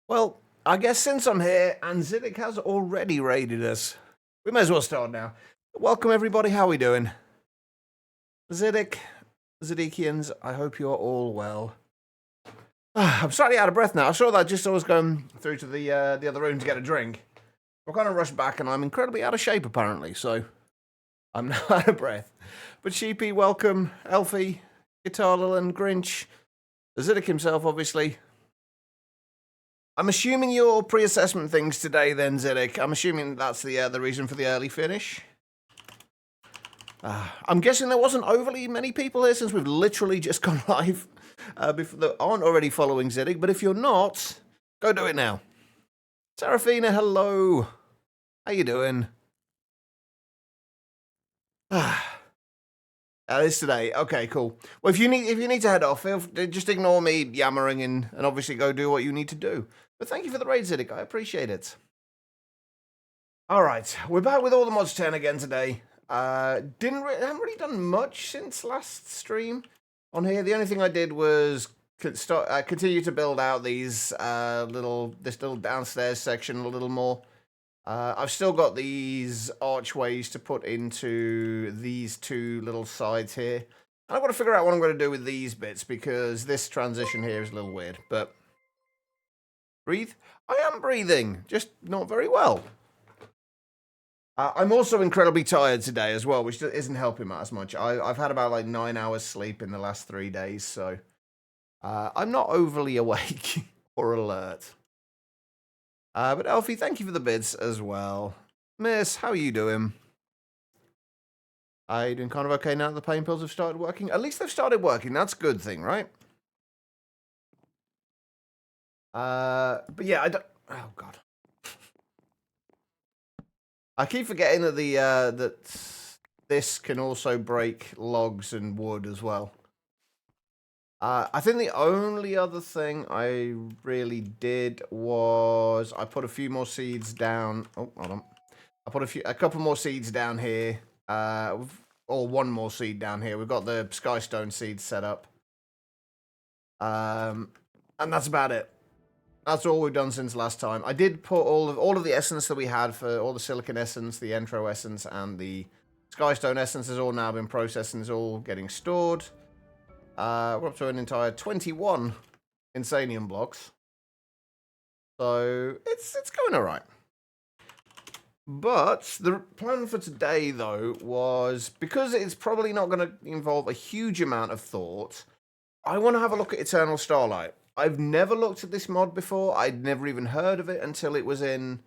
Well, I guess since I'm here and Ziddick has already raided us, we may as well start now. Welcome everybody, how are we doing? Ziddick, Ziddikians, I hope you're all well. I'm slightly out of breath now. I saw that just as I was going through to the other room to get a drink. I kind of rushed back and I'm incredibly out of shape apparently, so I'm now out of breath. But Sheepy, welcome. Elfie, Guitar and Grinch, Ziddick himself, obviously. I'm assuming your pre-assessment things today then, Ziddick. I'm assuming that's the reason for the early finish. I'm guessing there wasn't overly many people here since we've literally just gone live before that aren't already following Ziddick, but if you're not, go do it now. Serafina, hello. How you doing? That is today. Okay, cool. Well, if you need to head off, just ignore me yammering and obviously go do what you need to do. But thank you for the raid, Ziddick. I appreciate it. All right, we're back with all the mods 10 again today. Haven't really done much since last stream on here. The only thing I did was continue to build out these this little downstairs section a little more. I've still got these archways to put into these two little sides here. And I've got to figure out what I'm going to do with these bits because this transition here is a little weird. But breathe. I am breathing, just not very well. I'm also incredibly tired today as well, which isn't helping as much. I've had about like 9 hours sleep in the last 3 days, so I'm not overly awake or alert. But Elfie, thank you for the bids as well. Miss, how are you doing? Are you doing kind of okay now that the pain pills have started working? At least they've started working. That's a good thing, right? But yeah, I don't... Oh, God. I keep forgetting that that this can also break logs and wood as well. I think the only other thing I really did was I put a few more seeds down. Oh, hold on. I put a couple more seeds down here. Or one more seed down here. We've got the Skystone seeds set up. And that's about it. That's all we've done since last time. I did put all of the essence that we had for all the silicon essence, the Entro essence, and the Skystone essence has all now been processed and is all getting stored. We're up to an entire 21 Insanium blocks. So it's going alright. But the plan for today, though, was because it's probably not going to involve a huge amount of thought, I want to have a look at Eternal Starlight. I've never looked at this mod before. I'd never even heard of it until it was in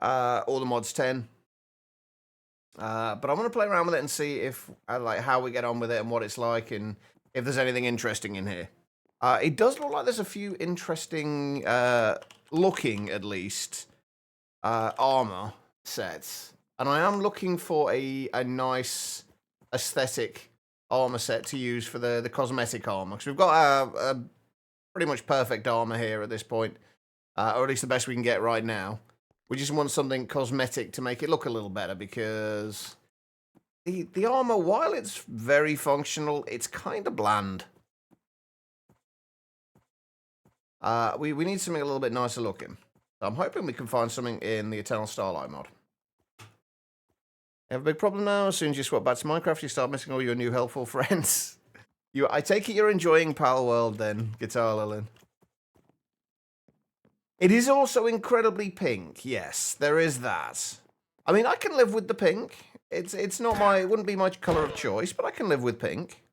all the mods 10. But I want to play around with it and see if like how we get on with it and what it's like and if there's anything interesting in here. It does look like there's a few interesting looking, at least, armor sets. And I am looking for a nice aesthetic armor set to use for the cosmetic armor. Because we've got a pretty much perfect armor here at this point. Or at least the best we can get right now. We just want something cosmetic to make it look a little better because the armor, while it's very functional, it's kind of bland. We need something a little bit nicer looking. So I'm hoping we can find something in the Eternal Starlight mod. You have a big problem now? As soon as you swap back to Minecraft, you start missing all your new helpful friends. I take it you're enjoying Pal World then, Guitar Lilin. It is also incredibly pink. Yes, there is that. I mean, I can live with the pink. It's not it wouldn't be my color of choice, but I can live with pink.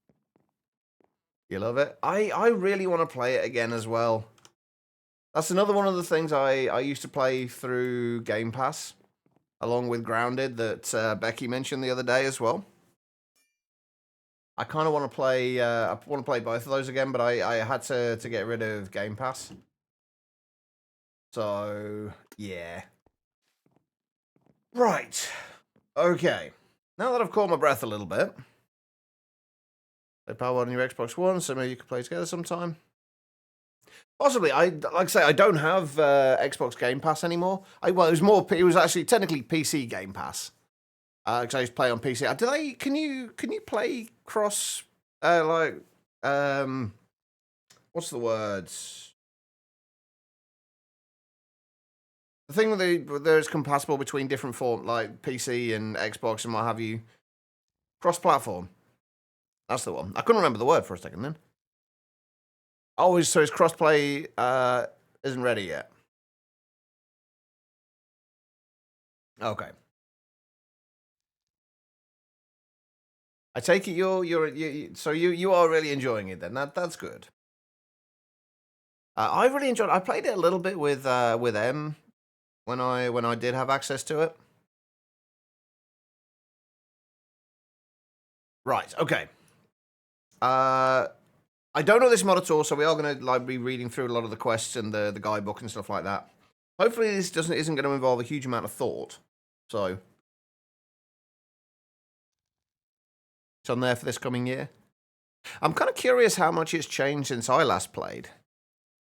You love it? I really want to play it again as well. That's another one of the things I used to play through Game Pass, along with Grounded that Becky mentioned the other day as well. I kind of want to play. I want to play both of those again, but I had to get rid of Game Pass. So yeah. Right. Okay. Now that I've caught my breath a little bit, play Power on your Xbox One, so maybe you could play together sometime. Possibly. Like I say, I don't have Xbox Game Pass anymore. It was actually technically PC Game Pass. Because I used to play on PC. Can you play cross what's the words? The thing with there's compatible between different form, like PC and Xbox and what have you. Cross-platform. That's the one. I couldn't remember the word for a second then. Oh, so his crossplay isn't ready yet. Okay. I take it so you are really enjoying it then. That's good. I really enjoyed. I played it a little bit with M when I did have access to it. Right. Okay. I don't know this mod at all, so we are going to be reading through a lot of the quests and the guidebook and stuff like that. Hopefully, this isn't going to involve a huge amount of thought. So, it's on there for this coming year. I'm kind of curious how much it's changed since I last played.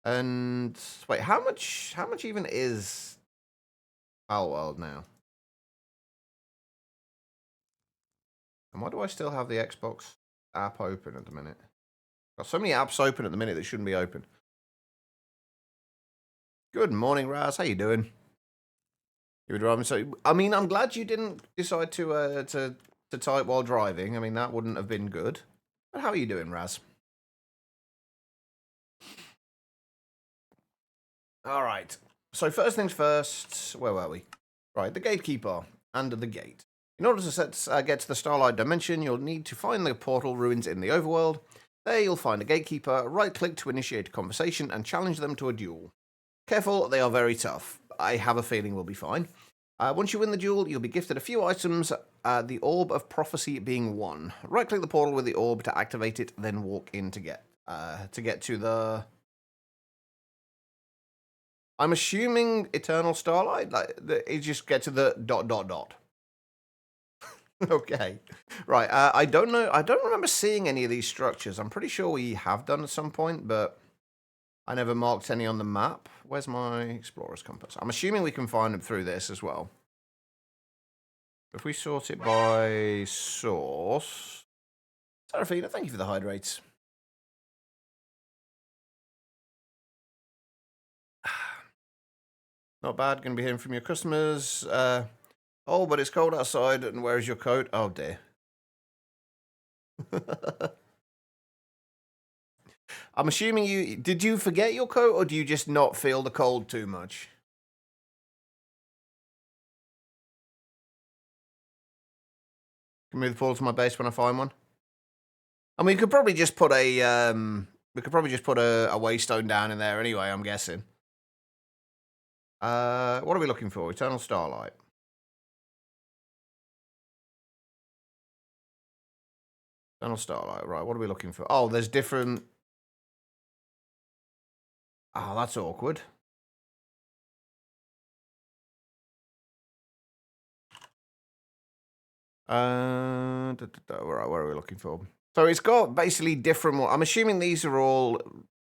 And wait, how much even is Palworld now? And why do I still have the Xbox app open at the minute? Got so many apps open at the minute that shouldn't be open. Good morning, Raz. How you doing? You were driving, so I mean, I'm glad you didn't decide to type while driving. I mean, that wouldn't have been good. But how are you doing, Raz? All right. So first things first. Where were we? Right, the gatekeeper and the gate. In order to get to the Starlight dimension, you'll need to find the portal ruins in the overworld. There, you'll find a gatekeeper. Right-click to initiate a conversation and challenge them to a duel. Careful, they are very tough. I have a feeling we'll be fine. Once you win the duel, you'll be gifted a few items, the Orb of Prophecy being one. Right-click the portal with the orb to activate it, then walk in to get to the... I'm assuming Eternal Starlight? Like, you just get to the ... Okay. Right, I don't know. I don't remember seeing any of these structures. I'm pretty sure we have done at some point, but I never marked any on the map. Where's my Explorer's Compass? I'm assuming we can find them through this as well. If we sort it by source... Serafina, thank you for the hydrates. Not bad. Going to be hearing from your customers. Oh, but it's cold outside, and where is your coat? Oh, dear. I'm assuming did you forget your coat, or do you just not feel the cold too much? Can move the portal to my base when I find one. I mean, we could probably just put a waystone down in there anyway, I'm guessing. What are we looking for? Eternal Starlight. Eternal Starlight, right, what are we looking for? Oh, there's different... Oh, that's awkward. Right, what are we looking for? So it's got basically different... I'm assuming these are all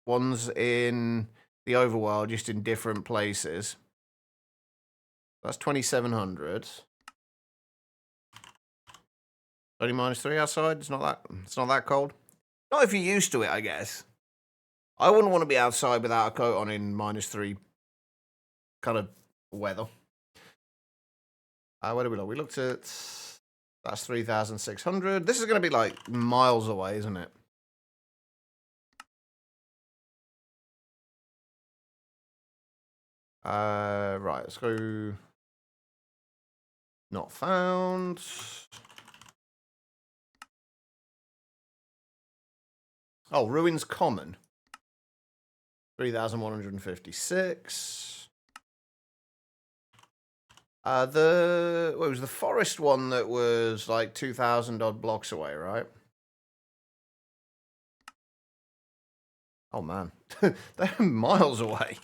ones in the overworld, just in different places. That's 2,700. Only -3 outside. It's not that cold. Not if you're used to it, I guess. I wouldn't want to be outside without a coat on in -3 kind of weather. Where do we look? We looked at... That's 3,600. This is going to be like miles away, isn't it? Right, let's go... Not found. Oh, Ruins Common. 3,156. What was the forest one that was like 2,000 odd blocks away, right? Oh man, they're miles away.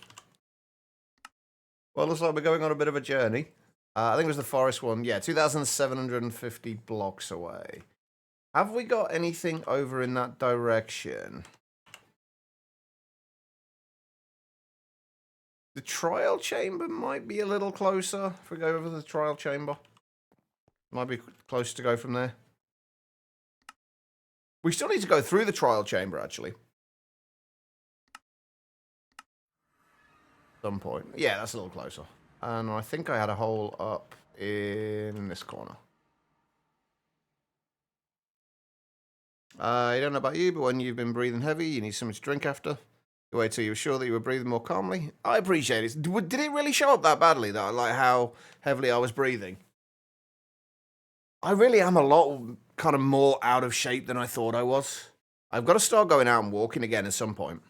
Well, looks like we're going on a bit of a journey. I think it was the forest one. Yeah, 2,750 blocks away. Have we got anything over in that direction? The trial chamber might be a little closer. If we go over the trial chamber. Might be close to go from there. We still need to go through the trial chamber, actually. Some point. Yeah, that's a little closer. And I think I had a hole up in this corner. I don't know about you, but when you've been breathing heavy, you need something to drink after. You wait till you were sure that you were breathing more calmly. I appreciate it. Did it really show up that badly, though? Like how heavily I was breathing? I really am a lot kind of more out of shape than I thought I was. I've got to start going out and walking again at some point.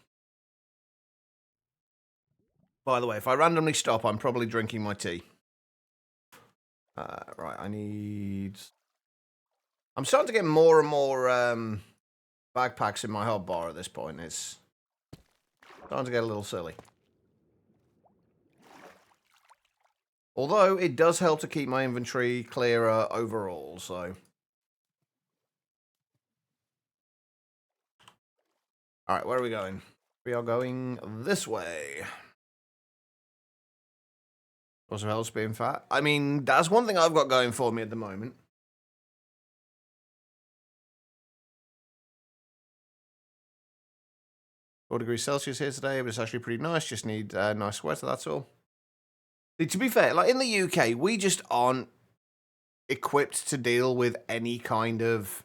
By the way, if I randomly stop, I'm probably drinking my tea. Right, I need... I'm starting to get more and more backpacks in my hotbar at this point. It's starting to get a little silly. Although, it does help to keep my inventory clearer overall, so... Alright, where are we going? We are going this way. Also helps being fat. I mean, that's one thing I've got going for me at the moment. 4 degrees Celsius here today, but it's actually pretty nice. Just need a nice sweater, that's all. To be fair, like in the UK, we just aren't equipped to deal with any kind of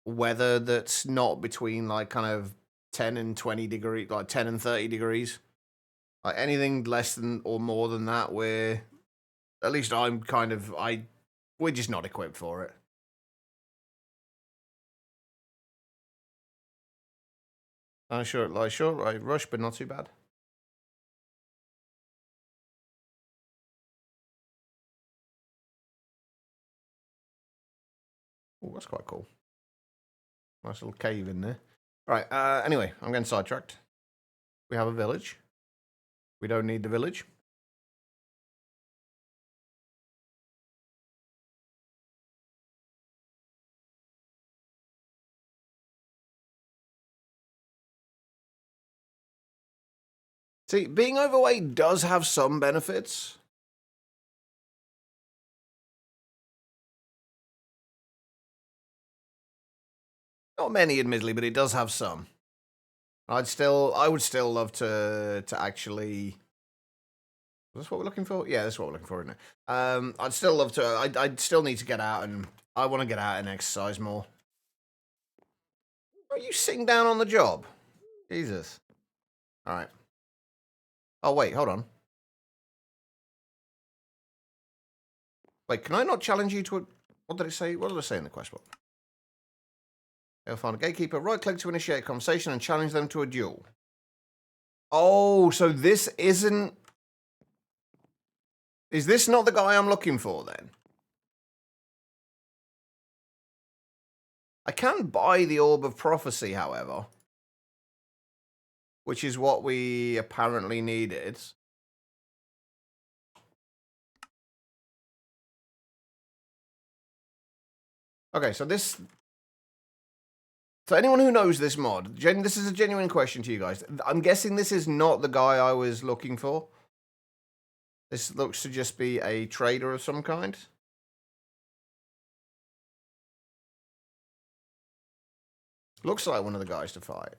weather that's not between like kind of 10 and 20 degrees, like 10 and 30 degrees. Like anything less than or more than that, we're, at least I'm kind of, we're just not equipped for it. Sure, rush, but not too bad. Oh, that's quite cool. Nice little cave in there. Right, anyway, I'm getting sidetracked. We have a village. We don't need the village. See, being overweight does have some benefits. Not many, admittedly, but it does have some. I would still love to actually. Is this what we're looking for? Yeah, that's what we're looking for, isn't it? I'd still love to. I'd still need to get out, and I want to get out and exercise more. Are you sitting down on the job? Jesus. All right. Oh wait, hold on. Wait, can I not challenge you to a? What did it say? What did it say in the quest book? They'll find a gatekeeper. Right-click to initiate a conversation and challenge them to a duel. Oh, so this isn't... Is this not the guy I'm looking for, then? I can buy the Orb of Prophecy, however. Which is what we apparently needed. Okay, so this... So anyone who knows this mod, this is a genuine question to you guys. I'm guessing this is not the guy I was looking for. This looks to just be a trader of some kind. Looks like one of the guys to fight.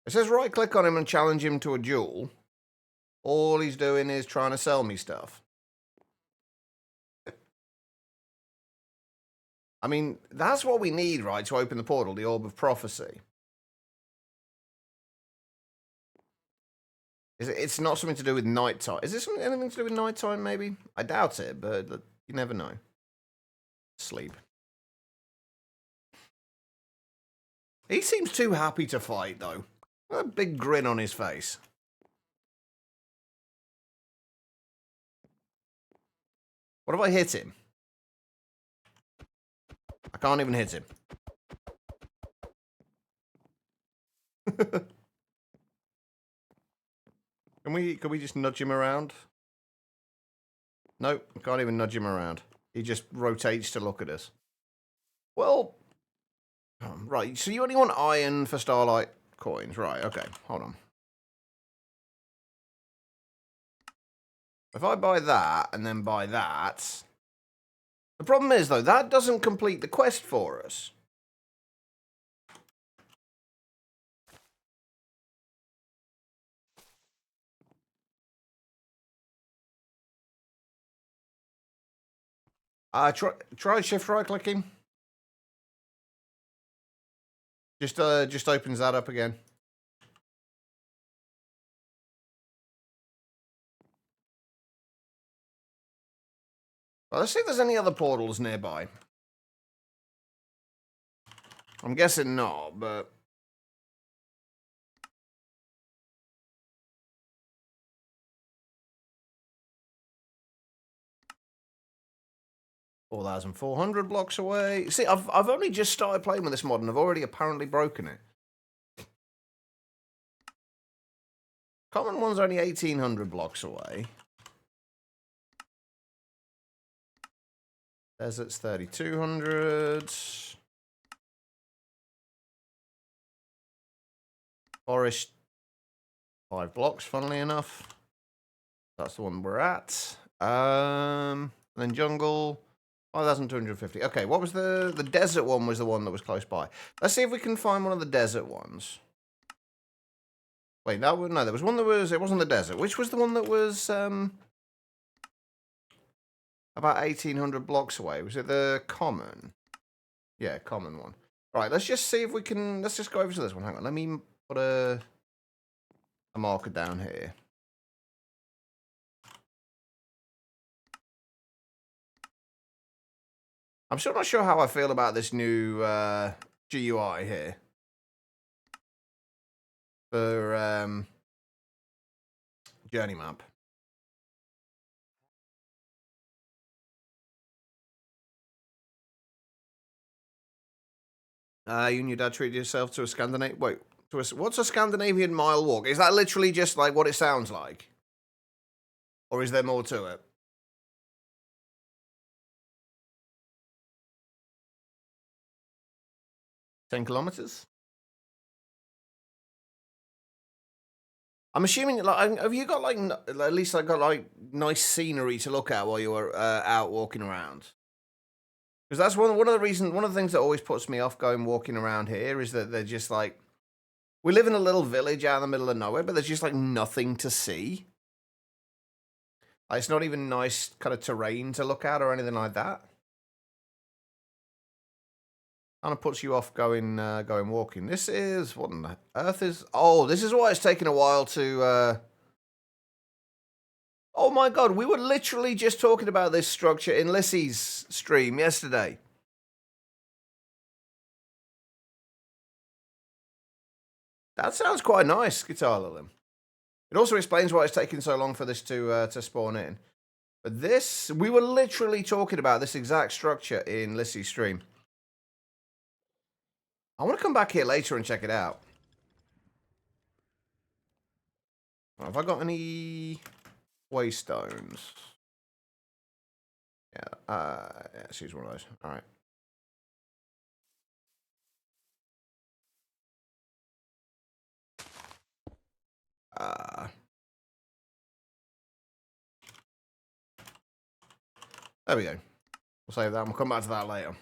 It says right-click on him and challenge him to a duel. All he's doing is trying to sell me stuff. I mean, that's what we need, right, to open the portal, the Orb of Prophecy. It's not something to do with nighttime. Is this anything to do with nighttime, maybe? I doubt it, but you never know. Sleep. He seems too happy to fight, though. A big grin on his face. What if I hit him? I can't even hit him. Can we just nudge him around? Nope, can't even nudge him around. He just rotates to look at us. Well, right, so you only want iron for Starlight coins. Right, okay, hold on. If I buy that and then buy that... The problem is, though, that doesn't complete the quest for us. Try shift right clicking. Just opens that up again. Well, let's see if there's any other portals nearby. I'm guessing not, but... $4,400 blocks away. See, I've only just started playing with this mod, and I've already apparently broken it. Common one's only 1,800 blocks away. Desert's 3,200. Forest, 5 blocks, funnily enough. That's the one we're at. And then jungle, 5,250. Okay, what was the desert one? Was the one that was close by. Let's see if we can find one of the desert ones. Wait, no, there was one that was, it wasn't the desert. Which was the one that was about 1,800 blocks away? Was it the common? Yeah, common one. Right, let's just see if we can, let's just go over to this one. Hang on, let me put a marker down here. I'm still not sure how I feel about this new GUI here. For journey map. You and your dad treated yourself to a Scandinavian... Wait, what's a Scandinavian mile walk? Is that literally just like what it sounds like? Or is there more to it? $10 kilometers? I'm assuming, like, have you got, like, at least I got, like, nice scenery to look at while you were out walking around? Because that's one of the reasons, one of the things that always puts me off going walking around here is that they're just, like, we live in a little village out in the middle of nowhere, but there's just, like, nothing to see. Like, it's not even nice kind of terrain to look at or anything like that. Kind of puts you off going walking. This is, what on earth is... Oh, this is why it's taken a while to... Oh my god, we were literally just talking about this structure in Lissy's stream yesterday. That sounds quite nice, Guitar Lily. It also explains why it's taking so long for this to spawn in. But this, we were literally talking about this exact structure in Lissy's stream. I want to come back here later and check it out. Have I got any waystones? Yeah, let's use one of those. All right. There we go. We'll save that. We'll come back to that later.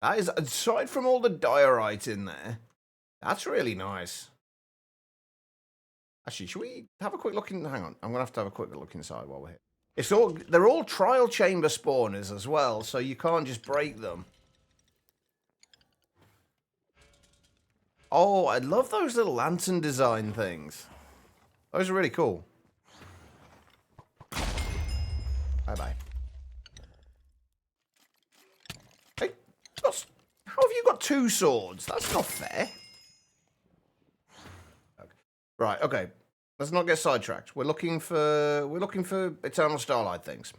That is, aside from all the diorite in there, that's really nice. Actually, should we have a quick look in? Hang on, I'm gonna have to have a quick look inside while we're here. They're all trial chamber spawners as well, so you can't just break them. Oh, I love those little lantern design things. Those are really cool. Bye-bye. Hey, how have you got 2 swords? That's not fair. Okay. Right, okay. Let's not get sidetracked. We're looking for eternal starlight things.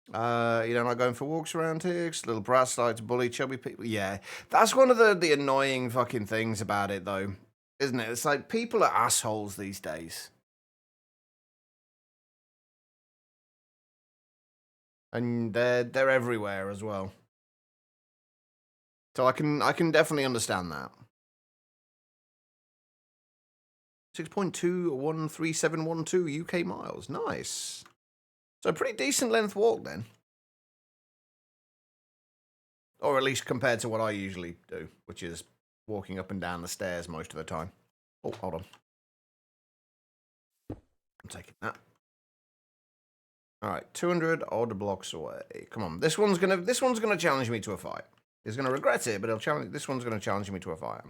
You know, like going for walks around here, little brats like to bully chubby people. Yeah, that's one of the annoying fucking things about it, though, isn't it? It's like people are assholes these days, and they're everywhere as well. So I can definitely understand that. 6.21371 UK miles, nice. So a pretty decent length walk then. Or at least compared to what I usually do, which is walking up and down the stairs most of the time. Oh, hold on. I'm taking that. All right, 200 odd blocks away. Come on, this one's gonna challenge me to a fight. He's gonna regret it, but he'll challenge. This one's gonna challenge me to a fight.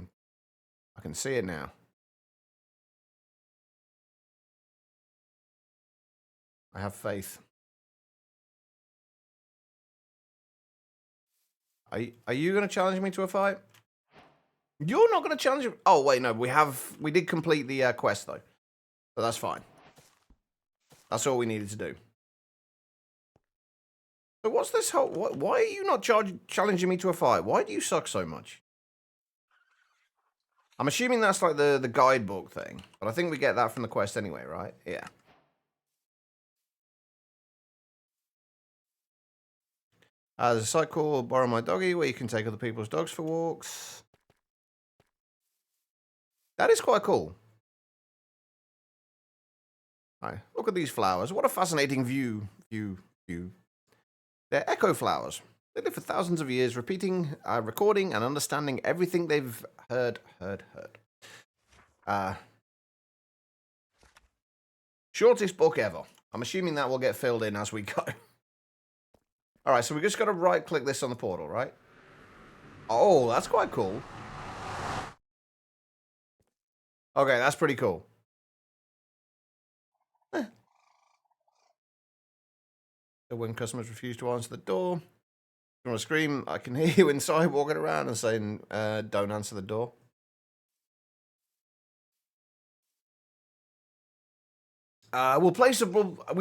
I can see it now. I have faith. Are you gonna challenge me to a fight? You're not gonna challenge me. Oh wait, no, we did complete the quest though, so that's fine. That's all we needed to do. So what's this whole? Why are you not challenging me to a fight? Why do you suck so much? I'm assuming that's like the guidebook thing, but I think we get that from the quest anyway, right? Yeah. There's a site called Borrow My Doggy where you can take other people's dogs for walks. That is quite cool. Right, look at these flowers. What a fascinating view. They're echo flowers. They live for thousands of years, repeating, recording, and understanding everything they've heard. Shortest book ever. I'm assuming that will get filled in as we go. All right, so we just got to right-click this on the portal, right? Oh, that's quite cool. Okay, that's pretty cool. So when customers refuse to answer the door, you want to scream, I can hear you inside walking around and saying, don't answer the door. We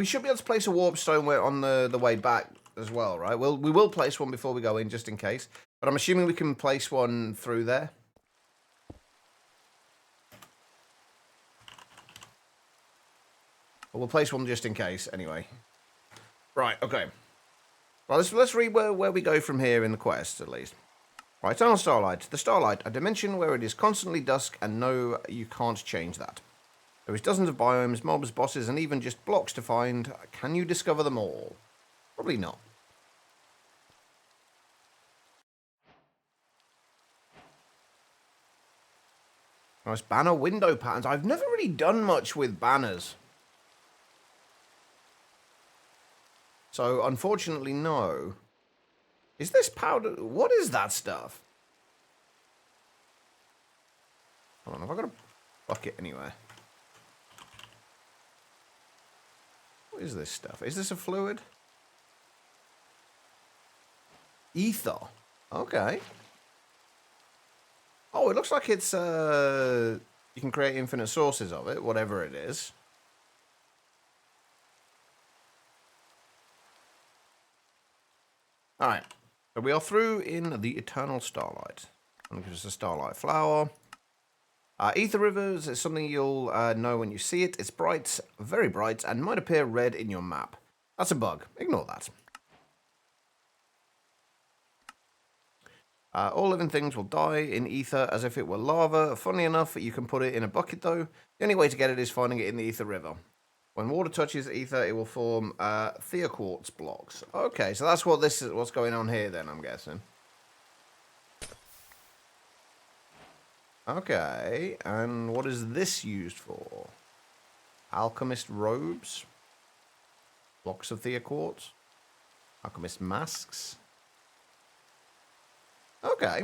should be able to place a warp stone on the way back as well, right? We will place one before we go in, just in case. But I'm assuming we can place one through there. But we'll place one just in case, anyway. Right, okay. Well, let's read where we go from here in the quest, at least. Right, Eternal Starlight. The Starlight, a dimension where it is constantly dusk, and no, you can't change that. There is dozens of biomes, mobs, bosses, and even just blocks to find. Can you discover them all? Probably not. Nice banner window patterns. I've never really done much with banners. So, unfortunately, no. Is this powder? What is that stuff? Hold on, have I got a bucket anywhere? What is this stuff? Is this a fluid? Ether. Okay. Oh, it looks like it's, you can create infinite sources of it, whatever it is. Alright. So we are through in the Eternal Starlight. And gives us a Starlight flower. Ether rivers is something you'll know when you see it. It's bright, very bright, and might appear red in your map. That's a bug. Ignore that. All living things will die in ether as if it were lava. Funnily enough, you can put it in a bucket, though. The only way to get it is finding it in the ether river. When water touches ether, it will form theoquartz blocks. Okay, so that's what's going on here, then, I'm guessing. Okay, and what is this used for? Alchemist robes? Blocks of theoquartz? Alchemist masks? Okay.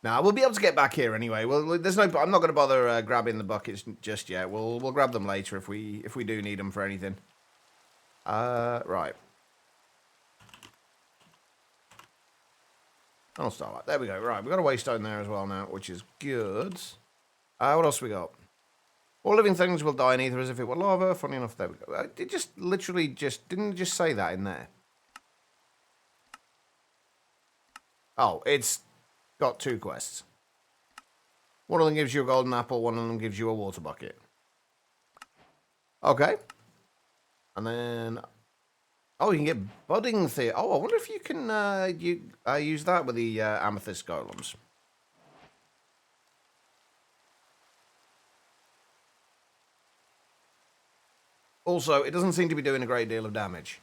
Now we'll be able to get back here anyway. Well, there's no. I'm not going to bother grabbing the buckets just yet. We'll grab them later if we do need them for anything. Right. I'll start like there we go. Right, we got a waystone there as well now, which is good. What else we got? All living things will die in ether as if it were lava. Funny enough, there we go. It just literally didn't just say that in there. Oh, it's got two quests. One of them gives you a golden apple, one of them gives you a water bucket. Okay. And then... Oh, you can get budding theory. Oh, I wonder if you can use that with the amethyst golems. Also, it doesn't seem to be doing a great deal of damage.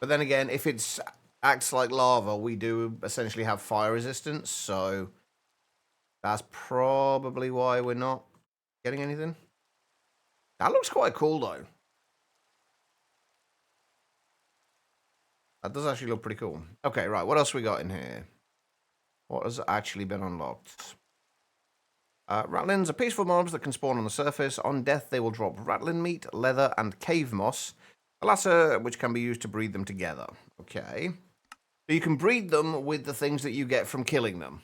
But then again, if it acts like lava, we do essentially have fire resistance, so That's probably why we're not getting anything. That looks quite cool, though. That does actually look pretty cool. Okay, right. What else we got in here? What has actually been unlocked? Rattlins are peaceful mobs that can spawn on the surface. On death, they will drop rattling meat, leather, and cave moss. The latter, which can be used to breed them together. Okay. So you can breed them with the things that you get from killing them.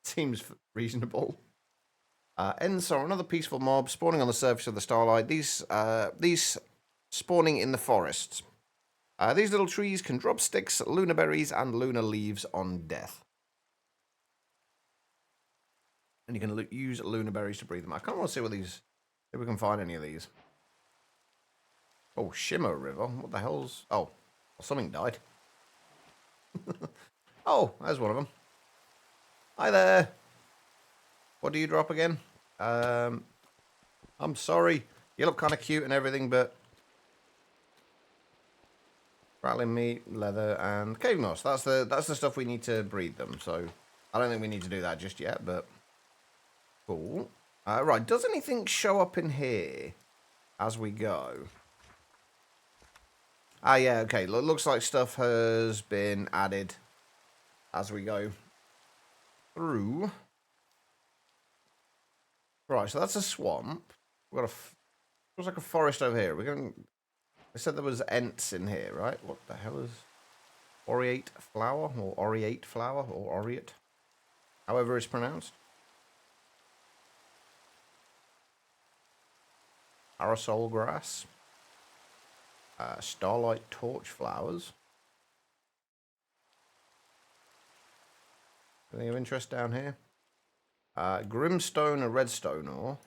Seems reasonable. Ents are another peaceful mob spawning on the surface of the Starlight. These spawning in the forests. These little trees can drop sticks, lunar berries, and lunar leaves on death. And you can use lunar berries to breed them. I kind of want to see what these... If we can find any of these. Oh, Shimmer River. What the hell's... Oh, something died. Oh, there's one of them. Hi there. What do you drop again? I'm sorry. You look kind of cute and everything, but... Rattling meat, leather, and cave moss. That's the stuff we need to breed them. So I don't think we need to do that just yet, but cool. Right, does anything show up in here as we go? Ah, yeah, okay. Looks like stuff has been added as we go through. Right, so that's a swamp. We've got looks like a forest over here. We're going... I said there was Ents in here, right? What the hell is Aureate flower? Or Aureate flower? Or Aureate? However it's pronounced. Parasol grass. Starlight torch flowers. Anything of interest down here? Grimstone and redstone ore.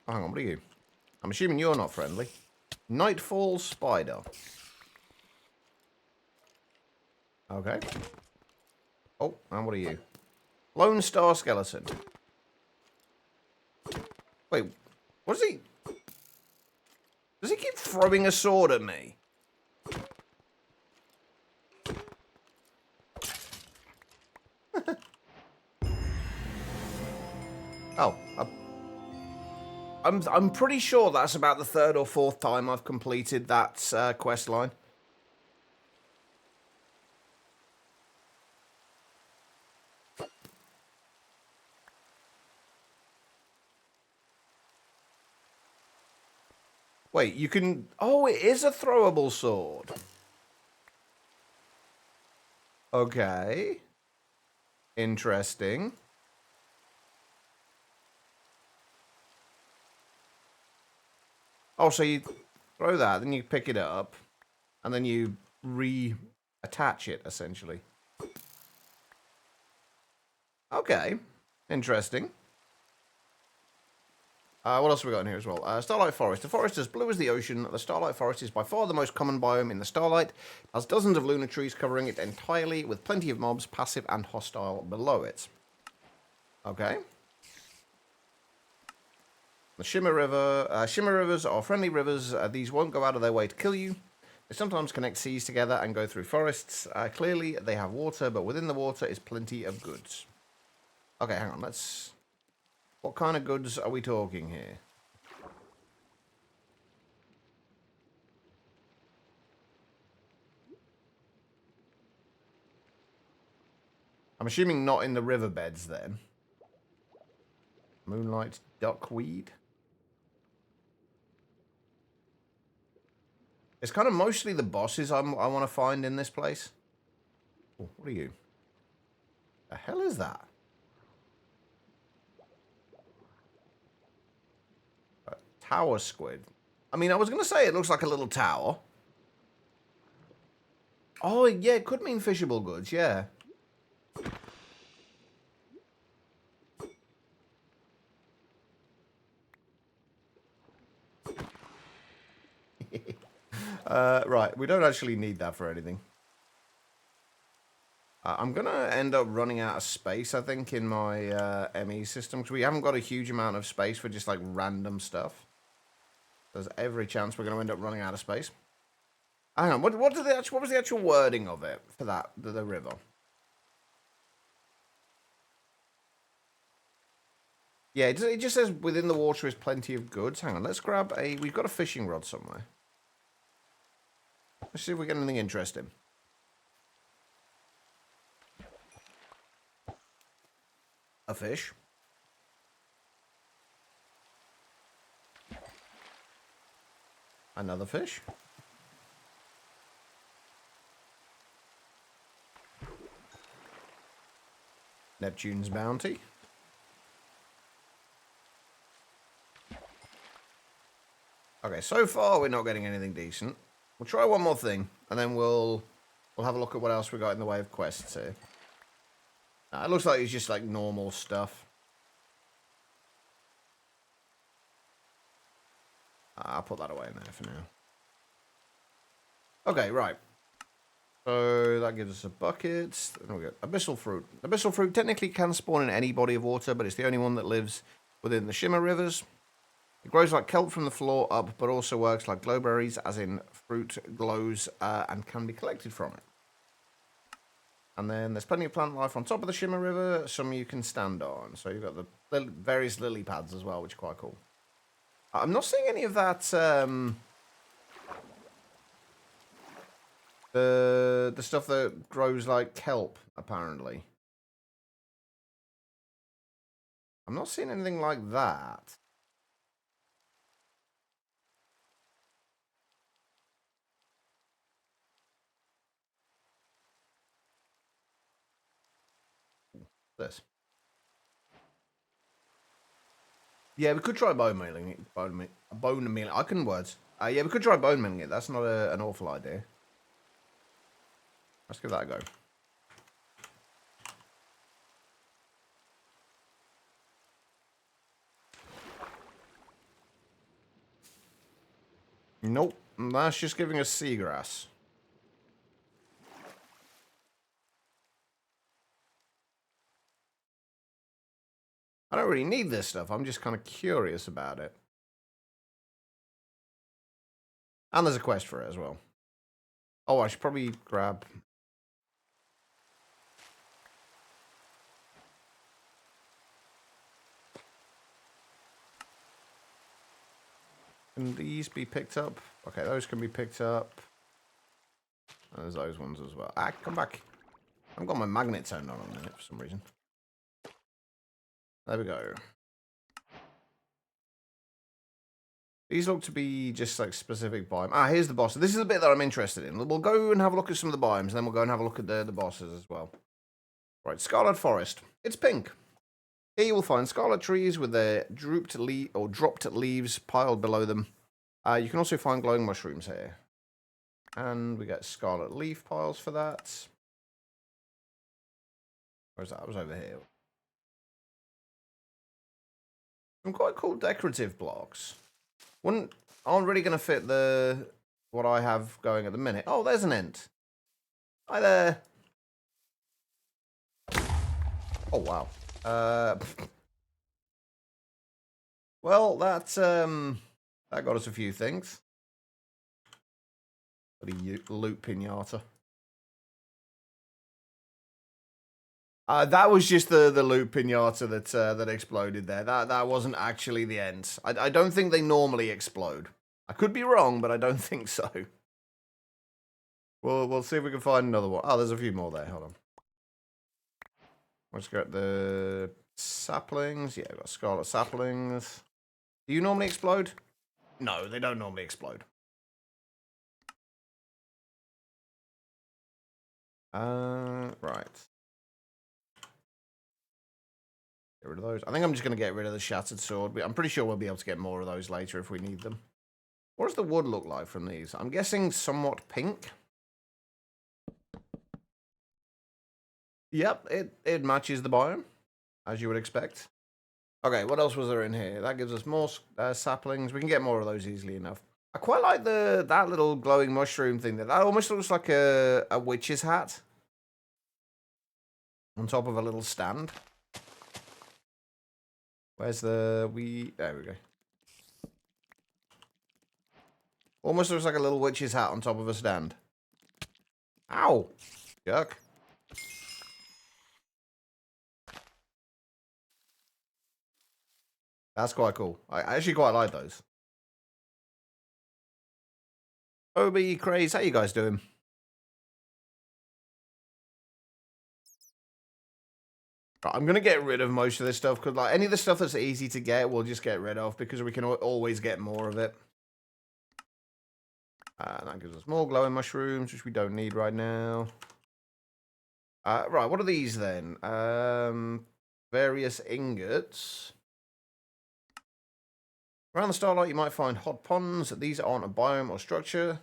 Oh, hang on, what are you? I'm assuming you're not friendly. Nightfall spider. Okay. Oh, and what are you? Lone Star skeleton. Wait, what is he? Does he keep throwing a sword at me? Oh, I'm pretty sure that's about the third or fourth time I've completed that quest line. Wait, you can... Oh, it is a throwable sword. Okay. Interesting. Oh, so you throw that, then you pick it up, and then you reattach it, essentially. Okay. Interesting. What else have we got in here as well? Starlight Forest. The forest is blue as the ocean. The Starlight Forest is by far the most common biome in the Starlight. It has dozens of lunar trees covering it entirely, with plenty of mobs, passive and hostile, below it. Okay. The Shimmer River. Shimmer Rivers are friendly rivers. These won't go out of their way to kill you. They sometimes connect seas together and go through forests. Clearly, they have water, but within the water is plenty of goods. Okay, hang on. Let's... What kind of goods are we talking here? I'm assuming not in the riverbeds, then. Moonlight duckweed. It's kind of mostly the bosses I want to find in this place. Oh, what are you? The hell is that? A tower squid. I mean, I was going to say it looks like a little tower. Oh, yeah, it could mean fishable goods, yeah. Right, we don't actually need that for anything. I'm going to end up running out of space, I think, in my ME system, because we haven't got a huge amount of space for just, like, random stuff. There's every chance we're going to end up running out of space. Hang on, what was the actual wording of it for that, the river? Yeah, it just says within the water is plenty of goods. Hang on, let's grab we've got a fishing rod somewhere. Let's see if we get anything interesting. A fish. Another fish. Neptune's bounty. Okay, so far we're not getting anything decent. We'll try one more thing, and then we'll have a look at what else we got in the way of quests here. It looks like it's just like normal stuff. I'll put that away in there for now. Okay, right. So that gives us a bucket. Then we got abyssal fruit. Abyssal fruit technically can spawn in any body of water, but it's the only one that lives within the shimmer rivers. It grows like kelp from the floor up, but also works like glowberries, as in fruit glows and can be collected from it. And then there's plenty of plant life on top of the shimmer river. Some you can stand on. So you've got the various lily pads as well, which are quite cool. I'm not seeing any of that. The stuff that grows like kelp, apparently. I'm not seeing anything like that. This. Yeah, we could try bone mealing it. Bone mealing. I couldn't words. Yeah, we could try bone mealing it. That's not an awful idea. Let's give that a go. Nope. That's just giving us seagrass. I don't really need this stuff. I'm just kind of curious about it. And there's a quest for it as well. Oh, I should probably grab... Can these be picked up? Okay, those can be picked up. And there's those ones as well. Come back. I've got my magnet turned on a minute for some reason. There we go. These look to be just like specific biomes. Here's the boss. This is the bit that I'm interested in. We'll go and have a look at some of the biomes, and then we'll go and have a look at the bosses as well. Right, Scarlet Forest. It's pink. Here you will find scarlet trees with their dropped leaves piled below them. You can also find glowing mushrooms here. And we get scarlet leaf piles for that. Where's that? It was over here. Some quite cool decorative blocks. Aren't really going to fit what I have going at the minute. Oh, there's an ent. Hi there. Oh, wow. Well, that got us a few things. Bloody loot pinata. That was just the loot pinata that exploded there. That wasn't actually the end. I don't think they normally explode. I could be wrong, but I don't think so. We'll see if we can find another one. Oh, there's a few more there. Hold on. Let's get the saplings. Yeah, we've got scarlet saplings. Do you normally explode? No, they don't normally explode. Right. Get rid of those. I think I'm just going to get rid of the shattered sword. But I'm pretty sure we'll be able to get more of those later if we need them. What does the wood look like from these? I'm guessing somewhat pink. Yep, it matches the biome, as you would expect. Okay, what else was there in here? That gives us more saplings. We can get more of those easily enough. I quite like that little glowing mushroom thing. That almost looks like a witch's hat on top of a little stand. Where's there we go. Almost looks like a little witch's hat on top of a stand. Ow! Jerk. That's quite cool. I actually quite like those. Obi, Craze, how you guys doing? I'm going to get rid of most of this stuff, because like any of the stuff that's easy to get, we'll just get rid of, because we can always get more of it. That gives us more glowing mushrooms, which we don't need right now. Right, what are these then? Various ingots. Around the Starlight, you might find hot ponds. These aren't a biome or structure,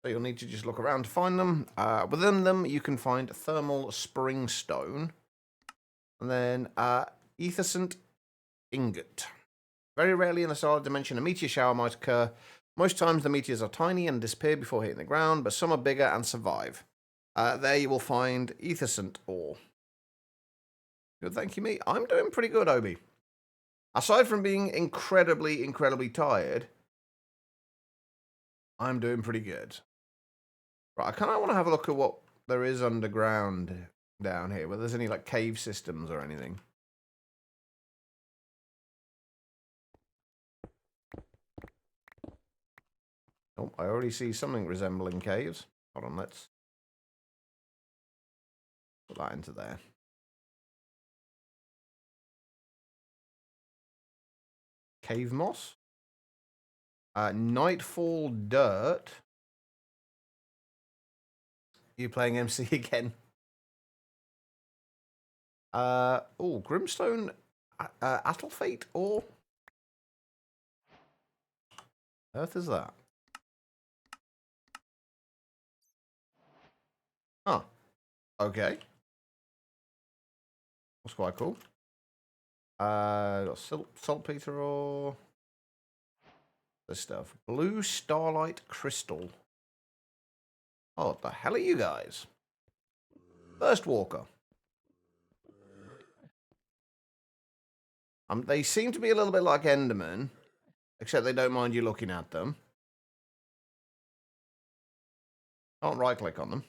so you'll need to just look around to find them. Within them, you can find thermal springstone. And then ethicent ingot. Very rarely in the Starlight dimension, a meteor shower might occur. Most times, the meteors are tiny and disappear before hitting the ground, but some are bigger and survive. There you will find ethicent ore. Good, thank you, me. I'm doing pretty good, Obi. Aside from being incredibly, incredibly tired, I'm doing pretty good. Right, I kind of want to have a look at what there is underground down here, whether there's any like cave systems or anything. Oh, I already see something resembling caves. Hold on, let's put that into there. Cave moss. Nightfall dirt. You playing MC again? Oh, Grimstone, Attlefate, or Earth is that? Huh. Okay. That's quite cool. Got saltpeter ore. This stuff. Blue Starlight crystal. Oh, what the hell are you guys? First Walker. They seem to be a little bit like Enderman, except they don't mind you looking at them. Can't right-click on them.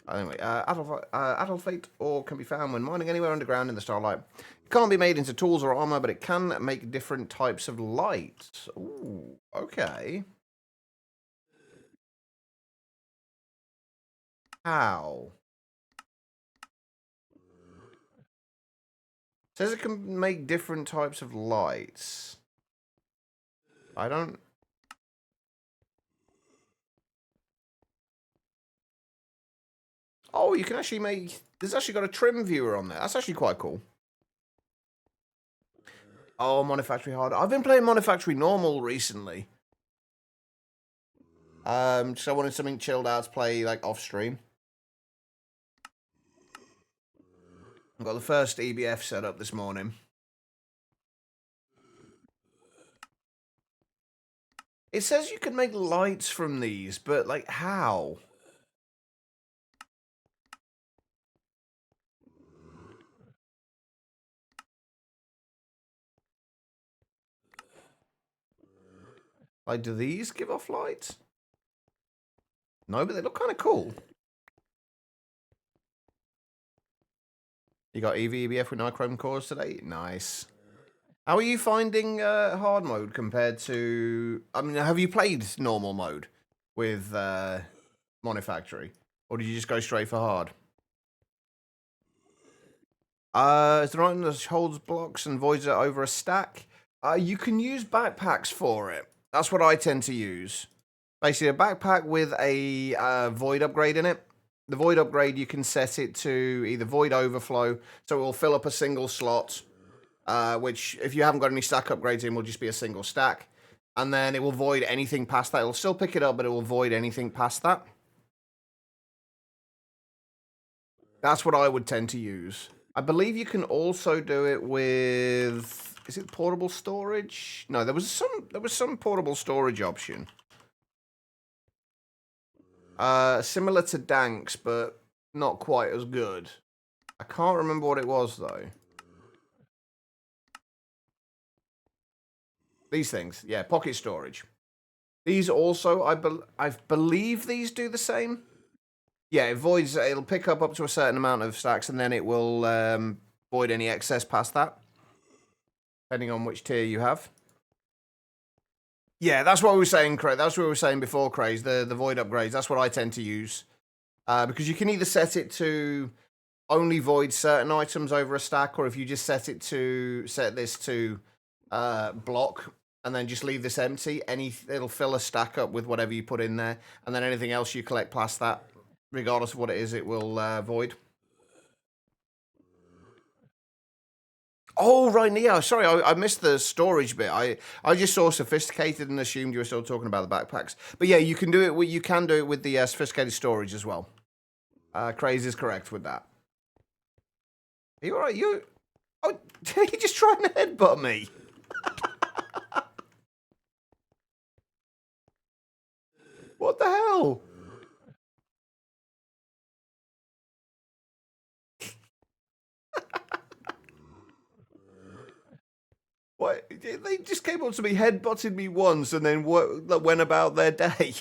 Anyway, Attlefate ore can be found when mining anywhere underground in the Starlight. It can't be made into tools or armor, but it can make different types of lights. Ooh, okay. How? Says it can make different types of lights. I don't... Oh, you can actually make... There's actually got a trim viewer on there. That's actually quite cool. Oh, Monofactory Hard. I've been playing Monofactory Normal recently. So I wanted something chilled out to play, like, off-stream. I've got the first EBF set up this morning. It says you can make lights from these, but, like, how? Like, do these give off lights? No, but they look kind of cool. You got EV, EBF with nichrome cores today? Nice. How are you finding hard mode compared to... I mean, have you played normal mode with Monofactory? Or did you just go straight for hard? Is there one that holds blocks and voids it over a stack? You can use backpacks for it. That's what I tend to use. Basically, a backpack with a void upgrade in it. The void upgrade, you can set it to either void overflow, so it will fill up a single slot, which, if you haven't got any stack upgrades in, will just be a single stack. And then it will void anything past that. It'll still pick it up, but it will void anything past that. That's what I would tend to use. I believe you can also do it with... Is it portable storage? No, there was some portable storage option. Similar to Danks, but not quite as good. I can't remember what it was, though. These things. Yeah, pocket storage. These also, I believe these do the same. Yeah, it voids. It'll pick up to a certain amount of stacks, and then it will void any excess past that, depending on which tier you have. Yeah, that's what we were saying, Craze. That's what we were saying before, Craze. The void upgrades. That's what I tend to use, because you can either set it to only void certain items over a stack, or if you just set this to block, and then just leave this empty, it'll fill a stack up with whatever you put in there, and then anything else you collect past that, regardless of what it is, it will void. Oh, right, Neo. Sorry, I missed the storage bit. I just saw sophisticated and assumed you were still talking about the backpacks. But yeah, you can do it. You can do it with the sophisticated storage as well. Craze is correct with that. Are you all right? Oh, you're just trying to headbutt me. What the hell? What? They just came up to me, headbutted me once, and then went about their day.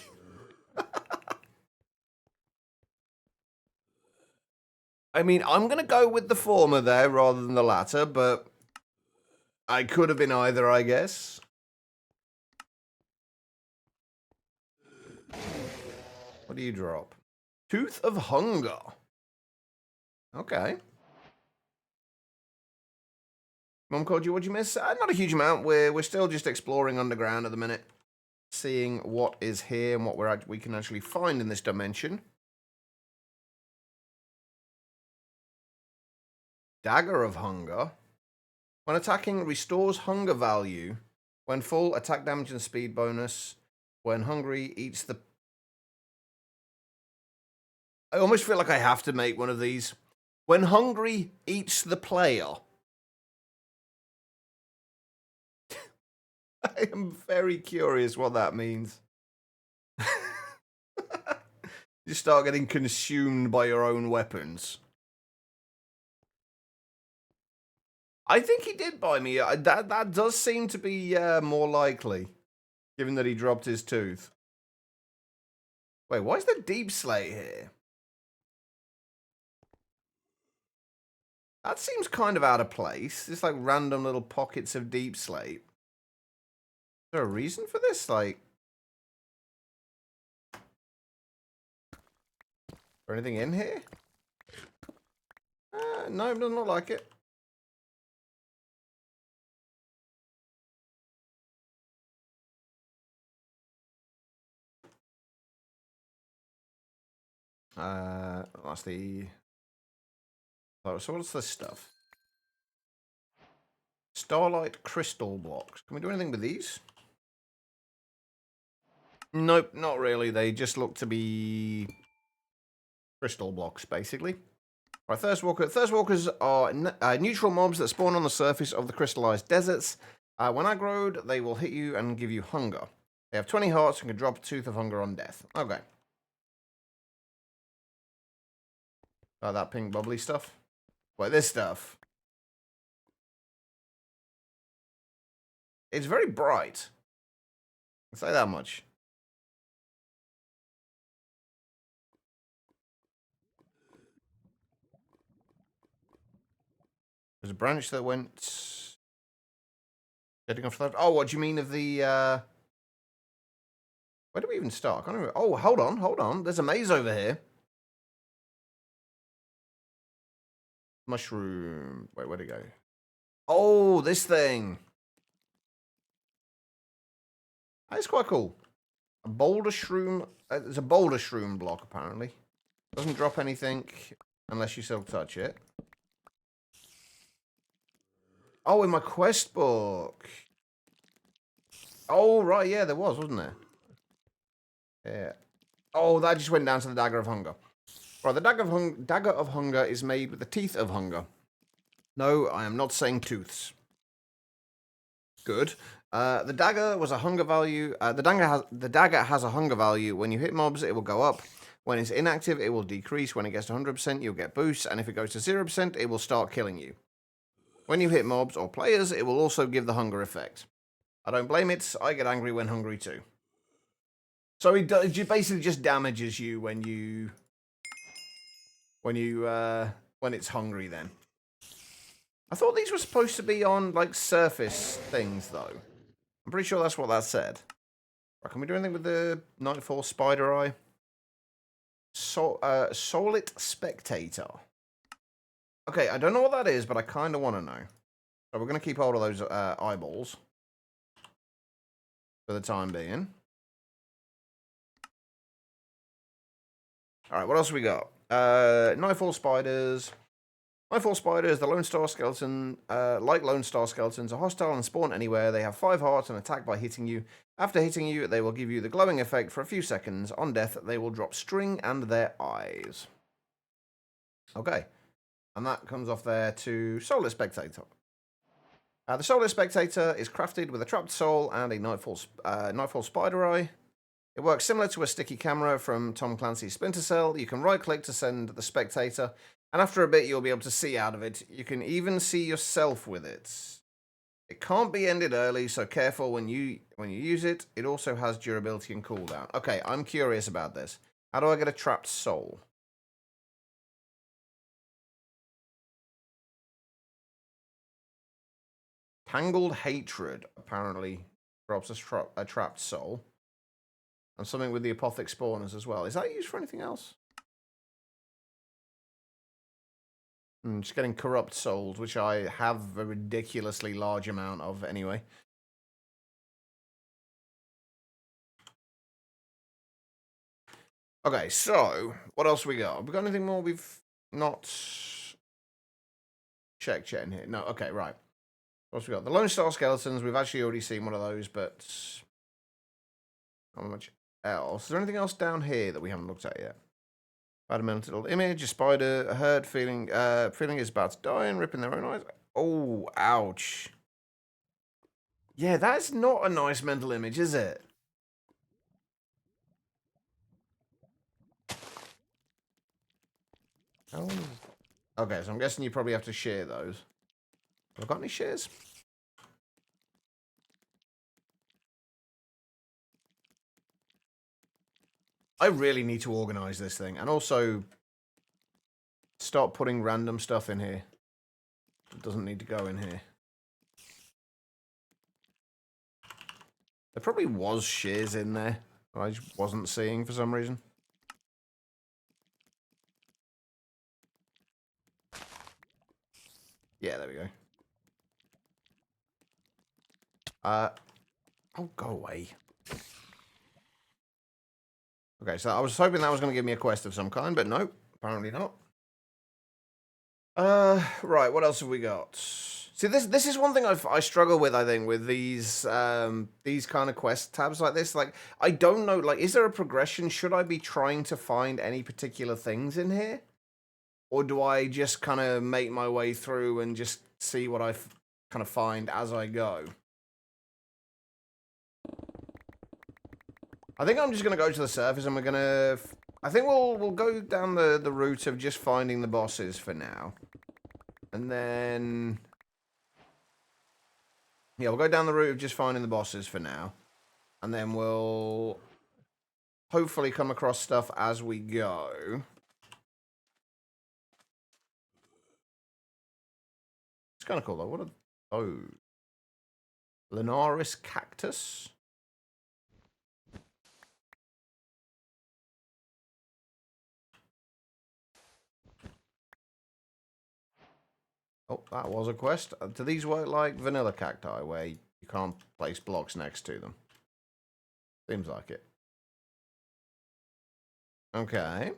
I mean, I'm going to go with the former there rather than the latter, but I could have been either, I guess. What do you drop? Tooth of Hunger. Okay. Mum called you, what'd you miss? Not a huge amount. We're still just exploring underground at the minute. Seeing what is here and what we can actually find in this dimension. Dagger of Hunger. When attacking, restores hunger value. When full, attack damage and speed bonus. When hungry, eats the... I almost feel like I have to make one of these. When hungry, eats the player. I am very curious what that means. You start getting consumed by your own weapons. I think he did buy me. That does seem to be more likely, given that he dropped his tooth. Wait, why is there deep slate here? That seems kind of out of place. It's like random little pockets of deep slate. Is there a reason for this? Like, or anything in here? No, it does not like it. That's the... Oh, so what's this stuff? Starlight crystal blocks. Can we do anything with these? Nope, not really. They just look to be crystal blocks, basically. Right, Thirst Walker. Thirst Walkers are neutral mobs that spawn on the surface of the crystallized deserts. When aggroed, they will hit you and give you hunger. They have 20 hearts and can drop a Tooth of Hunger on death. Okay. That pink bubbly stuff. Wait, this stuff. It's very bright. I'll say that much. There's a branch that went... Getting off that. Oh, what do you mean of the... Where do we even start? I can't remember. Oh, hold on. There's a maze over here. Mushroom. Wait, where'd it go? Oh, this thing. That's quite cool. A boulder shroom. There's a boulder shroom block, apparently. Doesn't drop anything unless you still touch it. Oh, in my quest book. Oh, right, yeah, there was, wasn't there? Yeah. Oh, that just went down to the Dagger of Hunger. Right, the Dagger of Hunger is made with the Teeth of Hunger. No, I am not saying tooths. Good. The dagger was a hunger value. The dagger has a hunger value. When you hit mobs, it will go up. When it's inactive, it will decrease. When it gets to 100%, you'll get boosts. And if it goes to 0%, it will start killing you. When you hit mobs or players, it will also give the hunger effect. I don't blame it. I get angry when hungry too. So it basically just damages you when it's hungry. Then I thought these were supposed to be on like surface things though. I'm pretty sure that's what that said. Right, can we do anything with the Nightfall Spider Eye? Solid Spectator. Okay, I don't know what that is, but I kind of want to know. So we're going to keep hold of those eyeballs for the time being. All right, what else we got? Nightfall Spiders. Nightfall Spiders, the Lone Star Skeleton, like Lone Star Skeletons, are hostile and spawn anywhere. They have 5 hearts and attack by hitting you. After hitting you, they will give you the glowing effect for a few seconds. On death, they will drop string and their eyes. Okay. And that comes off there to Soulless Spectator. The Soulless Spectator is crafted with a trapped soul and a Nightfall Spider Eye. It works similar to a sticky camera from Tom Clancy's Splinter Cell. You can right-click to send the Spectator, and after a bit, you'll be able to see out of it. You can even see yourself with it. It can't be ended early, so careful when you use it. It also has durability and cooldown. Okay, I'm curious about this. How do I get a trapped soul? Tangled Hatred apparently drops a trapped soul. And something with the Apothic Spawners as well. Is that used for anything else? Just getting Corrupt Souls, which I have a ridiculously large amount of anyway. Okay, so what else we got? Have we got anything more we've not checked yet in here? No, okay, right. What else we got? The Lone Star Skeletons, we've actually already seen one of those, but not much else. Is there anything else down here that we haven't looked at yet? Fundamental image, a spider, a herd feeling is about to die and ripping their own eyes. Oh, ouch. Yeah, that's not a nice mental image, is it? Oh. Okay, so I'm guessing you probably have to share those. Have I got any shares? I really need to organize this thing and also start putting random stuff in here. It doesn't need to go in here. There probably was shares in there I just wasn't seeing for some reason. Yeah, there we go. Oh, go away. Okay, so I was hoping that was going to give me a quest of some kind, but nope, apparently not. Right, what else have we got? See, this is one thing I struggle with, I think, with these kind of quest tabs like this. Like, I don't know, like, is there a progression? Should I be trying to find any particular things in here? Or do I just kind of make my way through and just see what I kind of find as I go? I think I'm just going to go to the surface and we're going to... I think we'll go down the route of just finding the bosses for now. And then... Yeah, we'll go down the route of just finding the bosses for now. And then we'll hopefully come across stuff as we go. It's kind of cool though. What are those? Linaris cactus? Oh, that was a quest. Do these work like vanilla cacti, where you can't place blocks next to them? Seems like it. Okay.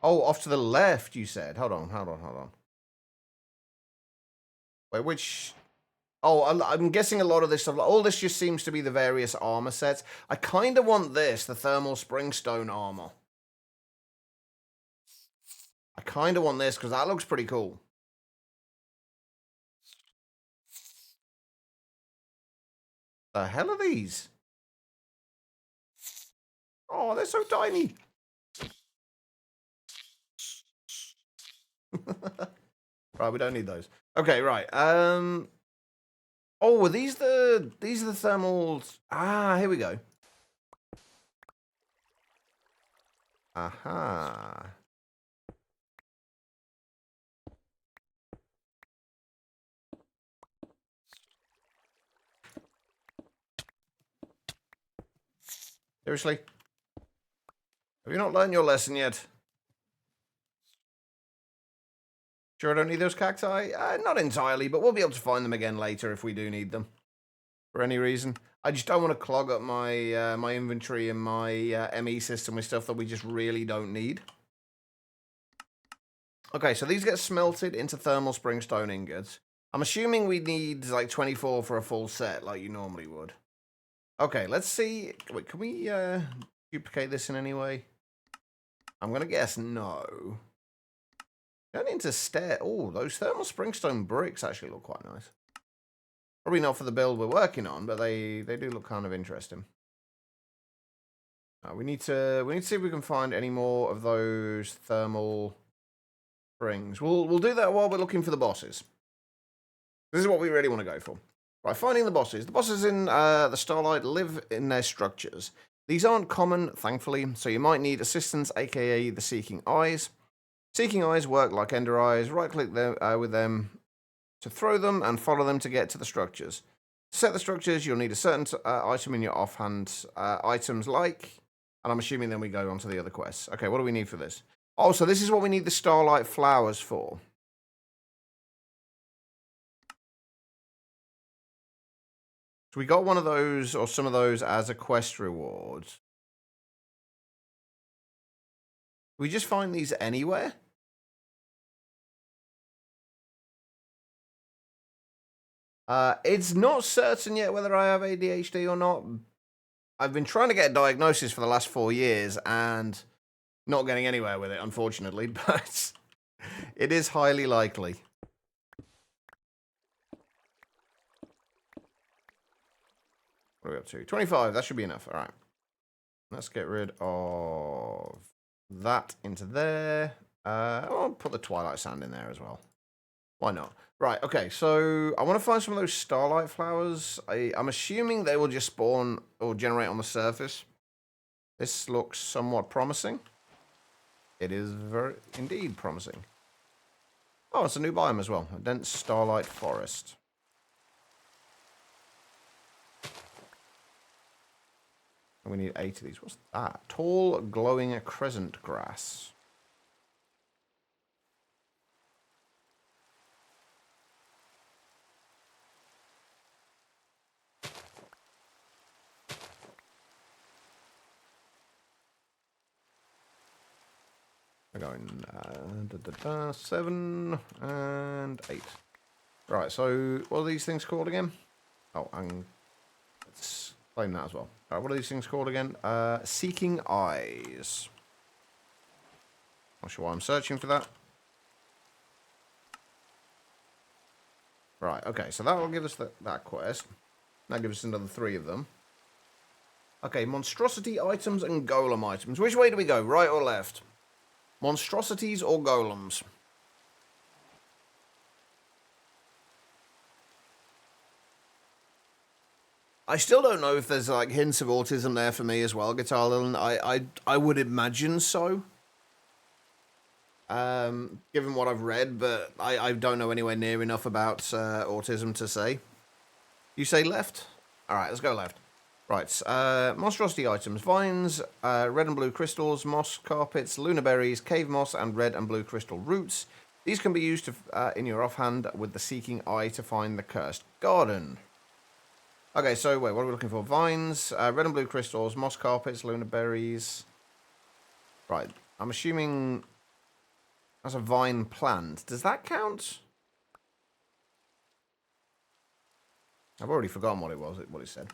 Oh, off to the left, you said. Hold on. Wait, which... Oh, I'm guessing a lot of this stuff, all this just seems to be the various armor sets. I kind of want this, the thermal springstone armor. I kind of want this because that looks pretty cool. The hell are these? Oh, they're so tiny. Right, we don't need those. Okay, right. Oh, are these the thermals? Ah, here we go. Aha. Seriously? Have you not learned your lesson yet? Sure I don't need those cacti? Not entirely, but we'll be able to find them again later if we do need them. For any reason. I just don't want to clog up my my inventory and my ME system with stuff that we just really don't need. Okay, so these get smelted into thermal springstone ingots. I'm assuming we need like 24 for a full set like you normally would. Okay, let's see. Wait, can we duplicate this in any way? I'm going to guess no. Don't need to stare. Oh, those thermal springstone bricks actually look quite nice. Probably not for the build we're working on, but they do look kind of interesting. We need to see if we can find any more of those thermal springs. We'll do that while we're looking for the bosses. This is what we really want to go for. Right, finding the bosses. The bosses in the Starlight live in their structures. These aren't common, thankfully, so you might need assistance, aka the Seeking Eyes. Seeking Eyes work like Ender Eyes. Right-click with them to throw them and follow them to get to the structures. To set the structures, you'll need a certain item in your offhand. Items like, and I'm assuming then we go on to the other quests. Okay, what do we need for this? Oh, so this is what we need the Starlight flowers for. So we got one of those, or some of those, as a quest reward. We just find these anywhere? It's not certain yet whether I have ADHD or not. I've been trying to get a diagnosis for the last 4 years and not getting anywhere with it, unfortunately, but it is highly likely. What are we up to? 25, that should be enough. All right. Let's get rid of that into there. I'll put the Twilight Sand in there as well. Why not? Right, okay, so I want to find some of those Starlight flowers. I'm assuming they will just spawn or generate on the surface. This looks somewhat promising. It is very, indeed promising. Oh, it's a new biome as well. A dense Starlight forest. And we need 8 of these. What's that? Tall, glowing crescent grass. We're going 7 and 8. Right, so what are these things called again? Oh, and let's claim that as well. All right, what are these things called again? Seeking Eyes. Not sure why I'm searching for that. Right, okay, so that will give us that quest. That gives us another 3 of them. Okay, monstrosity items and golem items. Which way do we go, right or left? Monstrosities or golems? I still don't know if there's like hints of autism there for me as well, Guitar Lil. I would imagine so. Given what I've read, but I don't know anywhere near enough about autism to say. You say left? Alright, let's go left. Right, monstrosity items. Vines, red and blue crystals, moss carpets, lunar berries, cave moss, and red and blue crystal roots. These can be used in your offhand with the Seeking Eye to find the cursed garden. Okay, so wait, what are we looking for? Vines, red and blue crystals, moss carpets, lunar berries. Right, I'm assuming that's a vine plant. Does that count? I've already forgotten what it said.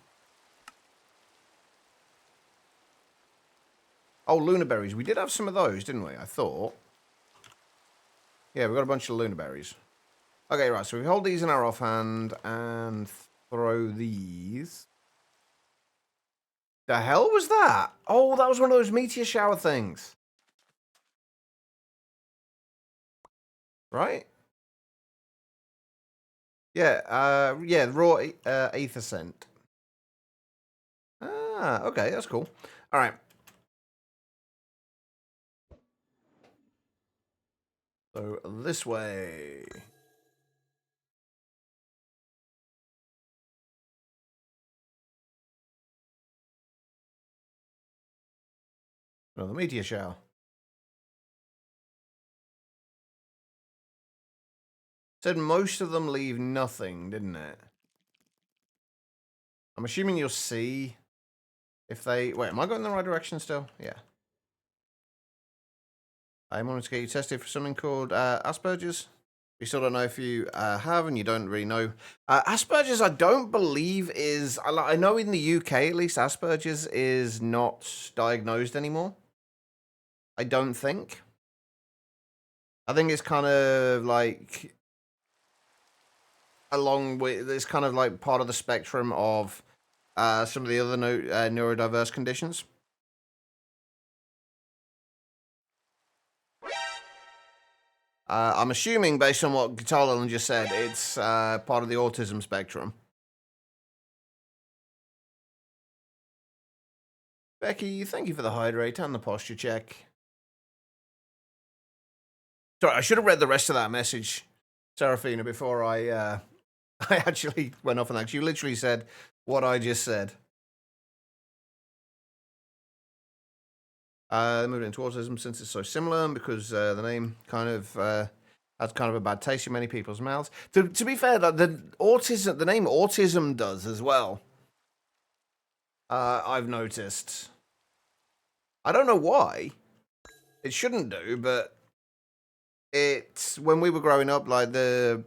Oh, lunar berries. We did have some of those, didn't we? I thought. Yeah, we got a bunch of lunar berries. Okay, right. So we hold these in our offhand and throw these. The hell was that? Oh, that was one of those meteor shower things. right? Yeah, yeah, raw ether scent. Ah, okay, that's cool. All right. So this way. Oh, the meteor shower. Said most of them leave nothing, didn't it? I'm assuming you'll see if they... Wait, am I going in the right direction still? Yeah. I wanted to get you tested for something called Asperger's. You still don't know if you have, and you don't really know. Asperger's, I don't believe is... I know in the UK, at least, Asperger's is not diagnosed anymore. I don't think. I think it's kind of like... Along with... It's kind of like part of the spectrum of some of the other neurodiverse conditions. I'm assuming, based on what Guitar just said, it's part of the autism spectrum. Becky, thank you for the hydrate and the posture check. Sorry, I should have read the rest of that message, Serafina, before I I actually went off on that. You literally said what I just said. Moving into autism since it's so similar, and because the name kind of has kind of a bad taste in many people's mouths. To be fair, the name autism does as well. I've noticed. I don't know why. It shouldn't do, but it's when we were growing up, like to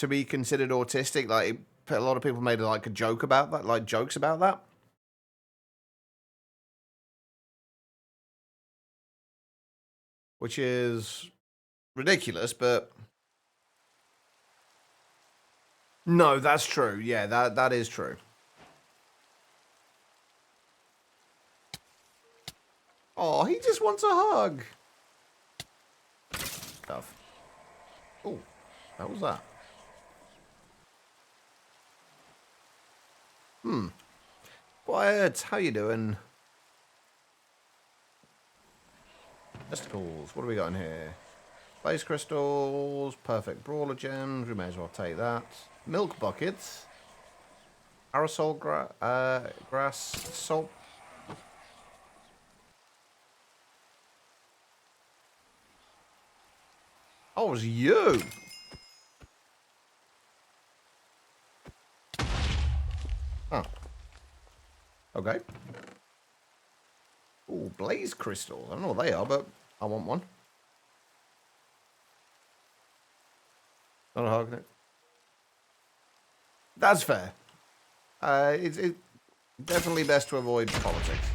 be considered autistic, like a lot of people made like a joke about that, like jokes about that. Which is ridiculous, but no, that's true. Yeah, that is true. Oh, he just wants a hug. Stuff. Oh, that was that. Quiet. How you doing? Testicles. What do we got in here? Blaze crystals. Perfect brawler gems. We may as well take that. Milk buckets. Aerosol grass. Salt. Oh, it was you. Oh. Okay. Ooh, blaze crystals. I don't know what they are, but I want one. Not a hog. That's fair. It's definitely best to avoid politics.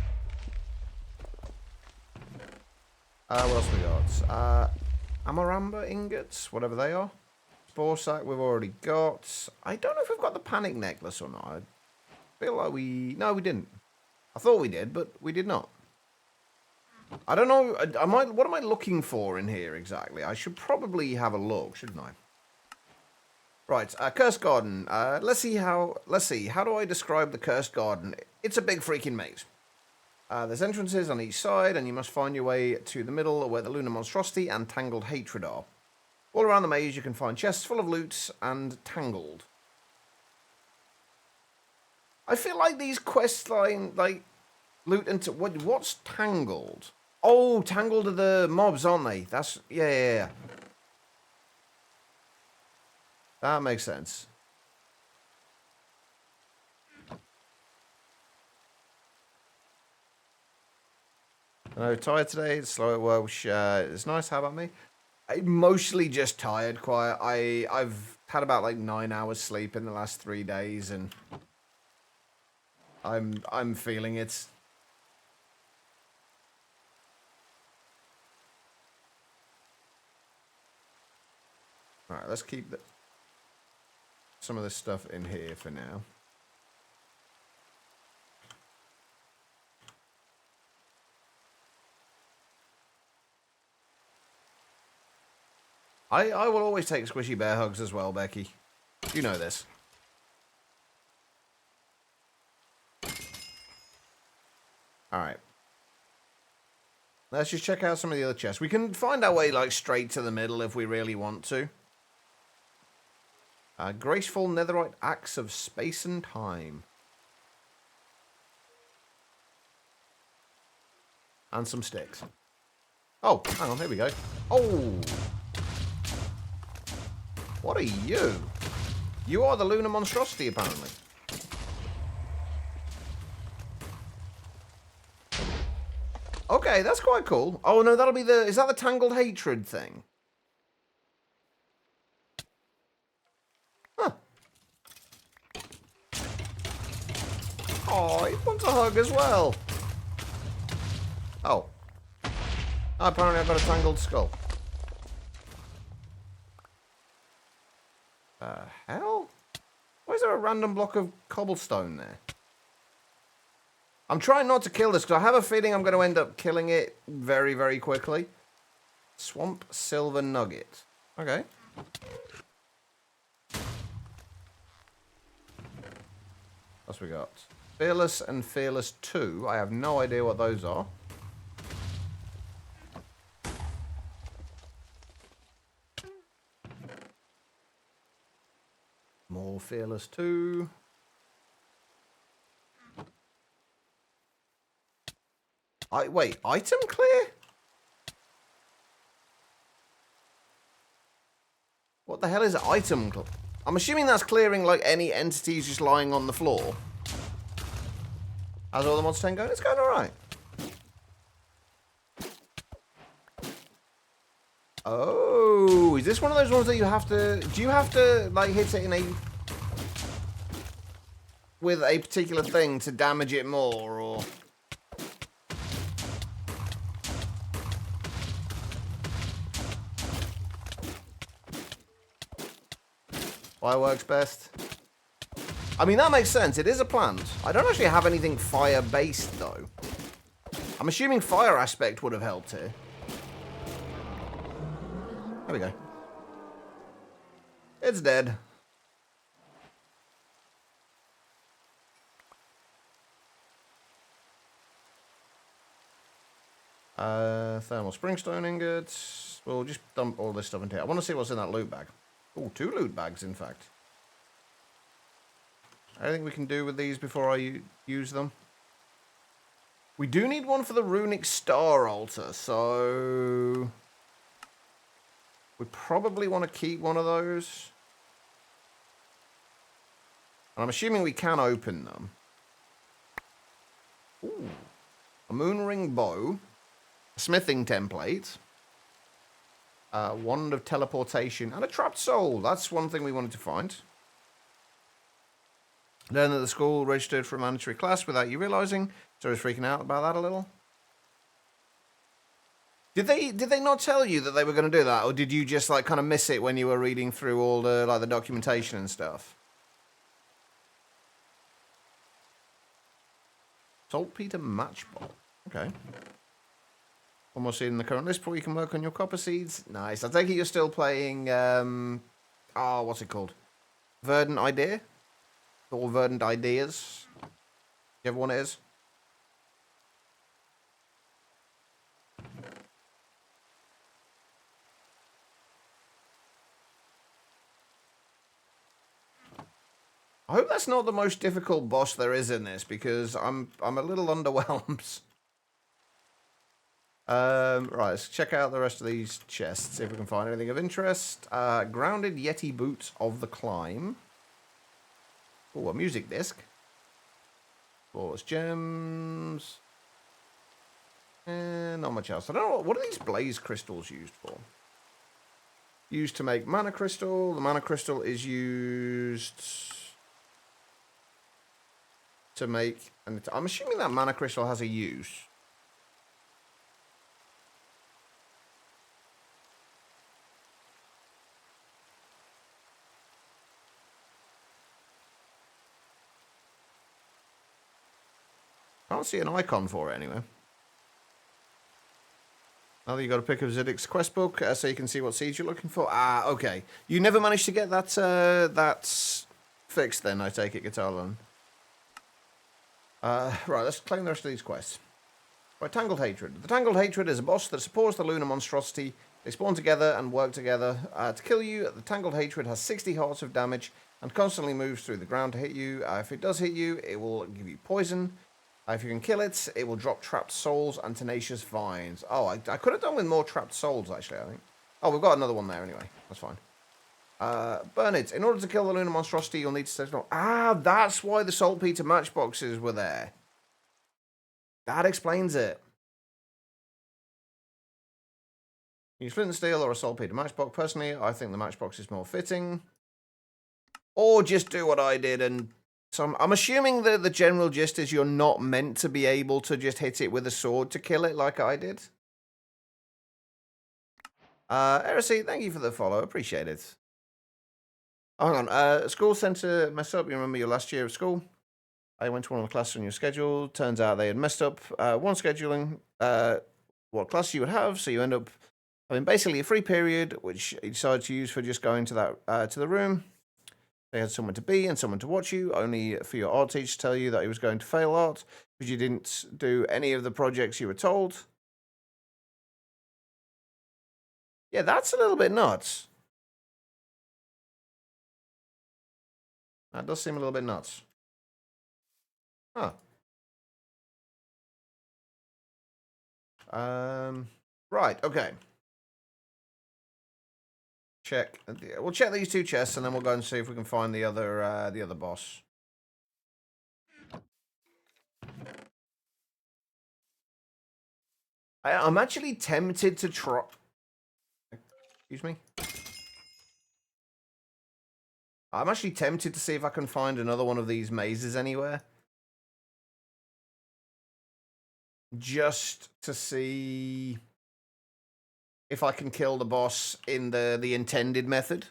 What else we got? Amaramba ingots, whatever they are. Spore sack we've already got. I don't know if we've got the panic necklace or not. I feel like no, we didn't. I thought we did, but we did not. I don't know. What am I looking for in here exactly? I should probably have a look, shouldn't I? Right, Cursed Garden. Let's see. How do I describe the Cursed Garden? It's a big freaking maze. There's entrances on each side, and you must find your way to the middle where the Lunar Monstrosity and Tangled Hatred are. All around the maze, you can find chests full of loot and Tangled. I feel like these quest line, like, loot and... what's Tangled? Oh, Tangled are the mobs, aren't they? That's... Yeah. That makes sense. I'm tired today. It's slow at work. It's nice. How about me? I'm mostly just tired, quiet. I've had about like 9 hours sleep in the last 3 days, and I'm feeling it. All right, let's keep some of this stuff in here for now. I will always take squishy bear hugs as well, Becky. You know this. Alright. Let's just check out some of the other chests. We can find our way, like, straight to the middle if we really want to. Graceful netherite axe of space and time. And some sticks. Oh, hang on, here we go. Oh! What are you? You are the lunar monstrosity, apparently. Okay, that's quite cool. Oh, no, that'll be the... Is that the Tangled Hatred thing? Huh. Oh, he wants a hug as well. Oh. Apparently I've got a tangled skull. Hell? Why is there a random block of cobblestone there? I'm trying not to kill this because I have a feeling I'm going to end up killing it very, very quickly. Swamp Silver Nugget. Okay. What's we got? Fearless and Fearless 2. I have no idea what those are. More Fearless 2. Wait, item clear? What the hell is item clear? I'm assuming that's clearing like any entities just lying on the floor. How's all the mods 10 going? It's going alright. Oh, is this one of those ones that you have to... Do you have to, like, hit it in a... with a particular thing to damage it more, or... Fire works best. I mean, that makes sense. It is a plant. I don't actually have anything fire-based, though. I'm assuming fire aspect would have helped here. There we go. It's dead. Thermal springstone ingots. We'll just dump all this stuff into here. I want to see what's in that loot bag. Oh, 2 loot bags, in fact. Anything we can do with these before I use them? We do need one for the runic star altar, so... we probably want to keep one of those. And I'm assuming we can open them. Ooh. A moonring bow. A smithing template. Wand of teleportation. And a trapped soul. That's one thing we wanted to find. Learn that the school registered for a mandatory class without you realizing. So I was freaking out about that a little. Did they not tell you that they were going to do that, or did you just like kind of miss it when you were reading through all the like the documentation and stuff? Saltpeter matchbox. Okay. One more seed in the current list before you can work on your copper seeds. Nice. I take it you're still playing. What's it called? Verdant Idea. Or Verdant Ideas. Whichever one it is. I hope that's not the most difficult boss there is in this, because I'm a little underwhelmed. Right, let's check out the rest of these chests, see if we can find anything of interest. Grounded Yeti Boots of the Climb. Oh, a music disc. Flawless gems. And not much else. I don't know, what are these blaze crystals used for? Used to make mana crystal. The mana crystal is used to make... and I'm assuming that mana crystal has a use. I don't see an icon for it anyway. Now that you got a pick of Zidic's quest book, so you can see what seeds you're looking for. Ah, okay. You never managed to get that that's fixed then, I take it, Guitar Lone. Right, let's claim the rest of these quests. Right, Tangled Hatred. The Tangled Hatred is a boss that supports the lunar monstrosity. They spawn together and work together to kill you. The Tangled Hatred has 60 hearts of damage and constantly moves through the ground to hit you. If it does hit you, it will give you poison. If you can kill it, it will drop trapped souls and tenacious vines. Oh, I could have done with more trapped souls, actually, I think. Oh, we've got another one there anyway. That's fine. Burn it. In order to kill the lunar monstrosity, you'll need to set it off. Ah, that's why the saltpeter matchboxes were there. That explains it. Use flint and steel or a saltpeter matchbox. Personally, I think the matchbox is more fitting. Or just do what I did and... So I'm assuming that the general gist is you're not meant to be able to just hit it with a sword to kill it like I did. Heresy, thank you for the follow. Appreciate it. Oh, hang on. School centre messed up. You remember your last year of school? I went to one of the classes on your schedule. Turns out they had messed up one scheduling, what class you would have. So you end up having basically a free period, which you decided to use for just going to that to the room. They had someone to be and someone to watch you, only for your art teacher to tell you that he was going to fail art because you didn't do any of the projects you were told. Yeah, that's a little bit nuts. That does seem a little bit nuts. Huh. Right, okay. Check. We'll check these two chests, and then we'll go and see if we can find the other boss. I'm actually tempted to try. Excuse me. I'm actually tempted to see if I can find another one of these mazes anywhere. Just to see if I can kill the boss in the intended method.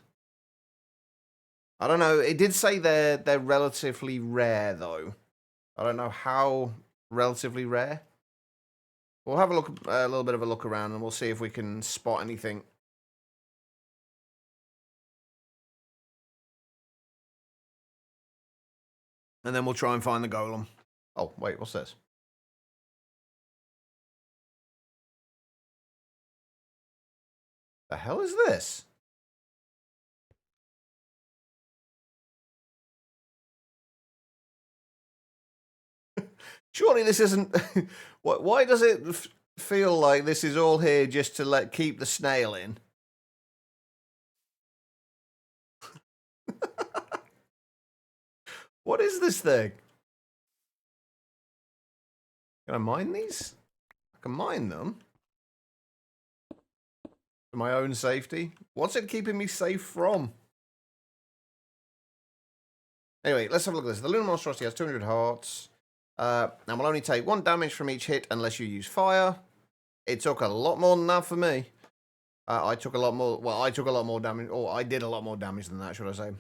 I don't know. It did say they're relatively rare, though. I don't know how relatively rare. We'll have a little bit of a look around, and we'll see if we can spot anything. And then we'll try and find the golem. Oh, wait, what's this? The hell is this? Surely this isn't... Why does it feel like this is all here just to keep the snail in? What is this thing? Can I mine these? I can mine them. For my own safety. What's it keeping me safe from? Anyway, let's have a look at this. The lunar monstrosity has 200 hearts. And will only take 1 damage from each hit unless you use fire. It took a lot more than that for me. I took a lot more... Well, I took a lot more damage. Or I did a lot more damage than that, should I say.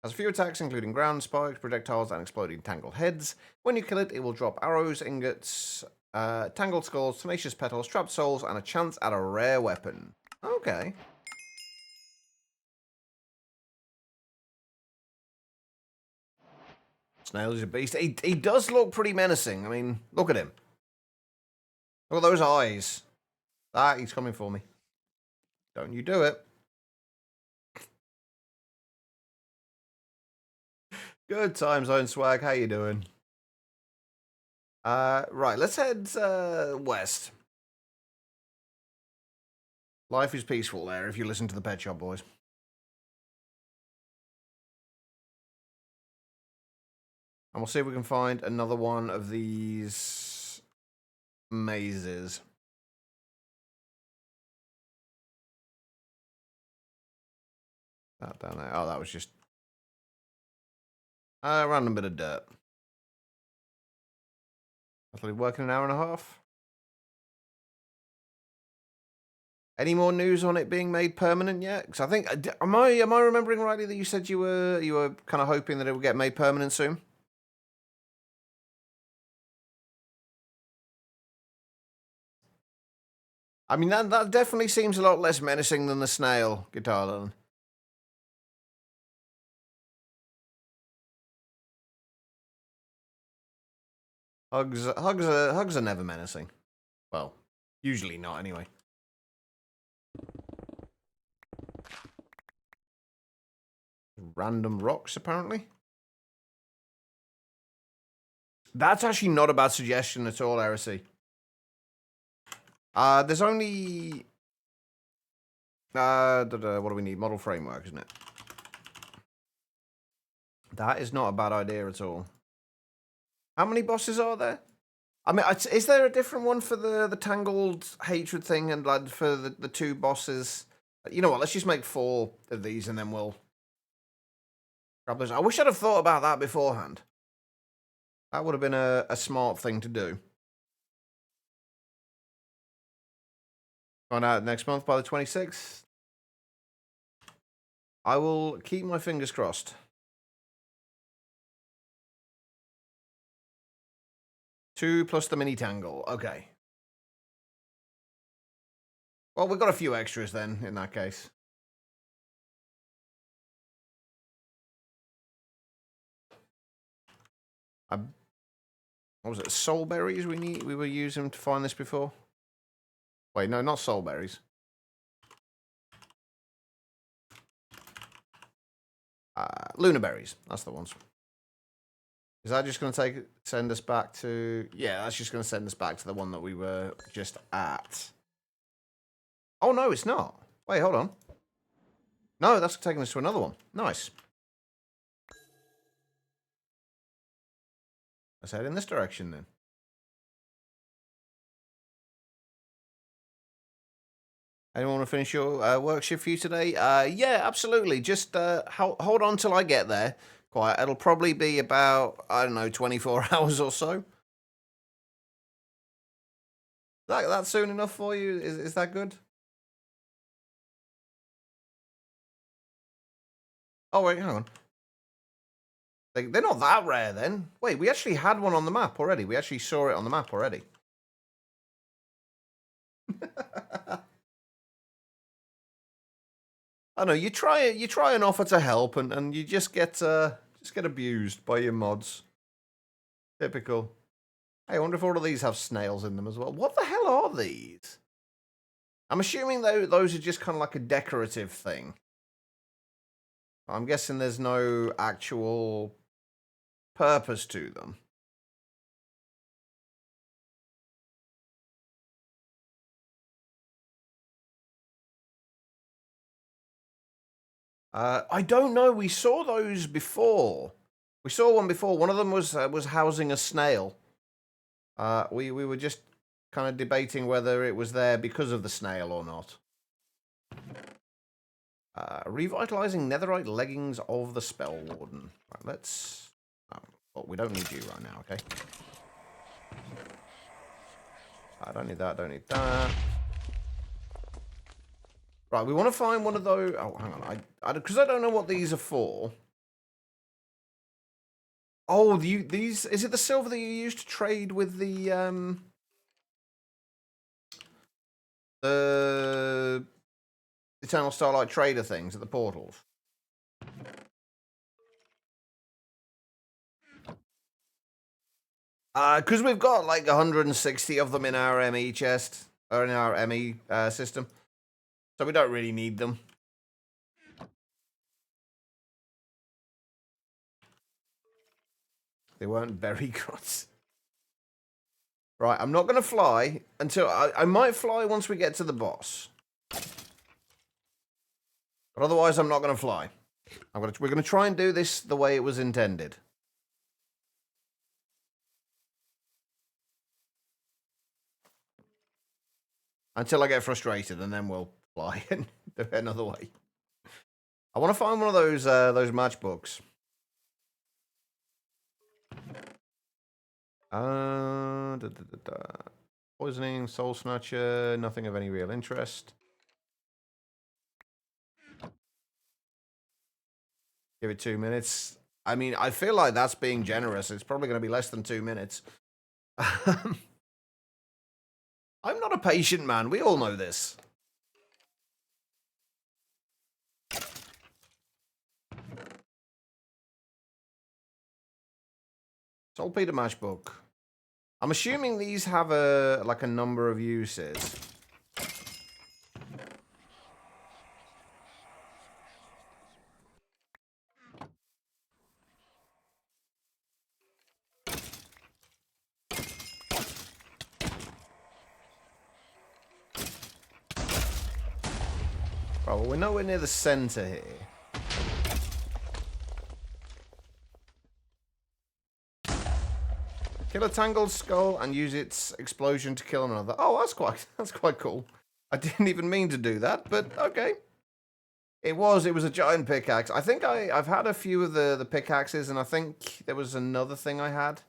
Has a few attacks, including ground spikes, projectiles, and exploding tangled heads. When you kill it, it will drop arrows, ingots, tangled skulls, tenacious petals, trapped souls, and a chance at a rare weapon. Okay. Snail is a beast. He does look pretty menacing. I mean, look at him. Look at those eyes. Ah, he's coming for me. Don't you do it. Good times, Own Swag. How you doing? Right, let's head west. Life is peaceful there if you listen to the Pet Shop Boys. And we'll see if we can find another one of these mazes. That down there. Oh, that was just a random bit of dirt. Actually working an hour and a half. Any more news on it being made permanent yet? Because I think am I remembering rightly that you said you were kind of hoping that it would get made permanent soon? I mean, that definitely seems a lot less menacing than the snail guitar then. Hugs are never menacing. Well, usually not anyway. Random rocks, apparently. That's actually not a bad suggestion at all, Heresy. There's only... what do we need? Model framework, isn't it? That is not a bad idea at all. How many bosses are there? I mean, is there a different one for the Tangled Hatred thing and like for the two bosses? You know what? Let's just make 4 of these and then we'll grab those. I wish I'd have thought about that beforehand. That would have been a smart thing to do. Find out next month by the 26th. I will keep my fingers crossed. 2 plus the mini tangle. Okay. Well, we've got a few extras then, in that case. What was it? Soul berries we were using to find this before? Wait, no, not soul berries. Lunar berries. That's the ones. Is that just going to send us back to... Yeah, that's just going to send us back to the one that we were just at. Oh, no, it's not. Wait, hold on. No, that's taking us to another one. Nice. Let's head in this direction then. Anyone want to finish your work shift for you today? Yeah, absolutely. Just hold on till I get there. Quiet. It'll probably be about, I don't know, 24 hours or so. That's soon enough for you? Is that good? Oh, wait, hang on. They're not that rare then. Wait, we actually had one on the map already. We actually saw it on the map already. I know, you try and offer to help and you just get abused by your mods. Typical. Hey, I wonder if all of these have snails in them as well. What the hell are these? I'm assuming those are just kind of like a decorative thing. I'm guessing there's no actual purpose to them. I don't know. We saw those before. We saw one before. One of them was housing a snail. We were just kind of debating whether it was there because of the snail or not. Revitalizing netherite leggings of the spell warden. Right, let's... Oh, we don't need you right now, okay? I don't need that, don't need that. Right, we want to find one of those... Oh, hang on. Because I don't know what these are for. Oh, these... Is it the silver that you use to trade with the... The... Eternal Starlight trader things at the portals? Because we've got like 160 of them in our ME chest, or in our ME system. So we don't really need them. They weren't very good. Right, I'm not going to fly until... I might fly once we get to the boss. But otherwise, I'm not going to fly. We're going to try and do this the way it was intended. Until I get frustrated, and then we'll fly and do it another way. I want to find one of those matchbooks. Poisoning, Soul Snatcher, nothing of any real interest. Give it 2 minutes. I mean, I feel like that's being generous. It's probably going to be less than 2 minutes. I'm not a patient man. We all know this. Saltpeter matchbook. I'm assuming these have a number of uses. Oh, well, we're nowhere near the center here. Kill a tangled skull and use its explosion to kill another. Oh, that's quite cool. I didn't even mean to do that, but okay. It was a giant pickaxe. I think I've had a few of the pickaxes, and I think there was another thing I had.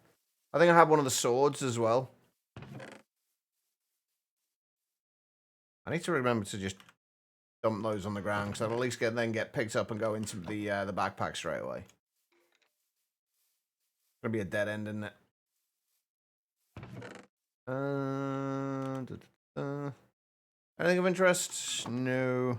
I think I had one of the swords as well. I need to remember to just dump those on the ground, so I'll at least then get picked up and go into the backpack straight away. Gonna be a dead end, isn't it? Anything of interest? No.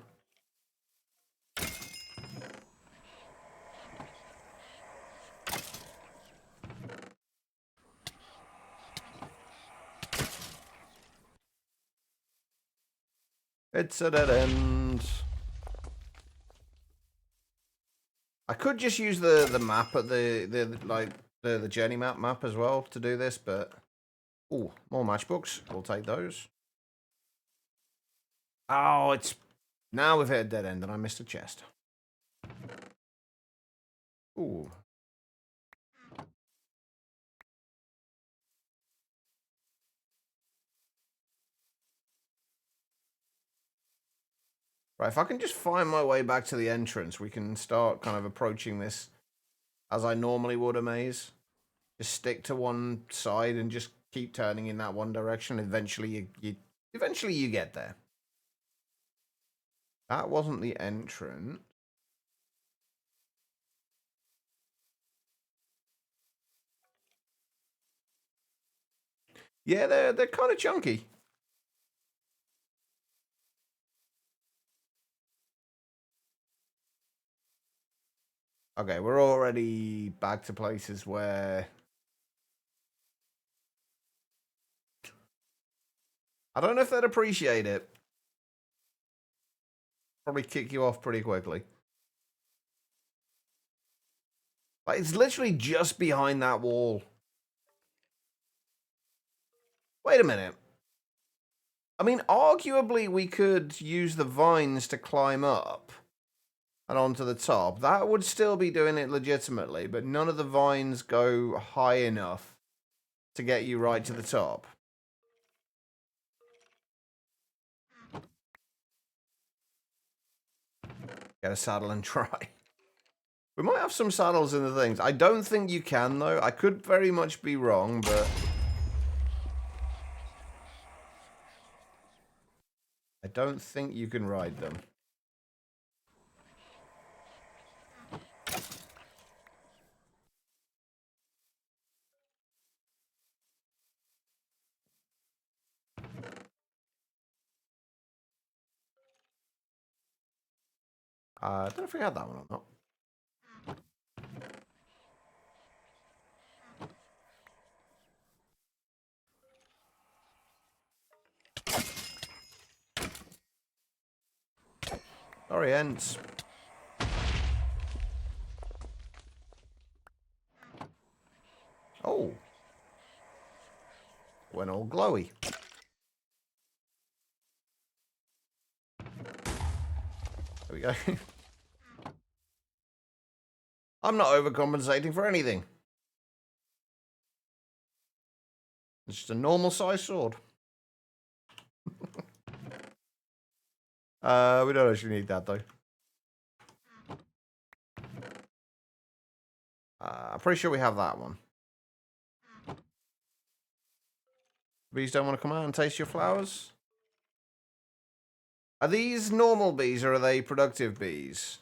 It's a dead end. I could just use the map at the journey map as well to do this, but oh, more matchbooks. We'll take those. Oh, it's now we've hit a dead end and I missed a chest. Ooh. Right, if I can just find my way back to the entrance, we can start kind of approaching this as I normally would a maze. Just stick to one side and just keep turning in that one direction. Eventually you get there. That wasn't the entrance. Yeah, they're kind of chunky. Okay, we're already back to places where I don't know if they'd appreciate it. Probably kick you off pretty quickly. Like, it's literally just behind that wall. Wait a minute. I mean, arguably we could use the vines to climb up and onto the top. That would still be doing it legitimately, but none of the vines go high enough to get you right to the top. Get a saddle and try. We might have some saddles in the things. I don't think you can, though. I could very much be wrong, but I don't think you can ride them. I don't know if we had that one or not. Sorry, ends. Oh. Went all glowy. There we go. I'm not overcompensating for anything. It's just a normal size sword. We don't actually need that though. I'm pretty sure we have that one. Bees don't want to come out and taste your flowers? Are these normal bees or are they productive bees?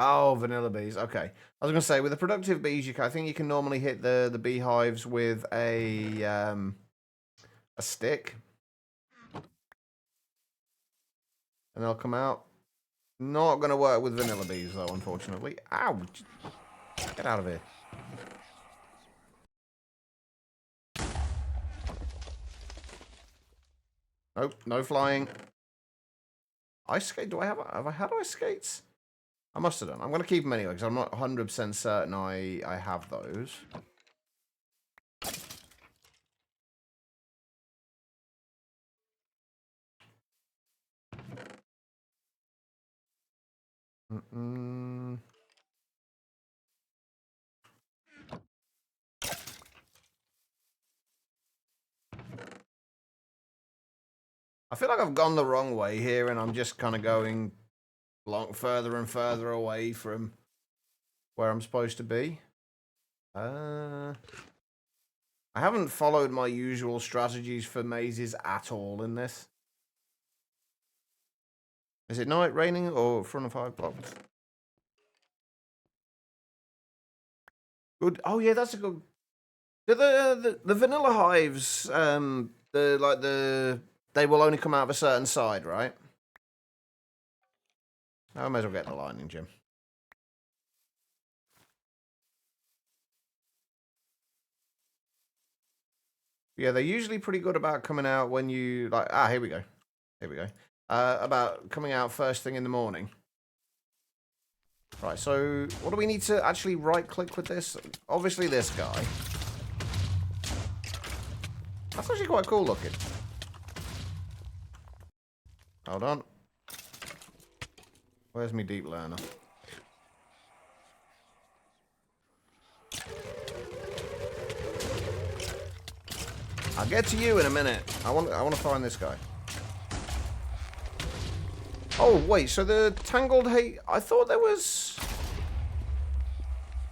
Oh, vanilla bees. Okay. I was going to say, with the productive bees, I think you can normally hit the beehives with a stick. And they'll come out. Not going to work with vanilla bees, though, unfortunately. Ow! Get out of here. Nope, no flying. Ice skate? Have I had ice skates? I must have done. I'm going to keep them anyway, because I'm not 100% certain I have those. I feel like I've gone the wrong way here, and I'm just kind of going further and further away from where I'm supposed to be. I haven't followed my usual strategies for mazes at all in this. Is it night, raining, or front of 5 blocks? Good. Oh yeah, that's a good. The vanilla hives, they will only come out of a certain side, right? I may as well get the lightning gem. Yeah, they're usually pretty good about coming out when you like. Ah, here we go. Here we go. About coming out first thing in the morning. Right. So, what do we need to actually right-click with this? Obviously, this guy. That's actually quite cool looking. Hold on. Where's my deep learner? I'll get to you in a minute. I want to find this guy. Oh wait, so the tangled hay. I thought there was.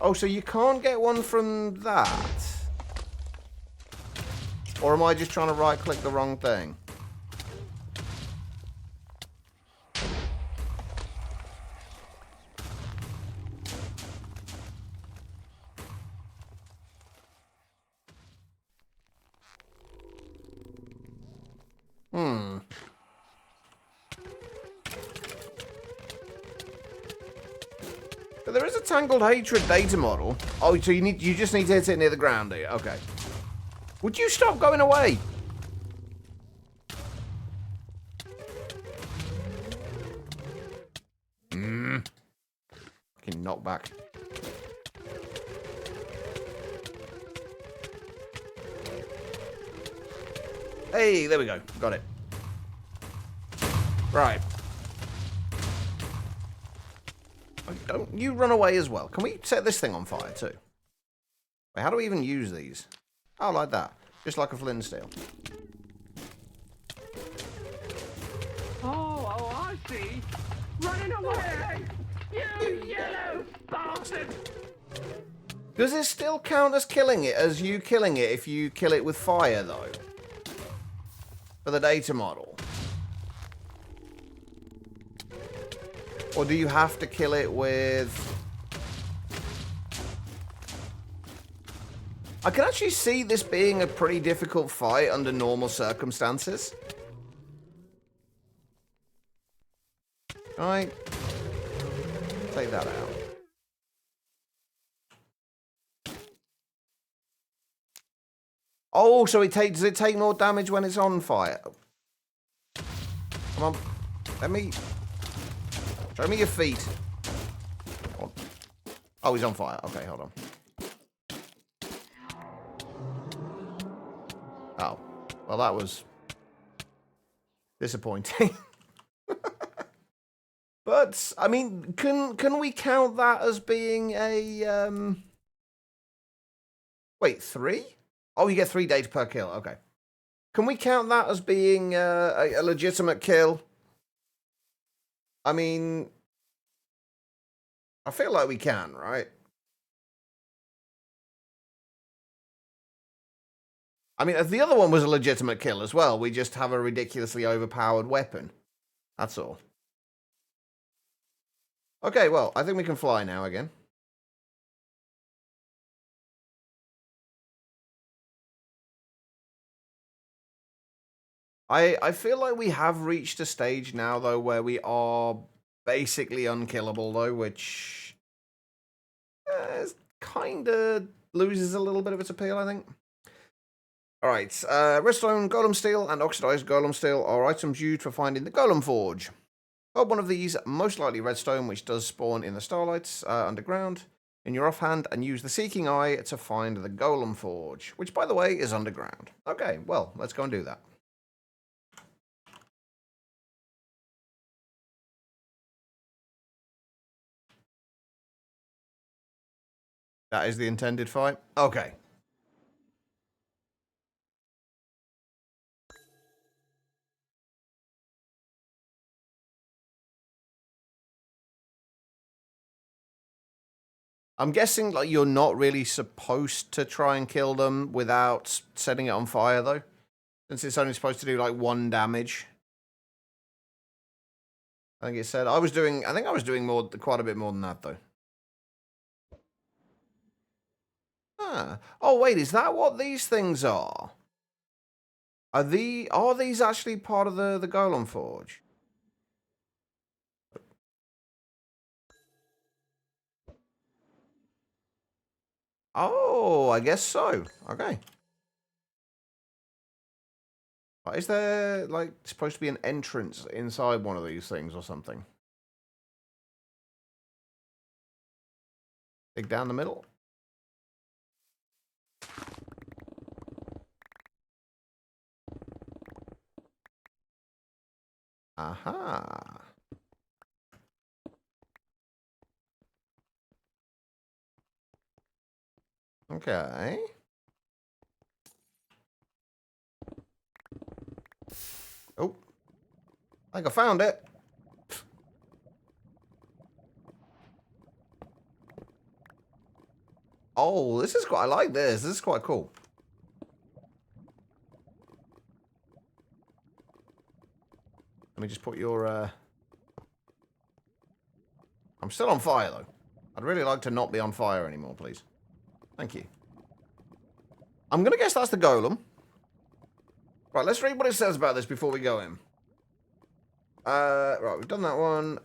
Oh, so you can't get one from that. Or am I just trying to right-click the wrong thing? But there is a Tangled Hatred data model. Oh, so you just need to hit it near the ground here. Okay. Would you stop going away? Fucking knockback. Hey, there we go. Got it. Right. Don't you run away as well. Can we set this thing on fire too? Wait, how do we even use these? Oh, like that. Just like a flint and steel. Oh, I see. Running away! You yellow bastard! Does it still count as killing it, as you killing it, if you kill it with fire, though? For the data model? Or do you have to kill it with... I can actually see this being a pretty difficult fight under normal circumstances. Can I take that out? Oh, so does it take more damage when it's on fire? Come on. Let me... Show me your feet. Oh, he's on fire. Okay, hold on. Oh. Well, that was disappointing. But, I mean, can we count that as being a... Wait, 3? Oh, you get 3 data per kill. Okay. Can we count that as being a legitimate kill? I mean, I feel like we can, right? I mean, the other one was a legitimate kill as well. We just have a ridiculously overpowered weapon. That's all. Okay, well, I think we can fly now again. I feel like we have reached a stage now, though, where we are basically unkillable, though, which kind of loses a little bit of its appeal, I think. Alright, redstone, golem steel, and oxidized golem steel are items used for finding the golem forge. Hold one of these, most likely redstone, which does spawn in the Starlights underground, in your offhand, and use the seeking eye to find the golem forge, which, by the way, is underground. Okay, well, let's go and do that. That is the intended fight? Okay. I'm guessing like you're not really supposed to try and kill them without setting it on fire, though, since it's only supposed to do like 1 damage. I think it said I think I was doing quite a bit more than that, though. Ah. Oh wait, is that what these things are? Are these actually part of the golem forge? Oh, I guess so. Okay. Is there like supposed to be an entrance inside one of these things or something? Dig down the middle. Aha. Okay. Oh. I think I found it. Oh, this is quite, I like this. This is quite cool. Let me just put your, I'm still on fire, though. I'd really like to not be on fire anymore, please. Thank you. I'm going to guess that's the golem. Right, let's read what it says about this before we go in. Right, we've done that one.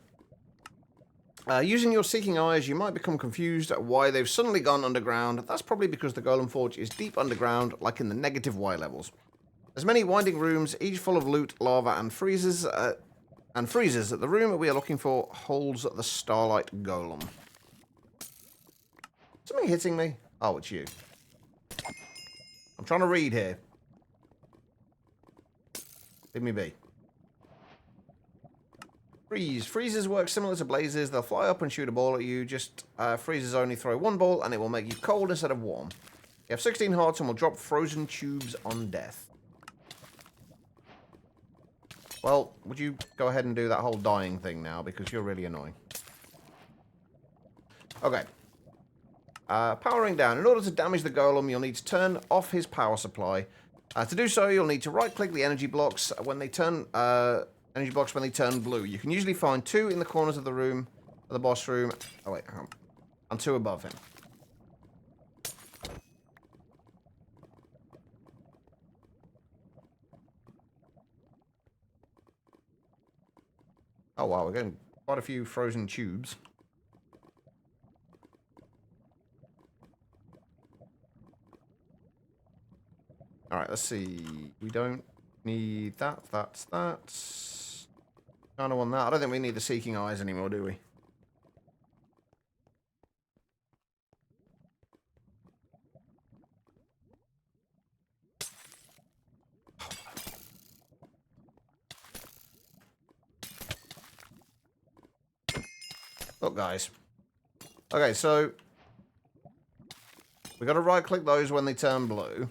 Using your seeking eyes, you might become confused at why they've suddenly gone underground. That's probably because the golem forge is deep underground, like in the negative Y levels. There's many winding rooms, each full of loot, lava, and freezes. The room that we are looking for holds the Starlight golem. Something hitting me? Oh, it's you. I'm trying to read here. Leave me be. Freeze. Freezes work similar to blazes. They'll fly up and shoot a ball at you. Just freezes only throw 1 ball, and it will make you cold instead of warm. You have 16 hearts and will drop frozen tubes on death. Well, would you go ahead and do that whole dying thing now, because you're really annoying. Okay. Powering down. In order to damage the golem, you'll need to turn off his power supply. To do so, you'll need to right-click the energy blocks when they turn blue. You can usually find 2 in the corners of the room, of the boss room. Oh wait, hang on. And 2 above him. Oh wow, we're getting quite a few frozen tubes. Alright, let's see. We don't need that. That's that. Kind of want that. I don't think we need the seeking eyes anymore, do we? Look, guys. Okay, so we got to right-click those when they turn blue.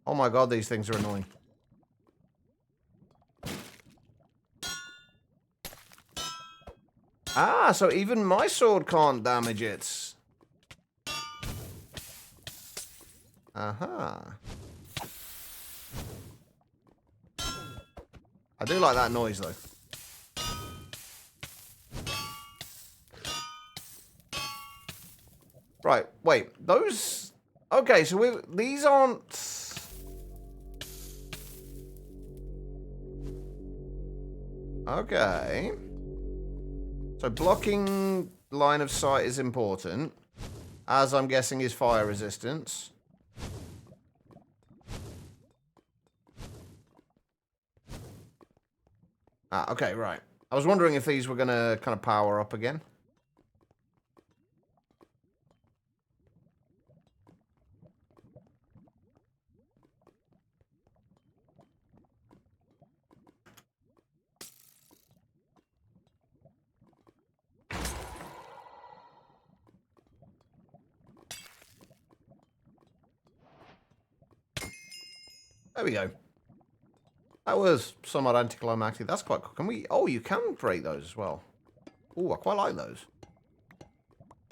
Oh my god, these things are annoying. Ah, so even my sword can't damage it. Aha. do like that noise, though. Right, wait. Those... Okay, so these aren't... Okay. So blocking line of sight is important, as I'm guessing is fire resistance. Ah, okay, right. I was wondering if these were going to kind of power up again. There we go. That was somewhat anticlimactic. That's quite cool. Can we... Oh, you can break those as well. Oh, I quite like those.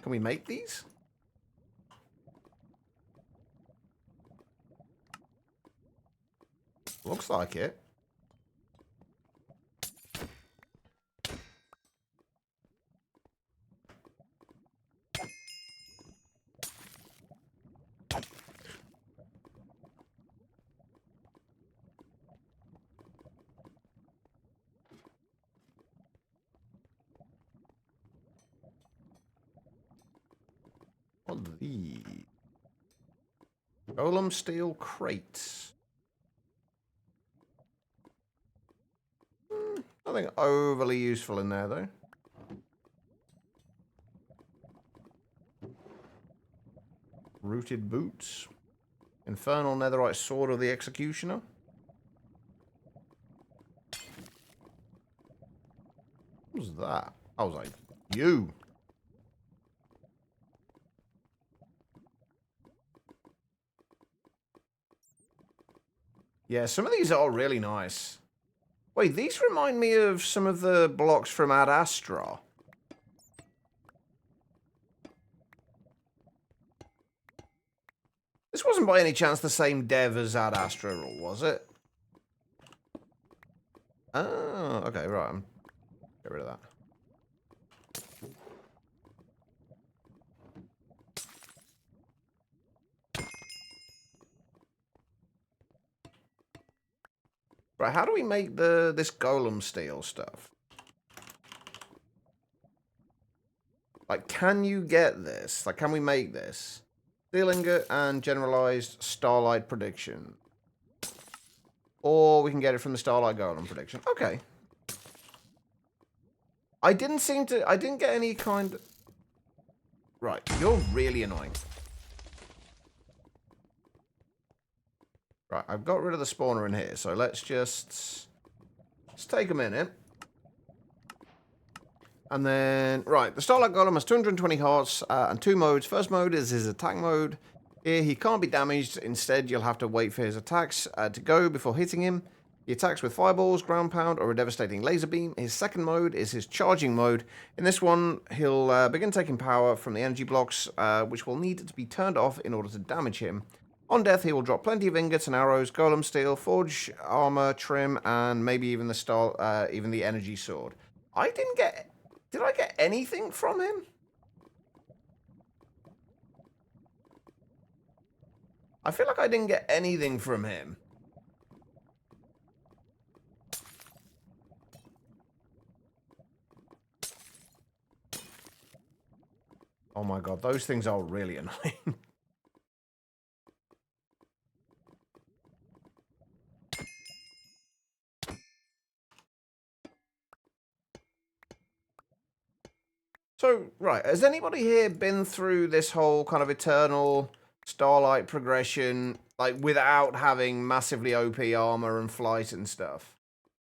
Can we make these? Looks like it. What are these? Golem steel crates. Nothing overly useful in there, though. Rooted boots. Infernal netherite sword of the executioner. What was that? I was like, you. Yeah, some of these are really nice. Wait, these remind me of some of the blocks from Ad Astra. This wasn't by any chance the same dev as Ad Astra, was it? Oh, okay, right. Get rid of that. Right, how do we make this golem steel stuff? Like, can you get this? Like, can we make this? Steel ingot and generalized Starlight prediction. Or we can get it from the Starlight golem prediction. Okay. I didn't get any kind... Right, you're really annoying. Right, I've got rid of the spawner in here, so let's take a minute. And then, right, the Starlight Golem has 220 hearts and 2 modes. First mode is his attack mode. Here, he can't be damaged. Instead, you'll have to wait for his attacks to go before hitting him. He attacks with fireballs, ground pound, or a devastating laser beam. His second mode is his charging mode. In this one, he'll begin taking power from the energy blocks, which will need to be turned off in order to damage him. On death, he will drop plenty of ingots and arrows, golem steel, forge armor, trim, and maybe even the energy sword. Did I get anything from him? I feel like I didn't get anything from him. Oh my god, those things are really annoying. So, right, has anybody here been through this whole kind of eternal Starlight progression, like, without having massively OP armor and flight and stuff?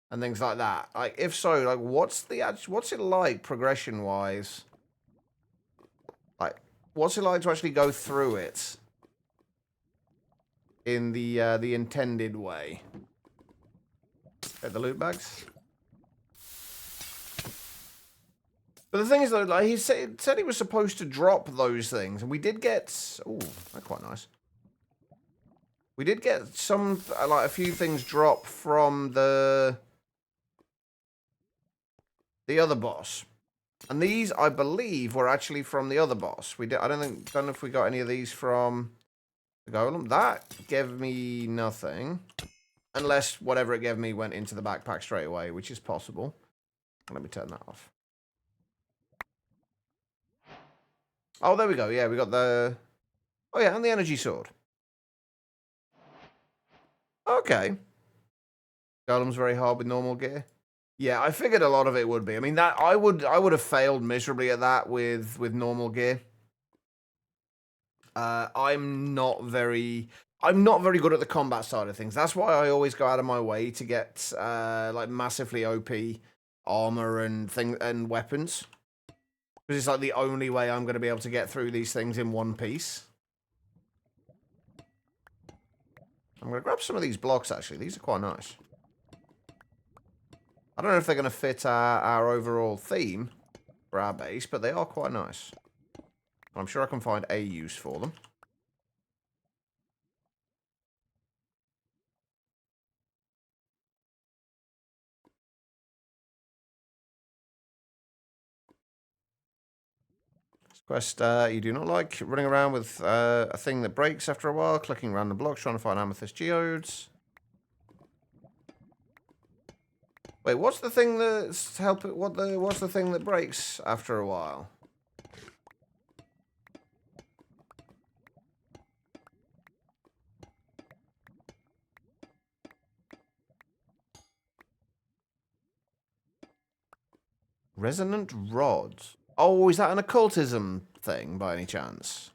And things like that? Like, if so, like, what's it like progression-wise? Like, what's it like to actually go through it in the intended way? Get the loot bags. But the thing is, though, like, he said he was supposed to drop those things, and we did get... Oh, that's quite nice. We did get some, like, a few things drop from the the other boss. And these, I believe, were actually from the other boss. I don't know if we got any of these from the golem. That gave me nothing. Unless whatever it gave me went into the backpack straight away, which is possible. Let me turn that off. Oh, there we go. Yeah, we got the... Oh, yeah, and the energy sword. Okay. Golem's very hard with normal gear. Yeah, I figured a lot of it would be. I mean, that I would have failed miserably at that with normal gear. I'm not very good at the combat side of things. That's why I always go out of my way to get like massively OP armor and weapons. Because it's like the only way I'm going to be able to get through these things in one piece. I'm going to grab some of these blocks, actually. These are quite nice. I don't know if they're going to fit our overall theme for our base, but they are quite nice. I'm sure I can find a use for them. Quest, you do not like running around with a thing that breaks after a while, clicking random blocks, trying to find amethyst geodes. Wait, what's the thing that's what's the thing that breaks after a while? Resonant rods. Oh, is that an occultism thing by any chance?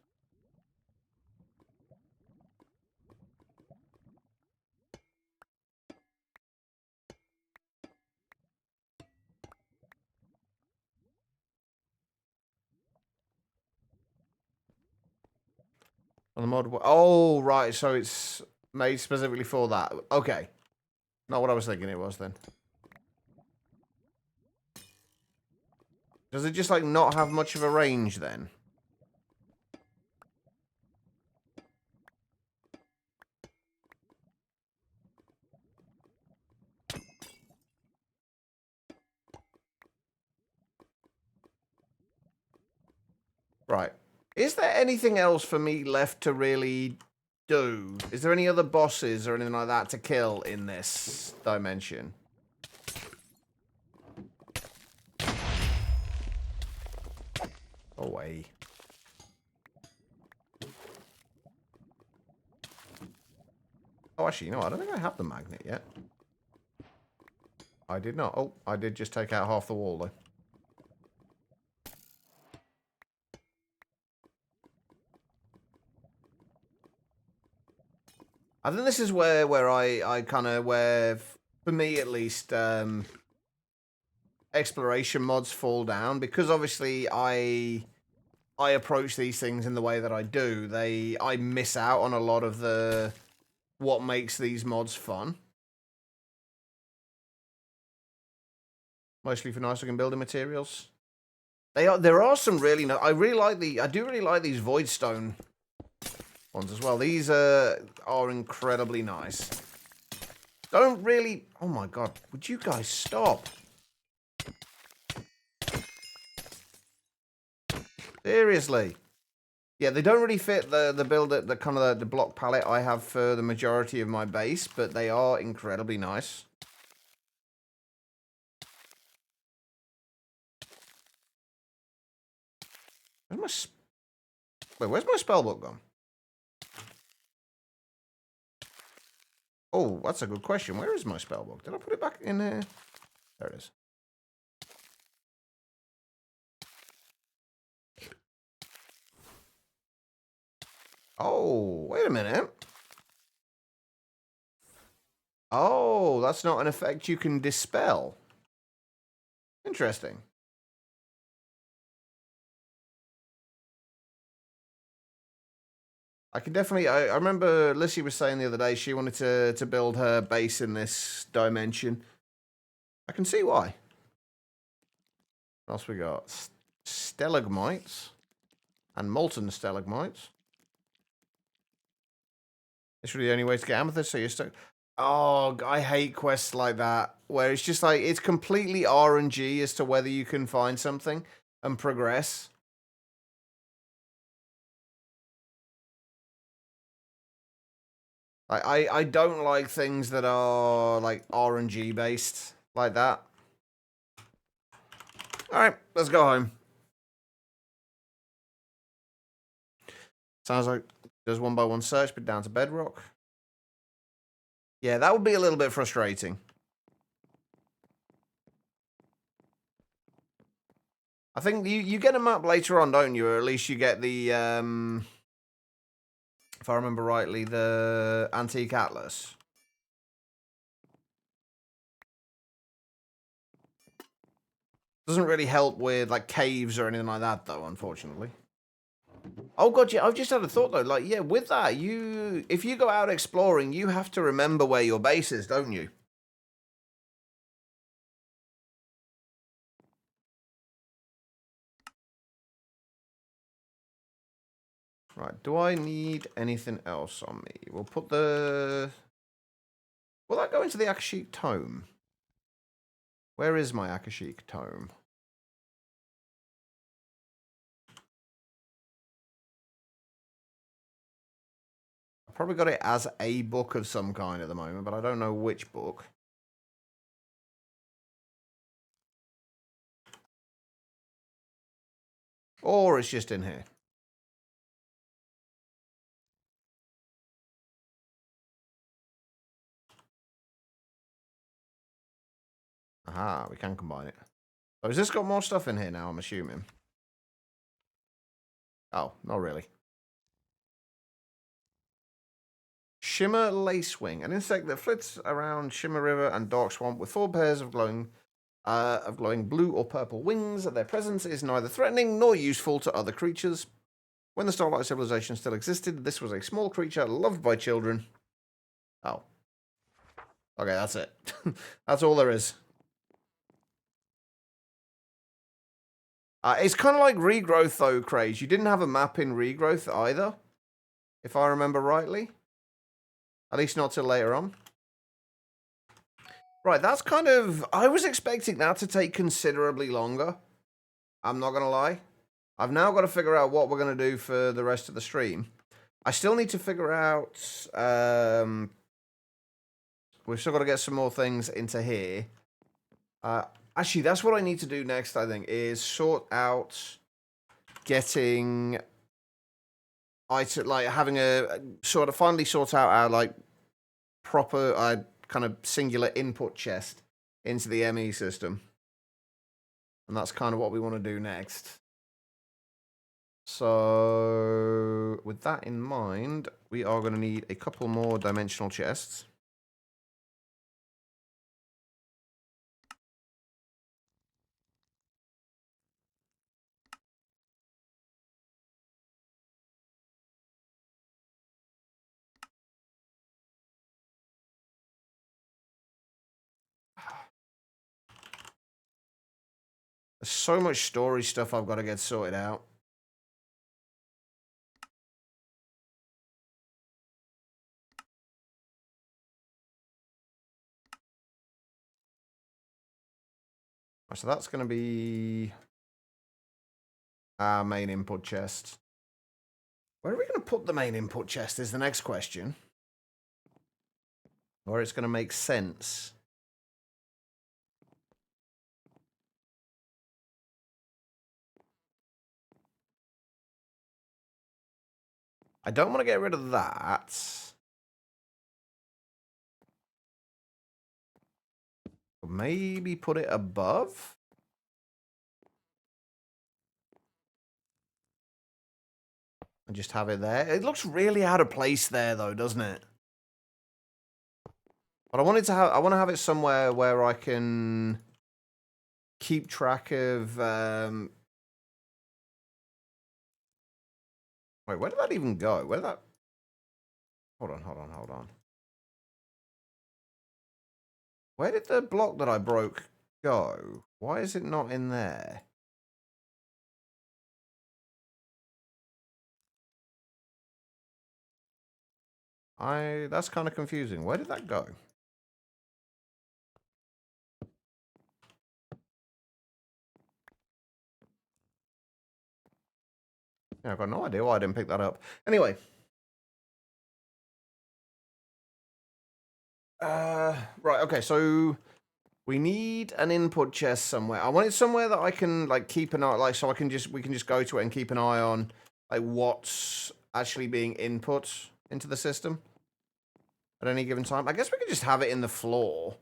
On the mod. Oh, right. So it's made specifically for that. Okay. Not what I was thinking it was then. Does it just like not have much of a range then? Right. Is there anything else for me left to really do? Is there any other bosses or anything like that to kill in this dimension? Away. Oh, actually, no, I don't think I have the magnet yet. I did not. Oh, I did just take out half the wall, though. I think this is where I kind of, for me at least, exploration mods fall down. Because obviously I approach these things in the way that I do. I miss out on a lot of what makes these mods fun. Mostly for nice looking building materials. There are some really I do really like these voidstone ones as well. These are incredibly nice. Don't really... Oh my god, would you guys stop? Seriously. Yeah, they don't really fit the build, the kind of the block palette I have for the majority of my base, but they are incredibly nice. Where's my spellbook gone? Oh, that's a good question. Where is my spellbook? Did I put it back in there? There it is. Oh, wait a minute. Oh, that's not an effect you can dispel. Interesting. I can definitely... I remember Lissy was saying the other day she wanted to build her base in this dimension. I can see why. What else we got? Stalagmites. And molten stalagmites. It's really the only way to get amethyst, so you're stuck... Oh, I hate quests like that, where it's just like, it's completely RNG as to whether you can find something and progress. I don't like things that are, like, RNG based like that. Alright, let's go home. Sounds like there's one by one search, but down to bedrock. Yeah, that would be a little bit frustrating. I think you get a map later on, don't you? Or at least you get the, if I remember rightly, the Antique Atlas. Doesn't really help with, like, caves or anything like that, though, unfortunately. Oh, God, yeah, I've just had a thought, though. Like, yeah, with that, if you go out exploring, you have to remember where your base is, don't you? Right, do I need anything else on me? We'll put the... Will that go into the Akashic Tome? Where is my Akashic Tome? I've probably got it as a book of some kind at the moment, but I don't know which book. Or it's just in here. Aha, we can combine it. So has this got more stuff in here now, I'm assuming? Oh, not really. Shimmer Lacewing, an insect that flits around Shimmer River and Dark Swamp with 4 pairs of glowing blue or purple wings. Their presence is neither threatening nor useful to other creatures. When the Starlight civilization still existed, this was a small creature loved by children. Oh. Okay, that's it. That's all there is. It's kind of like Regrowth, though, Craze. You didn't have a map in Regrowth either, if I remember rightly. At least not till later on. Right, that's kind of... I was expecting that to take considerably longer. I'm not going to lie. I've now got to figure out what we're going to do for the rest of the stream. I still need to figure out... we've still got to get some more things into here. Actually, that's what I need to do next, I think, is sort out getting... having a... sort of finally sort out our, like, proper, kind of singular input chest into the ME system. And that's kind of what we want to do next. So, with that in mind, we are going to need a couple more dimensional chests. There's so much story stuff I've got to get sorted out. So that's going to be our main input chest. Where are we going to put the main input chest is the next question. Where it's going to make sense. I don't want to get rid of that. Maybe put it above. And just have it there. It looks really out of place there, though, doesn't it? But I want to have it somewhere where I can keep track of. Wait, where did that even go? Where did that? Hold on. Where did the block that I broke go? Why is it not in there? That's kind of confusing. Where did that go? Yeah, I've got no idea why I didn't pick that up. Anyway. Right, okay, so we need an input chest somewhere. I want it somewhere that I can like keep an eye, like so we can just go to it and keep an eye on like what's actually being input into the system at any given time. I guess we could just have it in the floor,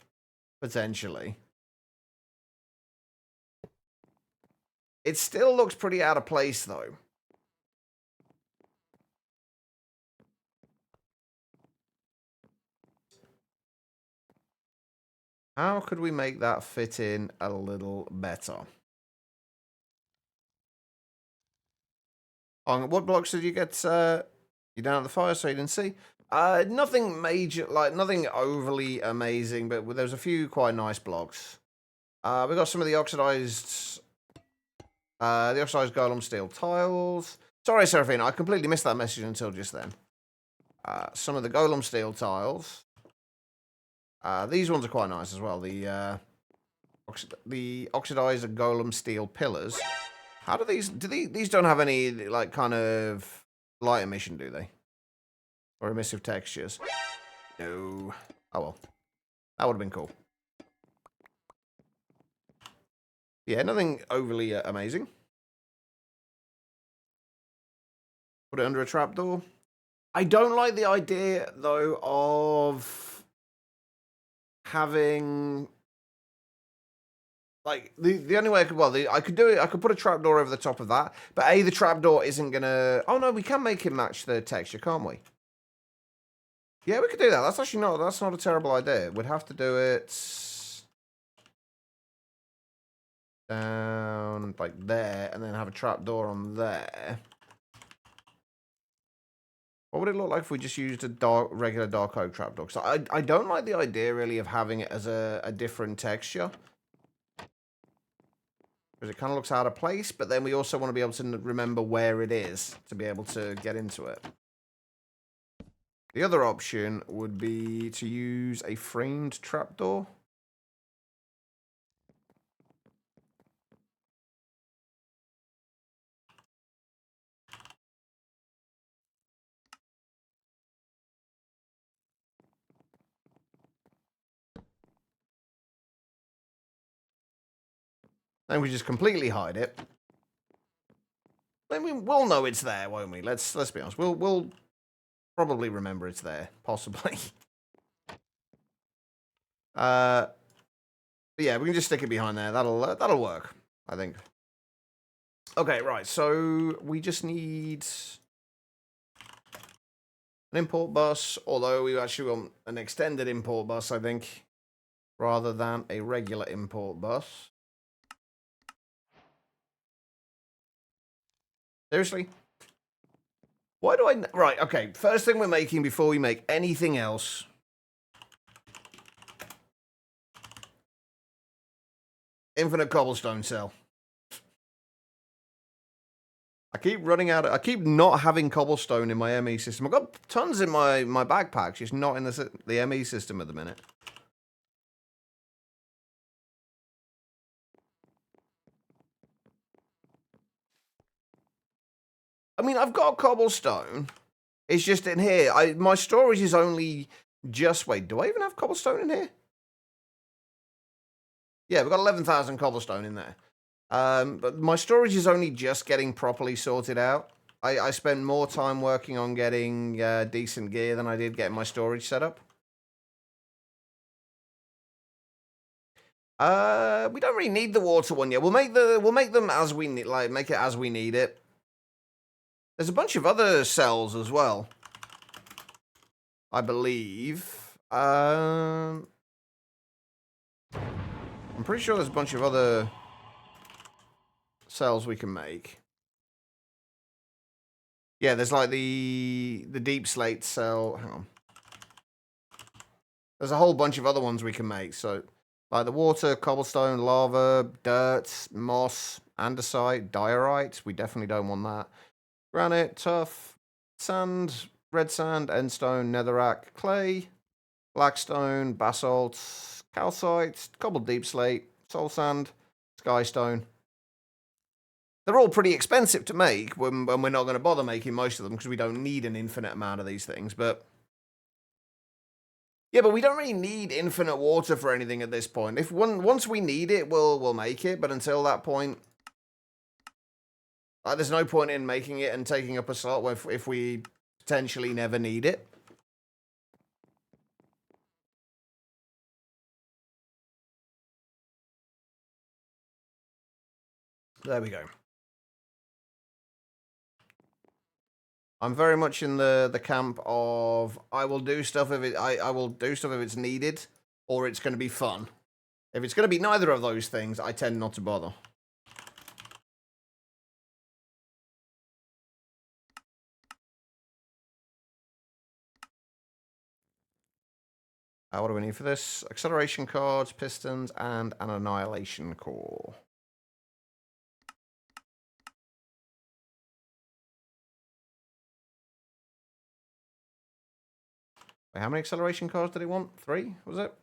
potentially. It still looks pretty out of place though. How could we make that fit in a little better? On what blocks did you get? You down at the fire, so you didn't see. Nothing major, like nothing overly amazing, but there's a few quite nice blocks. We got some of the oxidized golem steel tiles. Sorry, Seraphine, I completely missed that message until just then. Some of the golem steel tiles. These ones are quite nice as well. The oxidized golem steel pillars. How do these don't have any like kind of light emission, do they? Or emissive textures? No. Oh well. That would have been cool. Yeah, nothing overly amazing. Put it under a trapdoor. I don't like the idea though of having like the only way I could I could do it. I could put a trapdoor over the top of that, but the trapdoor isn't gonna. Oh no, we can make it match the texture, can't we? Yeah, we could do that. That's actually not. That's not a terrible idea. We'd have to do it down like there, and then have a trapdoor on there. What would it look like if we just used a regular dark oak trapdoor? Because I don't like the idea really of having it as a different texture. Because it kind of looks out of place, but then we also want to be able to remember where it is to be able to get into it. The other option would be to use a framed trapdoor. Then we just completely hide it. Then we'll know it's there, won't we? Let's be honest. We'll probably remember it's there, possibly. But yeah, we can just stick it behind there. That'll work, I think. Okay, right. So we just need an import bus, although we actually want an extended import bus, I think, rather than a regular import bus. Seriously? Why do I... Right, okay. First thing we're making before we make anything else. Infinite cobblestone cell. I keep running out. I keep not having cobblestone in my ME system. I've got tons in my backpack, just not in the ME system at the minute. I mean, I've got cobblestone. It's just in here. My storage is only just... Wait, do I even have cobblestone in here? Yeah, we've got 11,000 cobblestone in there. But my storage is only just getting properly sorted out. I spent more time working on getting decent gear than I did getting my storage set up. We don't really need the water one yet. We'll make them as we need, like make it as we need it. There's a bunch of other cells as well, I believe. I'm pretty sure there's a bunch of other cells we can make. Yeah, there's like the deep slate cell. Hang on. There's a whole bunch of other ones we can make. So, like the water, cobblestone, lava, dirt, moss, andesite, diorite. We definitely don't want that. Granite, tuff, sand, red sand, endstone, netherrack, clay, blackstone, basalt, calcite, cobbled deep slate, soul sand, skystone. They're all pretty expensive to make when we're not going to bother making most of them because we don't need an infinite amount of these things. But yeah, but we don't really need infinite water for anything at this point. If once we need it, we'll make it. But until that point, there's no point in making it and taking up a slot if we potentially never need it. There we go. I'm very much in the camp of I will do stuff if I will do stuff if it's needed or it's going to be fun. If it's going to be neither of those things, I tend not to bother. What do we need for this? Acceleration cards, pistons, and an annihilation core. Wait, how many acceleration cards did he want? 3, was it?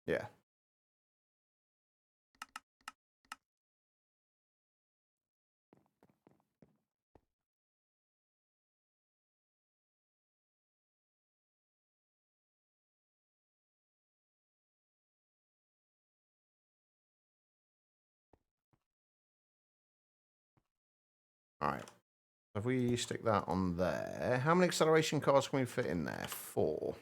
Yeah. Alright. If we stick that on there, how many acceleration cards can we fit in there? 4.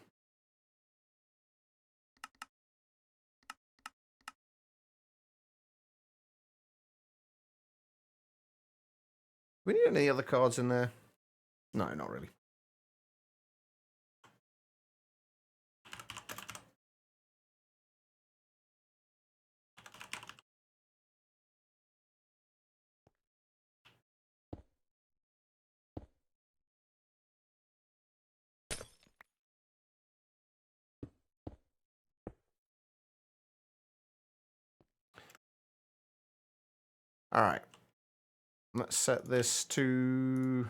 We need any other cards in there? No, not really. Alright. Let's set this to...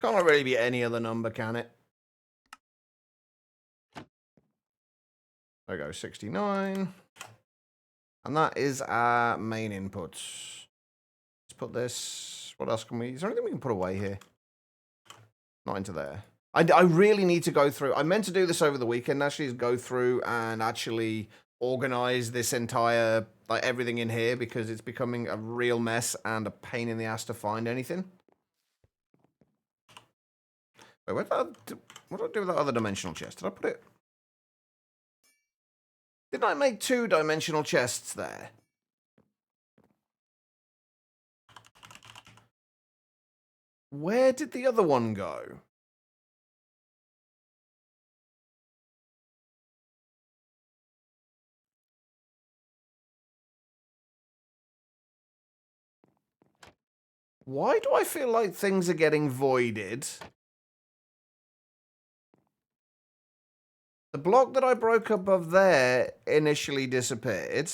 Can't really be any other number, can it? There we go, 69. And that is our main inputs. Let's put this... What else can we... Is there anything we can put away here? Not into there. I really need to go through... I meant to do this over the weekend, actually, is go through and actually organize this entire... Like, everything in here, because it's becoming a real mess and a pain in the ass to find anything. Wait, what did I do with that other dimensional chest? Did I put it... Didn't I make 2 dimensional chests there? Where did the other one go? Why do I feel like things are getting voided? The block that I broke above there initially disappeared.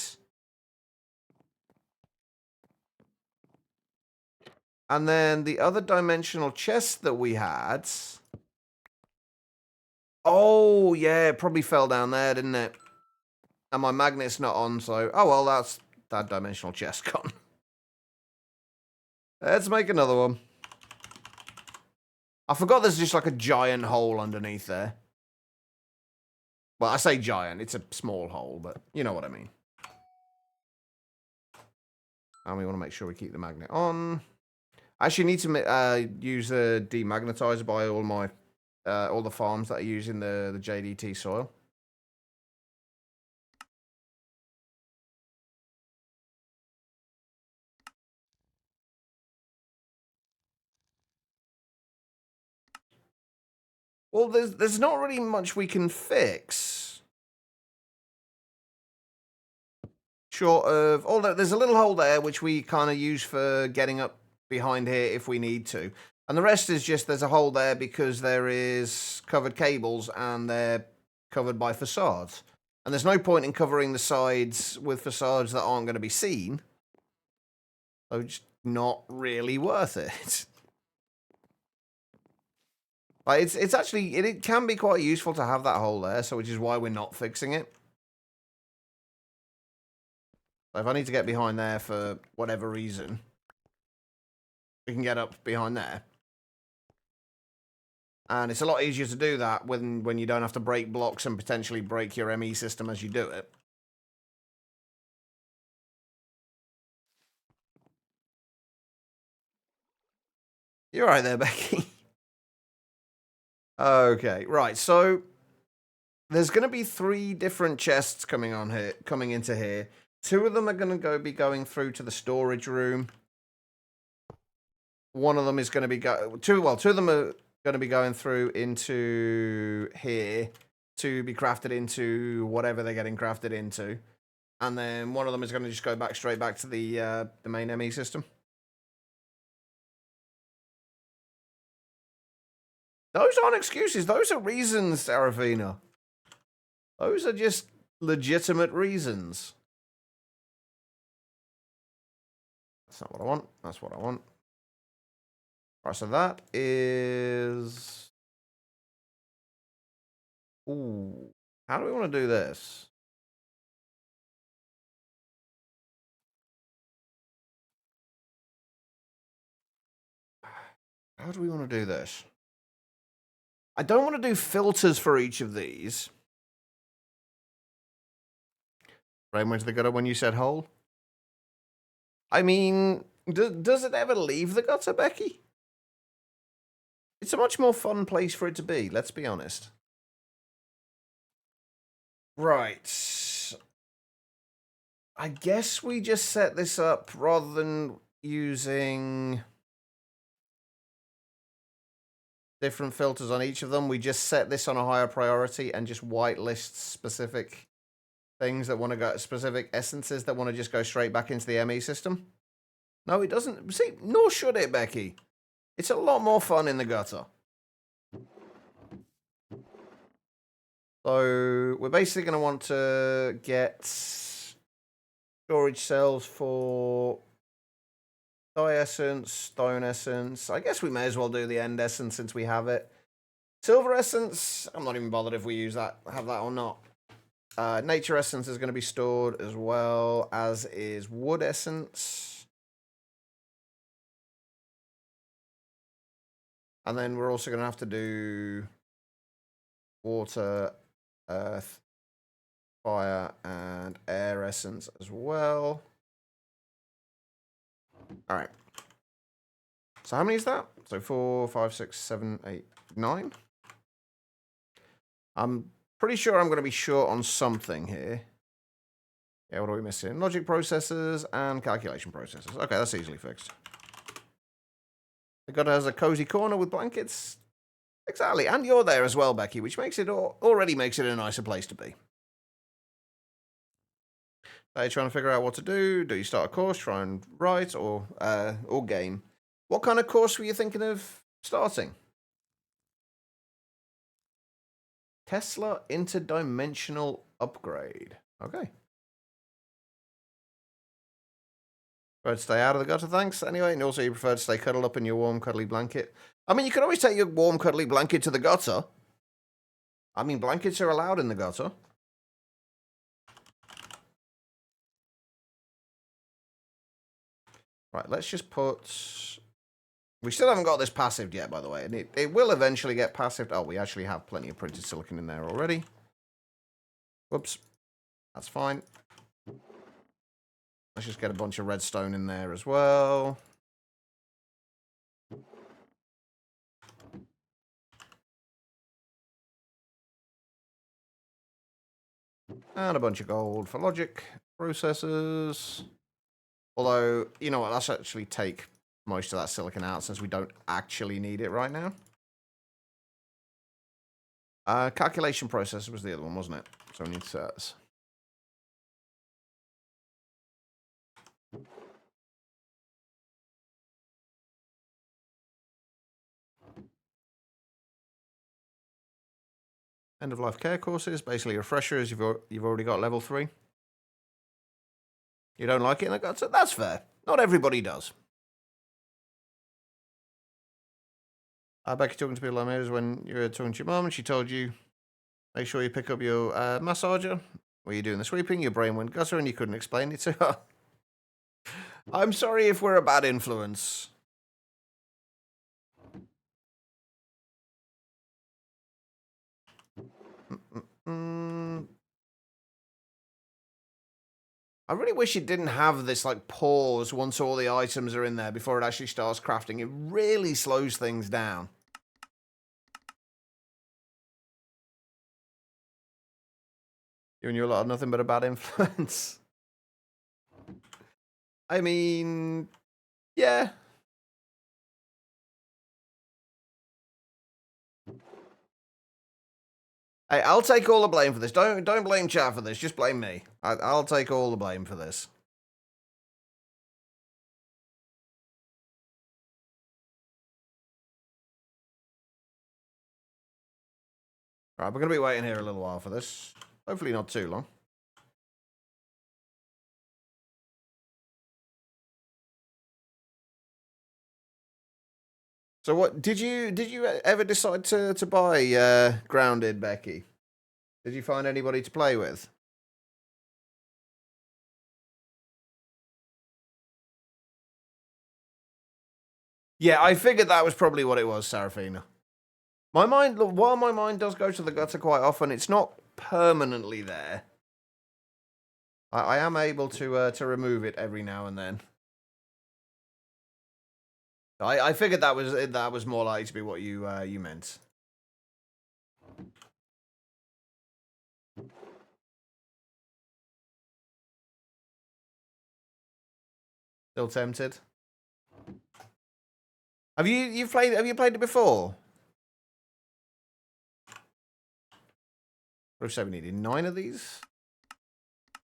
And then the other dimensional chest that we had... Oh, yeah, it probably fell down there, didn't it? And my magnet's not on, so... Oh, well, that's that dimensional chest gone. Let's make another one. I forgot there's just like a giant hole underneath there. Well, I say giant, it's a small hole, but you know what I mean. And we want to make sure we keep the magnet on. I actually need to use a demagnetizer by all the farms that I use in the JDT soil. Well, there's not really much we can fix. Short of... Oh, there's a little hole there, which we kind of use for getting up behind here if we need to. And the rest is just there's a hole there because there is covered cables and they're covered by facades. And there's no point in covering the sides with facades that aren't going to be seen. So it's not really worth it. Like it's actually... It can be quite useful to have that hole there, so which is why we're not fixing it. So if I need to get behind there for whatever reason, we can get up behind there. And it's a lot easier to do that when you don't have to break blocks and potentially break your ME system as you do it. You're right there, Becky. Okay, right. So there's going to be 3 different chests coming into here. 2 of them are going to be going through to the storage room. One of them is going to be two of them are going to be going through into here to be crafted into whatever they're getting crafted into, and then one of them is going to just go straight back to the main ME system. Those aren't excuses. Those are reasons, Serafina. Those are just legitimate reasons. That's not what I want. That's what I want. Right, so that is... Ooh. How do we want to do this? How do we want to do this? I don't want to do filters for each of these. Right, went to the gutter when you said hole? I mean, does it ever leave the gutter, Becky? It's a much more fun place for it to be, let's be honest. Right. I guess we just set this up rather than using different filters on each of them. We just set this on a higher priority and just whitelist specific things that want to go, specific essences that want to just go straight back into the ME system. No, it doesn't. See, nor should it, Becky. It's a lot more fun in the gutter. So we're basically going to want to get storage cells for dye essence, stone essence. I guess we may as well do the end essence since we have it. Silver essence, I'm not even bothered if we use that, have that or not. Nature essence is going to be stored as well, as is wood essence. And then we're also going to have to do water, earth, fire, and air essence as well. All right. So how many is that? So 4, 5, 6, 7, 8, 9. I'm pretty sure I'm going to be short on something here. Yeah, what are we missing? Logic processors and calculation processors. Okay, that's easily fixed. The gutter has a cozy corner with blankets. Exactly, and you're there as well, Becky, which makes it already makes it a nicer place to be. Are you trying to figure out what to do? Do you start a course, try and write, or game? What kind of course were you thinking of starting? Tesla interdimensional upgrade. Okay. Prefer to stay out of the gutter, thanks. Anyway, and also you prefer to stay cuddled up in your warm, cuddly blanket. I mean, you could always take your warm, cuddly blanket to the gutter. I mean, blankets are allowed in the gutter. Right, let's just put... We still haven't got this passived yet, by the way. And it will eventually get passived. Oh, we actually have plenty of printed silicon in there already. Whoops. That's fine. Let's just get a bunch of redstone in there as well. And a bunch of gold for logic processors. Although, you know what, let's actually take most of that silicon out since we don't actually need it right now. Calculation processor was the other one, wasn't it? So we need sets. End of life care courses, basically refreshers. You've already got level 3. You don't like it, that's fair. Not everybody does. Becky talking to people like me is when you were talking to your mum and she told you, make sure you pick up your massager. Were you doing the sweeping? Your brain went gutter and you couldn't explain it to her. I'm sorry if we're a bad influence. I really wish it didn't have this like pause once all the items are in there before it actually starts crafting. It really slows things down. Giving you a lot of nothing but a bad influence. I mean, yeah. Hey, I'll take all the blame for this. Don't blame chat for this. Just blame me. I'll take all the blame for this. All right, we're going to be waiting here a little while for this. Hopefully not too long. So what did you ever decide to buy Grounded, Becky? Did you find anybody to play with? Yeah, I figured that was probably what it was, Serafina. While my mind does go to the gutter quite often, it's not permanently there. I am able to remove it every now and then. I figured that was more likely to be what you meant. Still tempted. Have you played it before? What said we needed 9 of these?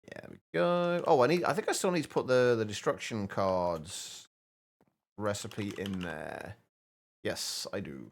Yeah, there we go. Oh, I think I still need to put the destruction cards recipe in there. Yes, I do.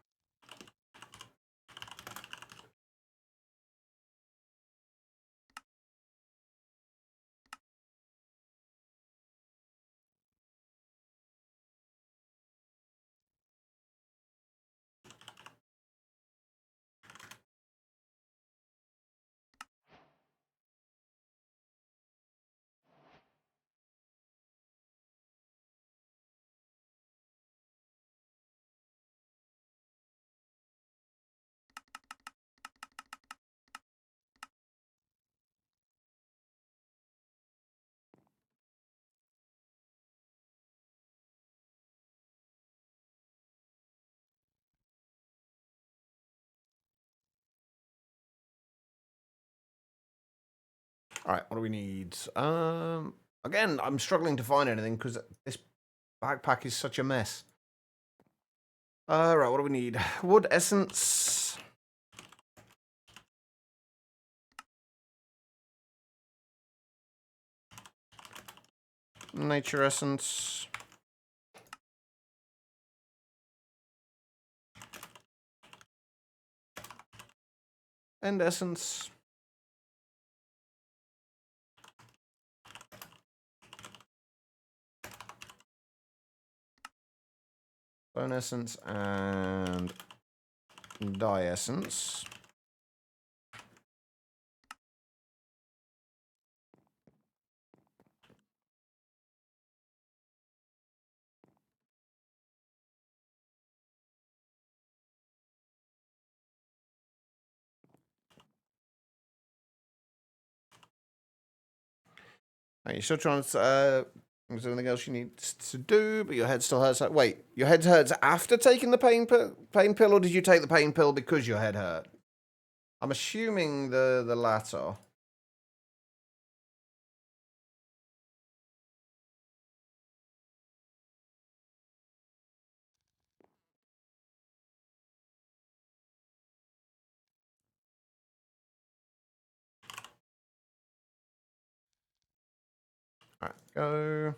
All right, what do we need? Again, I'm struggling to find anything because this backpack is such a mess. Right, what do we need? Wood essence. Nature essence. And essence. Bone essence and dye essence. Right, you're still trying to. Is there anything else you need to do? But your head still hurts. Wait, your head hurts after taking the pain pill, or did you take the pain pill because your head hurt? I'm assuming the latter. All right, go.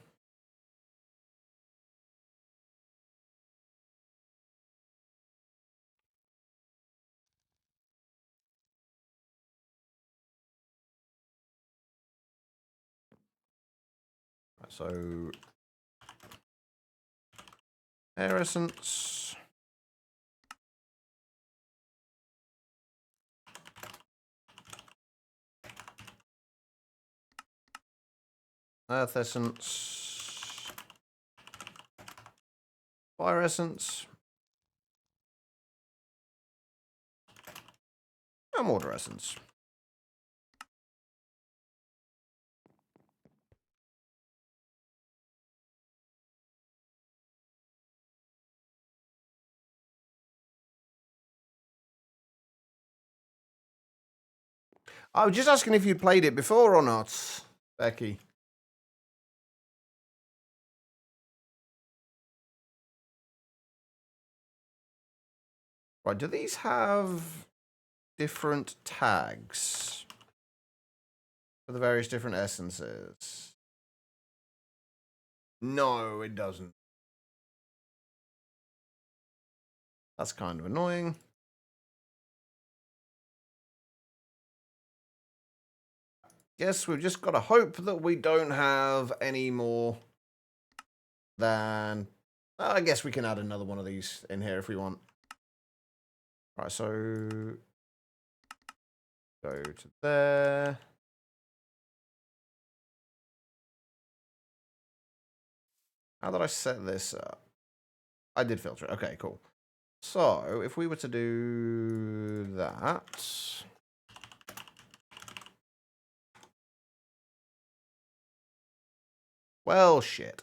Right, so air essence. Earth essence. Fire essence. And water essence. I was just asking if you'd played it before or not, Becky. Right, do these have different tags for the various different essences? No, it doesn't. That's kind of annoying. Guess we've just got to hope that we don't have any more than... I guess we can add another one of these in here if we want. Right, so... go to there. How did I set this up? I did filter it. Okay, cool. So, if we were to do that... Well, shit.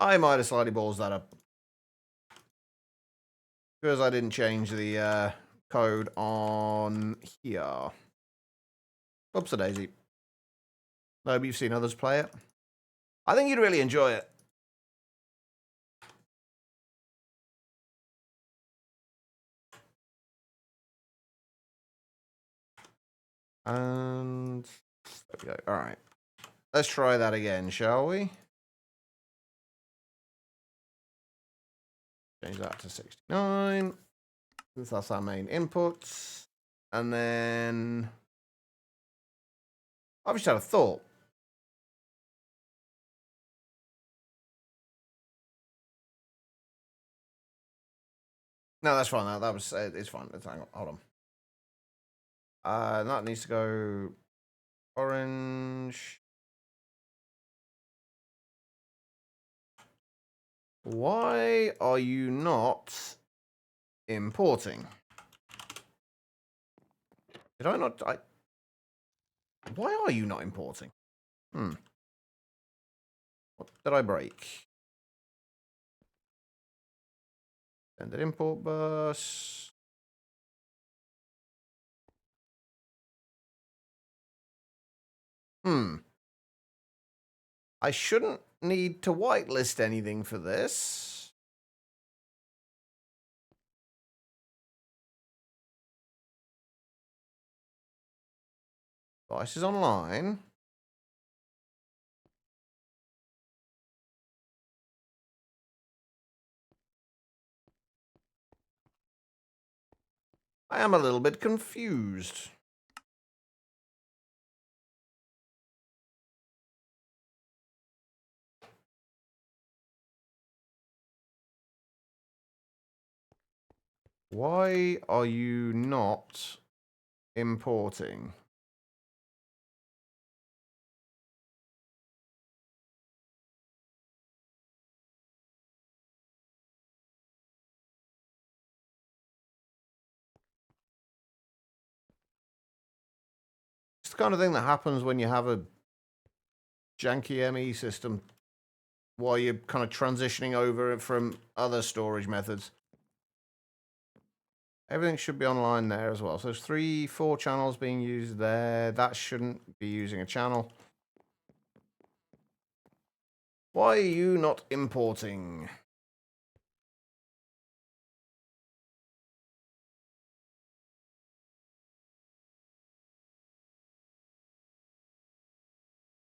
I might have slightly balls that up. Because I didn't change the code on here. Oops-a-daisy. No, but you've seen others play it. I think you'd really enjoy it. And there we go. All right. Let's try that again, shall we? Change that to 69. Since that's our main input. And then I've just had a thought. No, that's fine. That was it's fine. Let's hang on. Hold on. That needs to go orange. Why are you not importing? Did I not? Why are you not importing? What did I break? Standard import bus. I shouldn't need to whitelist anything for this. Devices online. I am a little bit confused. Why are you not importing? It's the kind of thing that happens when you have a janky ME system while you're kind of transitioning over from other storage methods. Everything should be online there as well. So there's 3-4 channels being used there. That shouldn't be using a channel. Why are you not importing?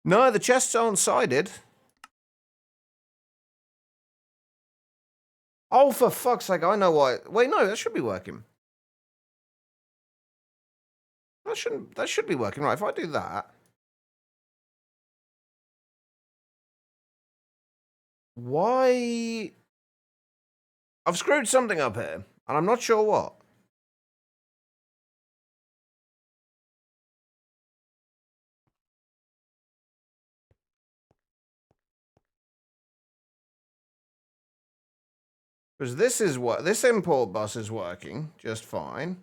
No, the chests aren't sided. Oh, for fuck's sake, I know why. Wait, no, that should be working. That should be working, right? If I do that. Why? I've screwed something up here. And I'm not sure what. Because this is what this import bus is working just fine.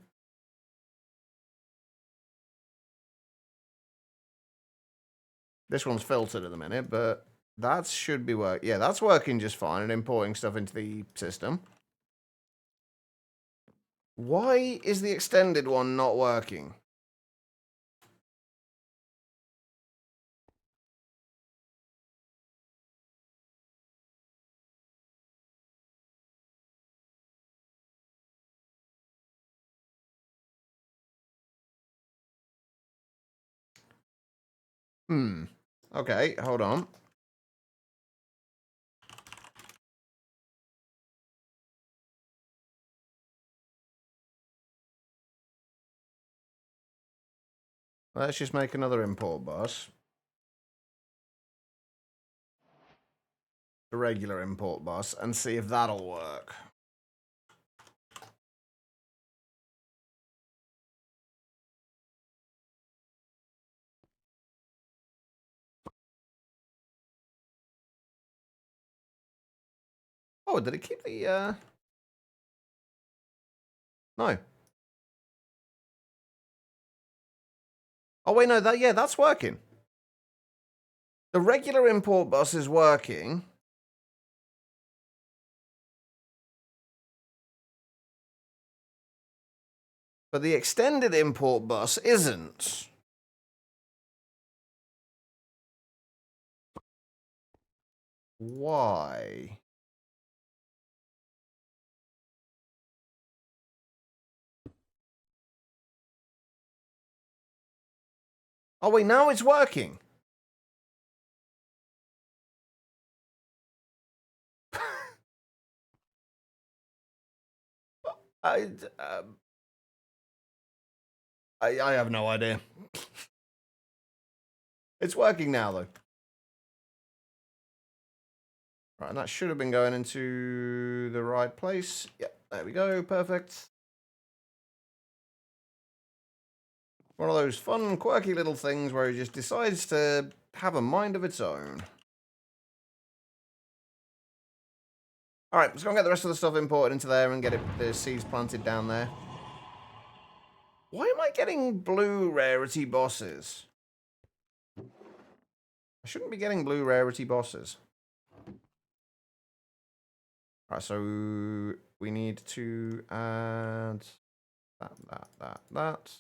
This one's filtered at the minute, but that should be work. Yeah, that's working just fine and importing stuff into the system. Why is the extended one not working? Okay, hold on. Let's just make another import bus. A regular import bus and see if that'll work. Oh, did it keep the No. Oh wait, no, that's working. The regular import bus is working. But the extended import bus isn't. Why? Oh wait, now it's working. I, um, I have no idea. It's working now though. Right, and that should have been going into the right place. Yep, there we go, perfect. One of those fun, quirky little things where it just decides to have a mind of its own. Alright, let's go and get the rest of the stuff imported into there and get the seeds planted down there. Why am I getting blue rarity bosses? I shouldn't be getting blue rarity bosses. Alright, so we need to add that.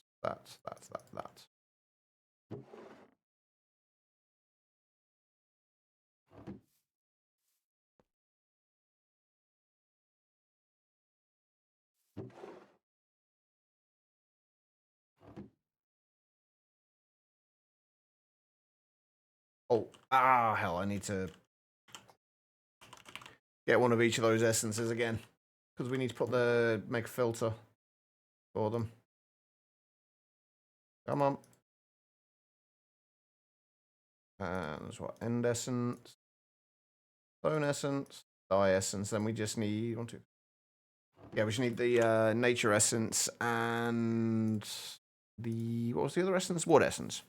Oh, hell, I need to get one of each of those essences again. Because we need to make a filter for them. Come on. And there's what? End essence, stone essence, dye essence. Then we just need one, two. Yeah, we just need the nature essence and what was the other essence? Wood essence.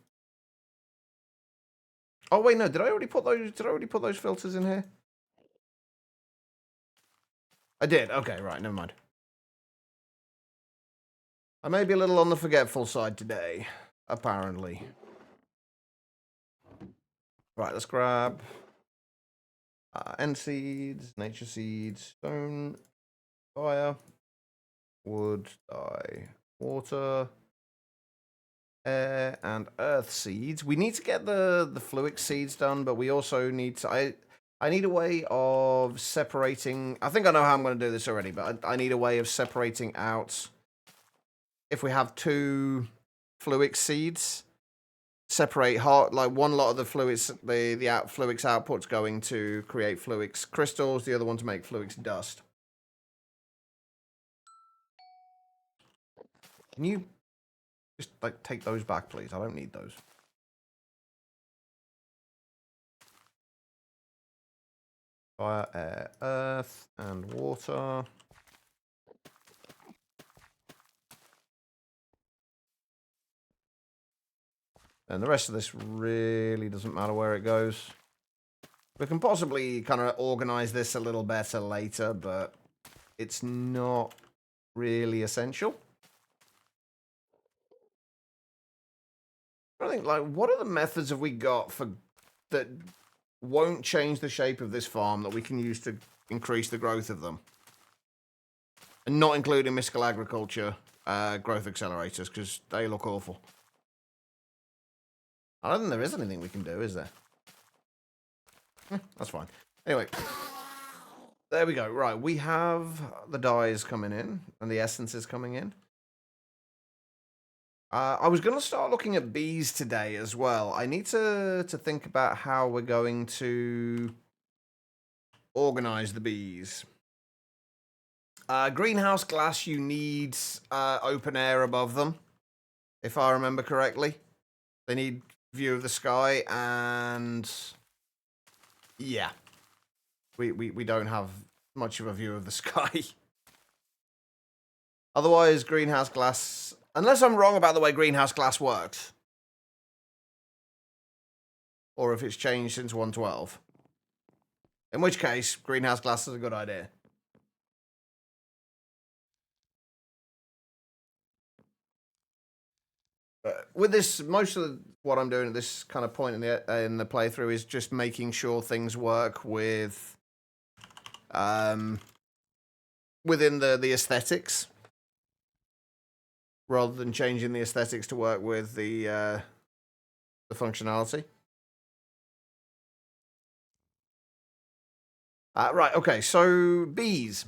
Oh wait, no, did I already put those filters in here? I did. Okay, right, never mind. I may be a little on the forgetful side today, apparently. Right, let's grab end seeds, nature seeds, stone, fire, wood, dye, water, air, and earth seeds. We need to get the fluic seeds done, but we also need to. I need a way of separating. I think I know how I'm going to do this already, but I need a way of separating out. If we have two fluic seeds, separate like one lot of the fluids, the fluix output's going to create fluix crystals, the other one to make fluix dust. Can you just like take those back, please? I don't need those. Fire, air, earth, and water. And the rest of this really doesn't matter where it goes. We can possibly kind of organize this a little better later, but it's not really essential. I think, like, what other methods have we got for that won't change the shape of this farm that we can use to increase the growth of them? And not including mystical agriculture growth accelerators, because they look awful. I don't think there is anything we can do, is there? That's fine. Anyway, there we go. Right, we have the dyes coming in and the essences coming in. I was going to start looking at bees today as well. I need to think about how we're going to organize the bees. Greenhouse glass, you need open air above them, if I remember correctly. They need view of the sky, and yeah, we don't have much of a view of the sky. Otherwise, greenhouse glass, unless I'm wrong about the way greenhouse glass works, or if it's changed since 1.12, in which case greenhouse glass is a good idea. With this, most of what I'm doing at this kind of point in the playthrough is just making sure things work with within the aesthetics, rather than changing the aesthetics to work with the functionality. Right. Okay. So bees.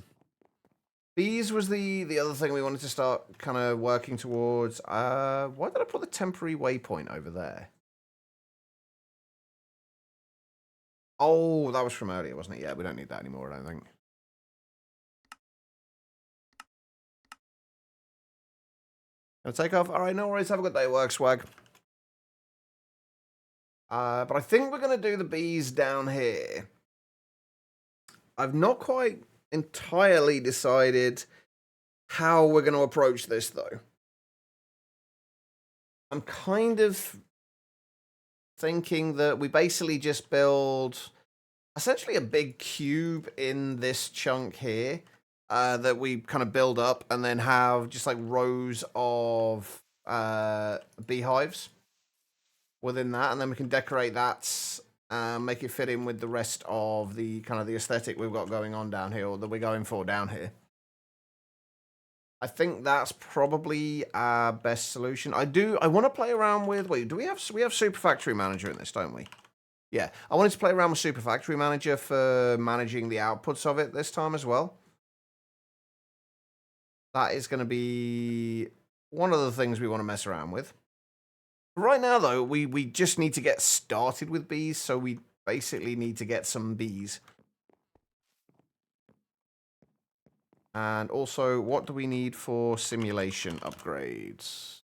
Bees was the other thing we wanted to start kind of working towards. Why did I put the temporary waypoint over there? Oh, that was from earlier, wasn't it? Yeah, we don't need that anymore, I don't think. Gonna take off? All right, no worries. Have a good day at work, swag. But I think we're going to do the bees down here. I've not quite entirely decided how we're going to approach this, though. I'm kind of thinking that we basically just build essentially a big cube in this chunk here that we kind of build up and then have just like rows of beehives within that, and then we can decorate that, make it fit in with the rest of the kind of the aesthetic we've got going on down here, or that we're going for down here. I think that's probably our best solution. I want to play around with. Wait, we have Super Factory Manager in this, don't we? Yeah, I wanted to play around with Super Factory Manager for managing the outputs of it this time as well. That is going to be one of the things we want to mess around with. Right now, though, we just need to get started with bees, so we basically need to get some bees. And also, what do we need for simulation upgrades?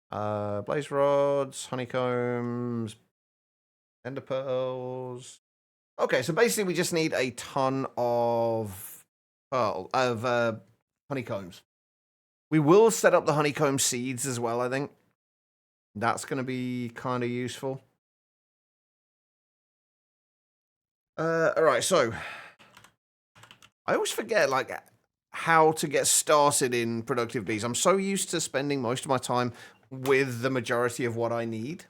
Blaze rods, honeycombs, ender pearls. Okay, so basically we just need a ton of honeycombs. We will set up the honeycomb seeds as well, I think. That's going to be kind of useful. Alright, so I always forget, like, how to get started in productive bees. I'm so used to spending most of my time with the majority of what I need.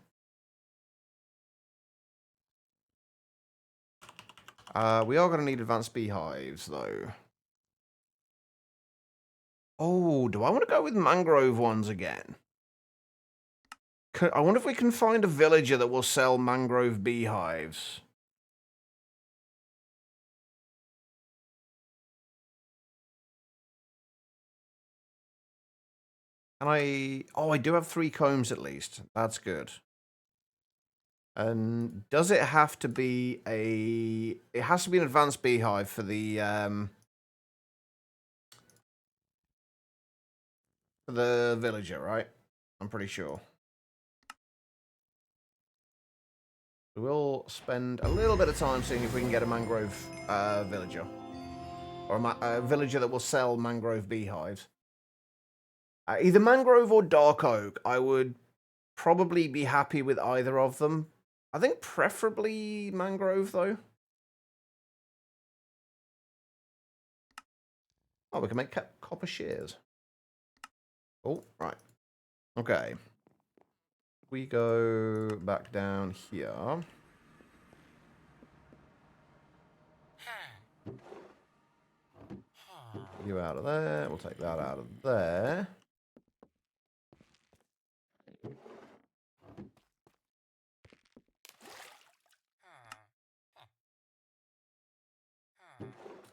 We are going to need advanced beehives, though. Oh, do I want to go with mangrove ones again? I wonder if we can find a villager that will sell mangrove beehives. And I do have 3 combs at least. That's good. And does it have to be it has to be an advanced beehive for the villager, right? I'm pretty sure. We'll spend a little bit of time seeing if we can get a mangrove villager. Or a villager that will sell mangrove beehives. Either mangrove or dark oak. I would probably be happy with either of them. I think preferably mangrove, though. Oh, we can make copper shears. Oh, right. Okay. We go back down here. You out of there. We'll take that out of there.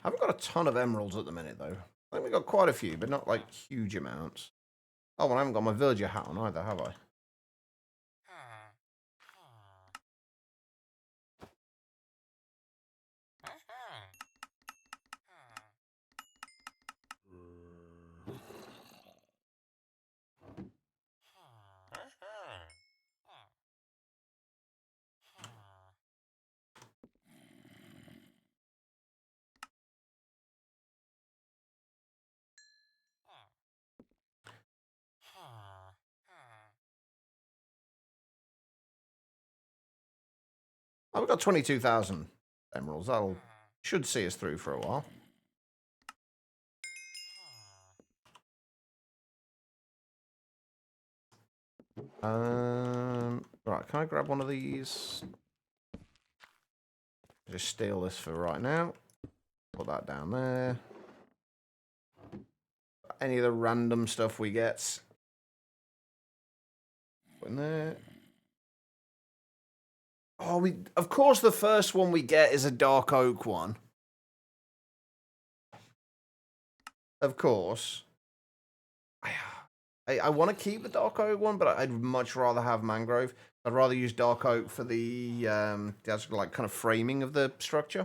I haven't got a ton of emeralds at the minute, though. I think we've got quite a few, but not, like, huge amounts. Oh, well, I haven't got my villager hat on either, have I? Oh, we've got 22,000 emeralds. That'll should see us through for a while. Right, can I grab one of these? Just steal this for right now. Put that down there. Any of the random stuff we get. Put in there. Oh, of course the first one we get is a dark oak one. Of course. I want to keep the dark oak one, but I'd much rather have mangrove. I'd rather use dark oak for the actual, like, kind of framing of the structure.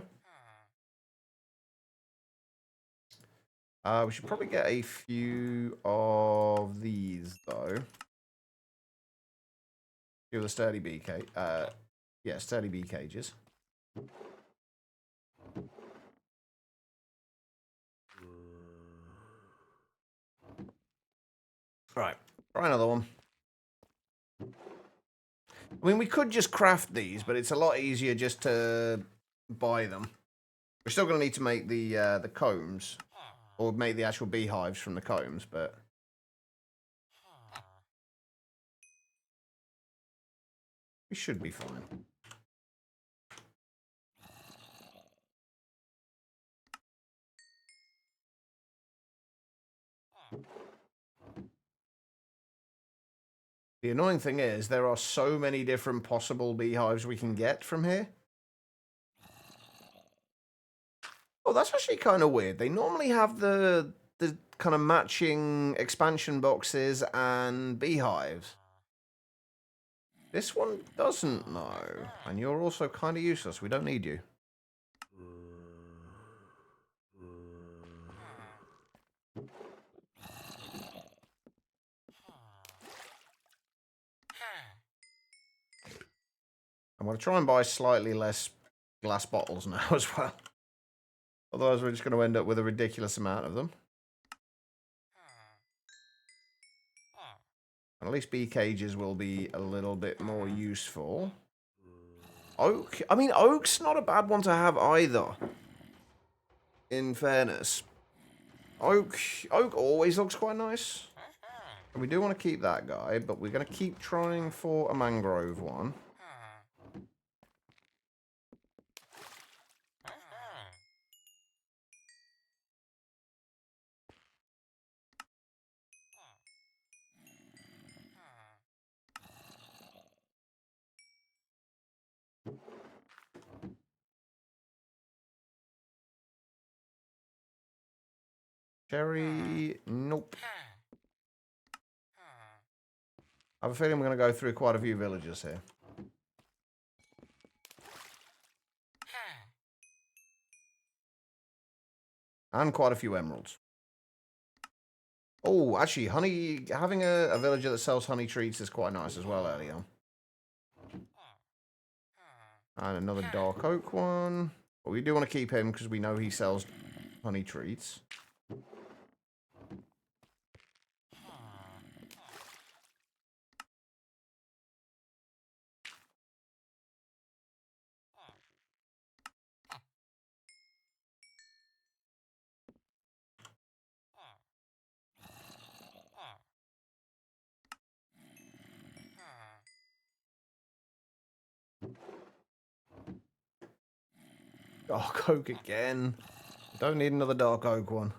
We should probably get a few of these, though. A few of the sturdy bee cage. Yeah, sturdy bee cages. Right, try another one. I mean, we could just craft these, but it's a lot easier just to buy them. We're still going to need to make the combs, or make the actual beehives from the combs, but we should be fine. The annoying thing is, there are so many different possible beehives we can get from here. Oh, that's actually kind of weird. They normally have the kind of matching expansion boxes and beehives. This one doesn't, though. And you're also kind of useless. We don't need you. I'm going to try and buy slightly less glass bottles now as well. Otherwise, we're just going to end up with a ridiculous amount of them. And at least bee cages will be a little bit more useful. Oak? I mean, oak's not a bad one to have either. In fairness. Oak always looks quite nice. And we do want to keep that guy, but we're going to keep trying for a mangrove one. Cherry, nope. I have a feeling we're going to go through quite a few villages here. And quite a few emeralds. Oh, actually, honey, having a villager that sells honey treats is quite nice as well early on. And another dark oak one. But we do want to keep him because we know he sells honey treats. Dark oak again. Don't need another dark oak one.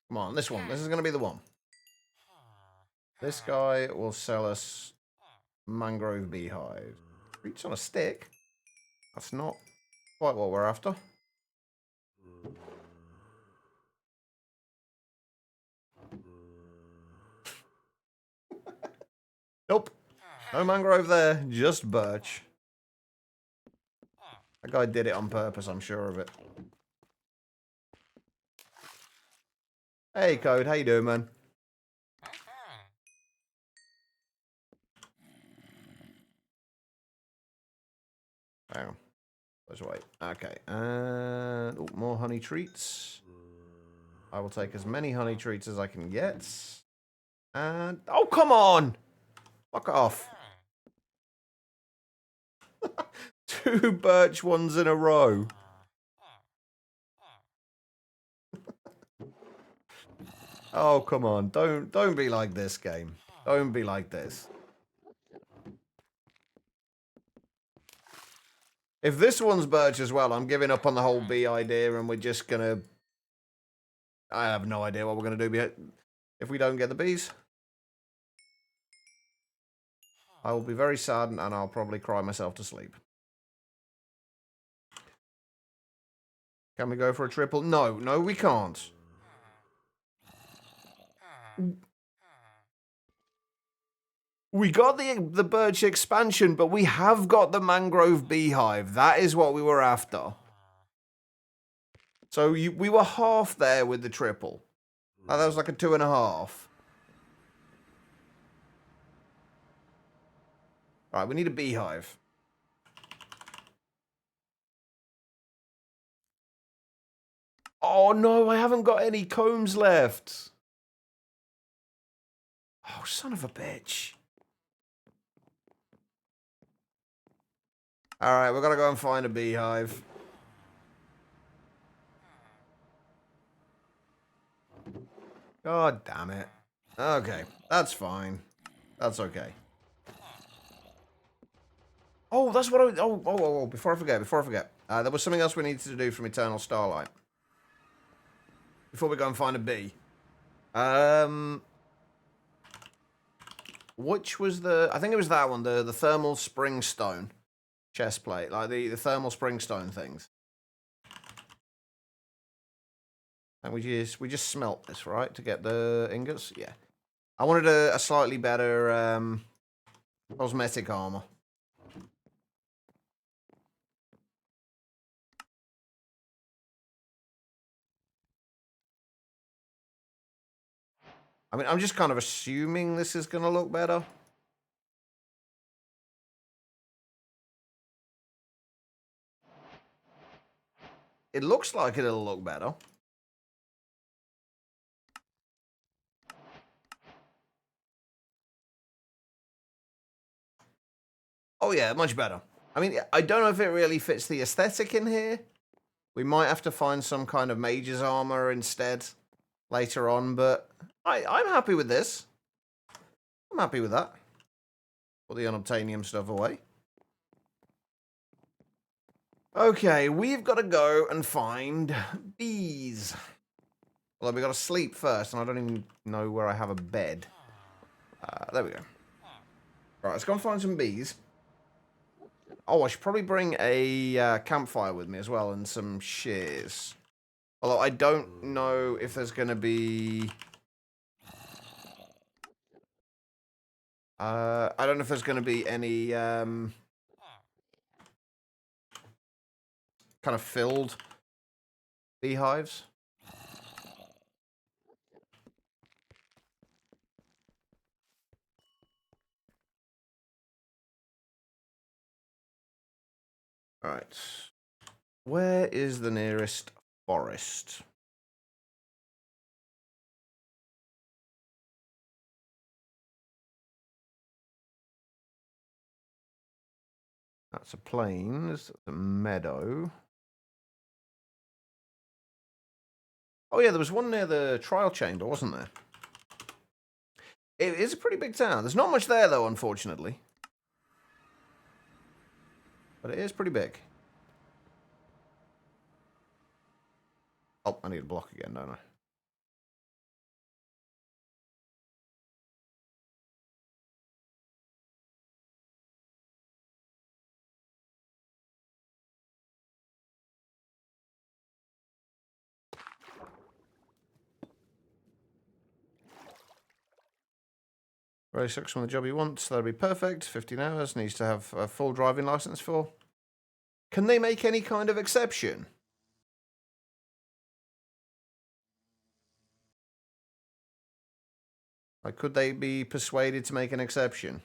Come on, this one. This is going to be the one. This guy will sell us mangrove beehive. Treats on a stick. That's not quite what we're after. Nope. No mangrove there, just birch. That guy did it on purpose, I'm sure of it. Hey, Code, how you doing, man? Hang on. Let's wait. Okay, and oh, more honey treats. I will take as many honey treats as I can get. And oh, come on! Fuck off. 2 birch ones in a row. Oh, come on. Don't be like this, game. Don't be like this. If this one's birch as well, I'm giving up on the whole bee idea and we're just gonna... I have no idea what we're gonna do if we don't get the bees. I will be very saddened and I'll probably cry myself to sleep. Can we go for a triple? No, no we can't. We got the birch expansion, but we have got the mangrove beehive. That is what we were after. So we were half there with the triple. Oh, that was like a 2.5. Right, we need a beehive. Oh no, I haven't got any combs left. Oh, son of a bitch. Alright, we're gonna go and find a beehive. God damn it. Okay, that's fine. That's okay. Oh, that's what oh, before I forget. There was something else we needed to do from Eternal Starlight. Before we go and find a bee. Which was I think it was that one, the thermal springstone chest plate, like the thermal springstone things. And we just smelt this, right, to get the ingots? Yeah. I wanted a slightly better cosmetic armor. I mean, I'm just kind of assuming this is going to look better. It looks like it'll look better. Oh yeah, much better. I mean, I don't know if it really fits the aesthetic in here. We might have to find some kind of mage's armor instead later on, but I'm happy with this. I'm happy with that. Put the unobtainium stuff away. Okay, we've got to go and find bees. Although we've got to sleep first, and I don't even know where I have a bed. There we go. Right, let's go and find some bees. Oh, I should probably bring a campfire with me as well, and some shears. Although I don't know if there's going to be... I don't know if there's going to be any kind of filled beehives. Alright. Where is the nearest forest? That's a plains. That's a meadow. Oh yeah, there was one near the trial chamber, wasn't there? It is a pretty big town. There's not much there, though, unfortunately. But it is pretty big. Oh, I need a block again, don't I? Very successful on the job he wants. That'll be perfect. 15 hours. Needs to have a full driving license for. Can they make any kind of exception? Like, could they be persuaded to make an exception?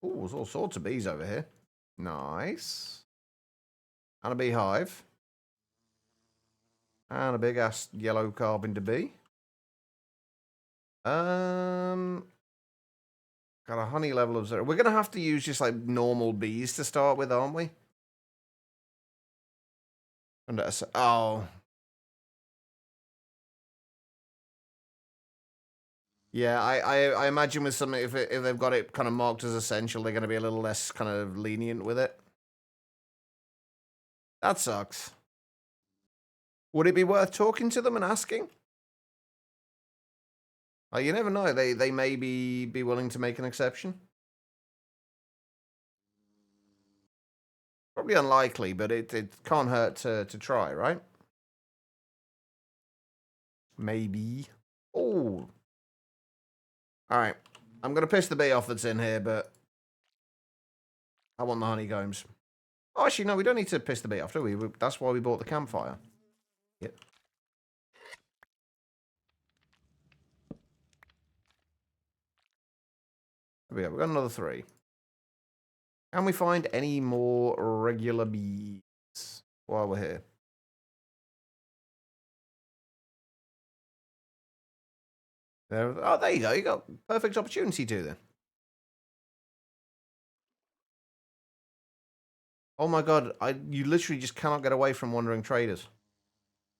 Oh, there's all sorts of bees over here. Nice. And a beehive. And a big ass yellow carpenter bee. Got a honey level of 0. We're gonna have to use just like normal bees to start with, aren't we? Oh. Yeah, I imagine with something, if they've got it kind of marked as essential, they're going to be a little less kind of lenient with it. That sucks. Would it be worth talking to them and asking? You never know. They may be willing to make an exception. Probably unlikely, but it can't hurt to try, right? Maybe. Oh. All right. I'm going to piss the bee off that's in here, but I want the honeycombs. Oh, actually, no, we don't need to piss the bee off, do we? That's why we bought the campfire. Yep. There we go. We've got another 3. Can we find any more regular bees while we're here? Oh, there you go. You got perfect opportunity to then. Oh my god, you literally just cannot get away from wandering traders.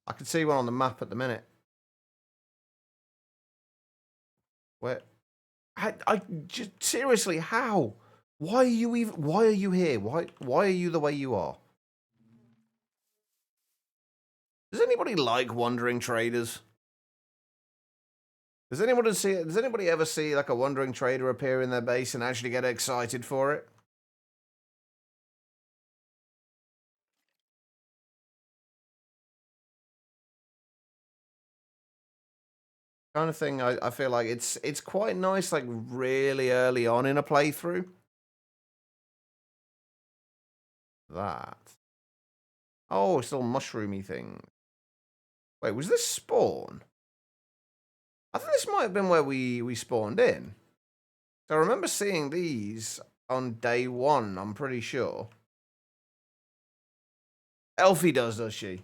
I can see one on the map at the minute. Where? I just seriously, how? Why are you here? Why are you the way you are? Does anybody like wandering traders? Does anybody ever see like a wandering trader appear in their base and actually get excited for it? Kind of thing. I feel like it's quite nice, like really early on in a playthrough. That. Oh, it's all mushroomy thing. Wait, was this spawn? I think this might have been where we spawned in. So I remember seeing these on day 1, I'm pretty sure. Elfie does she?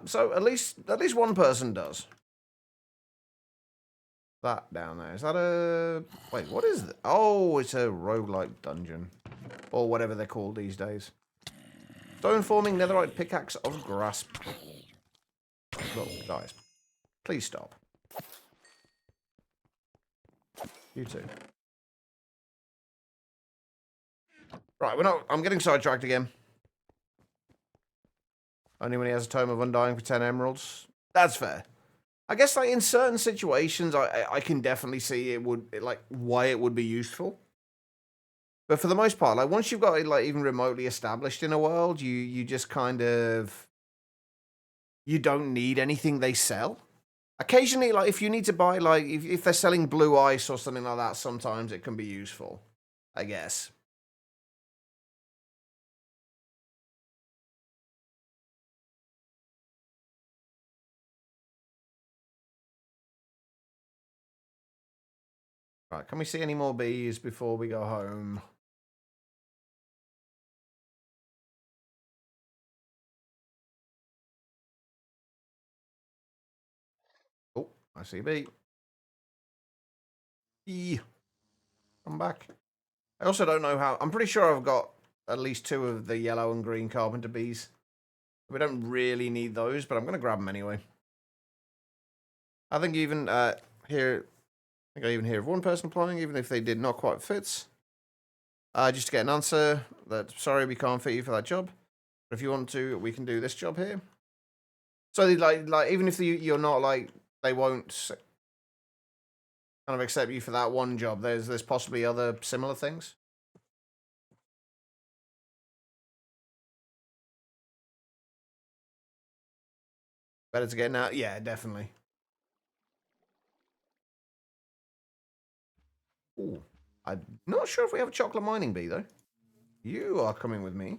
So at least one person does. That down there. Is that a... Wait, what is it? Oh, it's a roguelike dungeon. Or whatever they're called these days. Stone forming netherite pickaxe of grasp. Look, guys. Please stop. You too. Right, I'm getting sidetracked again. Only when he has a tome of undying for 10 emeralds. That's fair. I guess like in certain situations, I can definitely see why it would be useful. But for the most part, like once you've got it like even remotely established in a world, you just kind of you don't need anything they sell. Occasionally, like if you need to buy like if they're selling blue ice or something like that, sometimes it can be useful, I guess. Right, can we see any more bees before we go home? Oh, I see a bee. Bee. Come back. I also don't know how... I'm pretty sure I've got at least 2 of the yellow and green carpenter bees. We don't really need those, but I'm going to grab them anyway. I think even here... I think I even hear of one person applying, even if they did not quite fit. Just to get an answer that, sorry, we can't fit you for that job. But if you want to, we can do this job here. So, like even if you're not, like, they won't kind of accept you for that one job, there's possibly other similar things. Better to get now? Yeah, definitely. Ooh. I'm not sure if we have a chocolate mining bee, though. You are coming with me.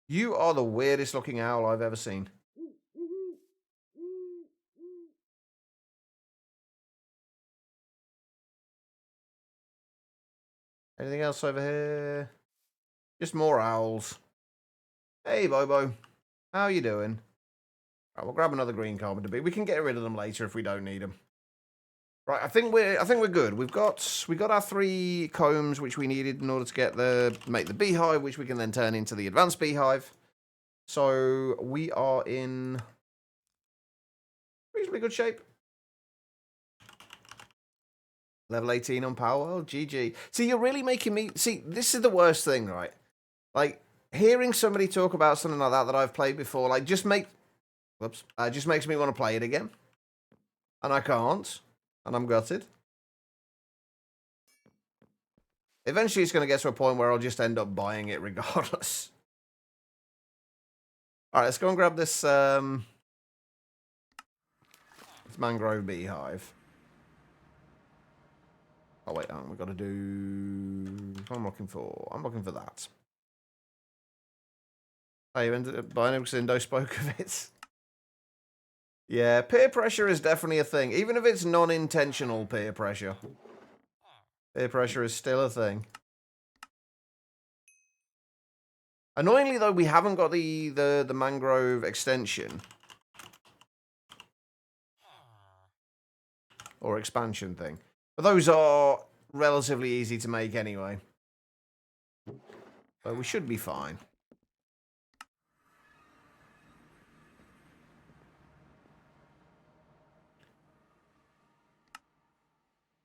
You are the weirdest looking owl I've ever seen. Anything else over here? Just more owls. Hey, Bobo. How you doing? Right, we'll grab another green carpenter bee. We can get rid of them later if we don't need them. Right, I think we're good. We got our 3 combs which we needed in order to make the beehive, which we can then turn into the advanced beehive. So we are in reasonably good shape. Level 18 on Power. GG. See, you're really making me... See, this is the worst thing, right? Like, hearing somebody talk about something like that I've played before, like, just makes me want to play it again. And I can't. And I'm gutted. Eventually, it's going to get to a point where I'll just end up buying it regardless. All right, let's go and grab this mangrove beehive. Oh, wait, we've got to do... What I'm looking for. I'm looking for that. Oh, you ended up buying it because Indo spoke of it. Yeah, peer pressure is definitely a thing. Even if it's non-intentional peer pressure. Peer pressure is still a thing. Annoyingly, though, we haven't got the mangrove extension. Or expansion thing. But those are relatively easy to make anyway. So we should be fine.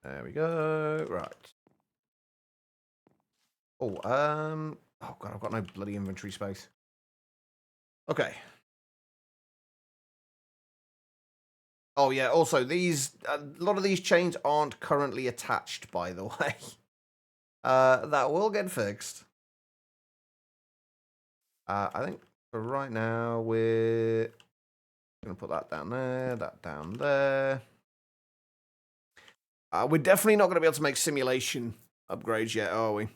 There we go. Right. Oh, oh god, I've got no bloody inventory space. Okay. Oh yeah, also a lot of these chains aren't currently attached, by the way. That will get fixed. I think for right now we're gonna put that down there, that down there. We're definitely not gonna be able to make simulation upgrades yet, are we?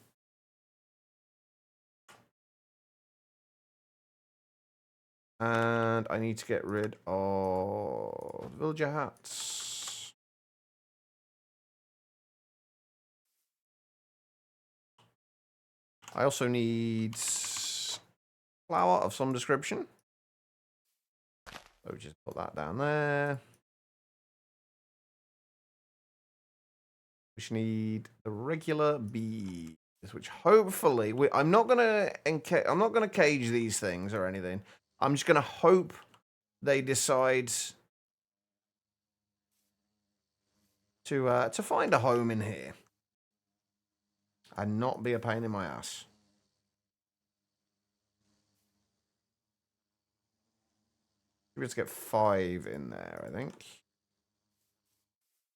And I need to get rid of villager hats. I also need flour of some description. So just put that down there. We just need the regular bees, which hopefully I'm not gonna cage these things or anything. I'm just gonna hope they decide to find a home in here and not be a pain in my ass. Let's get 5 in there, I think.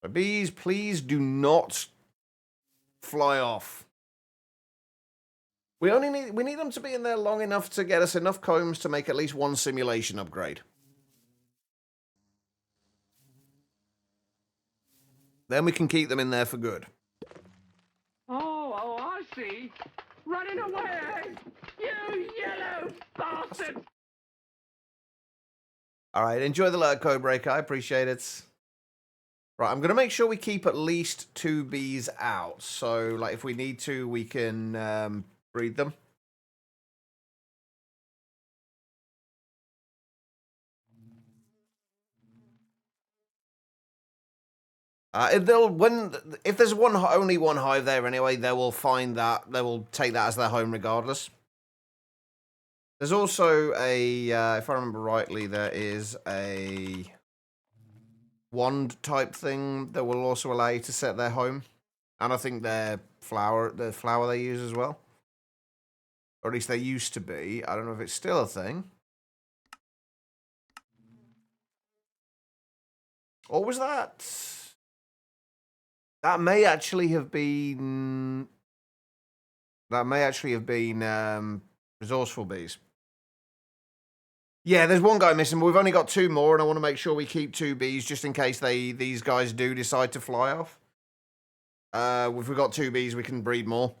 But bees, please do not fly off. We need them to be in there long enough to get us enough combs to make at least one simulation upgrade. Then we can keep them in there for good. Oh, I see. Running away! You yellow bastard! All right, enjoy the letter code break. I appreciate it. Right, I'm going to make sure we keep at least 2 bees out. So, like, if we need to, we can breed them. If there's only one hive there anyway, they will find that they will take that as their home regardless. There's also if I remember rightly, there is a wand type thing that will also allow you to set their home, and I think the flower they use as well, or at least they used to be. I don't know if it's still a thing. Or was that? That may actually have been. Resourceful bees. Yeah, there's one guy missing, but we've only got 2 more, and I want to make sure we keep 2 bees just in case these guys do decide to fly off. If we've got 2 bees, we can breed more.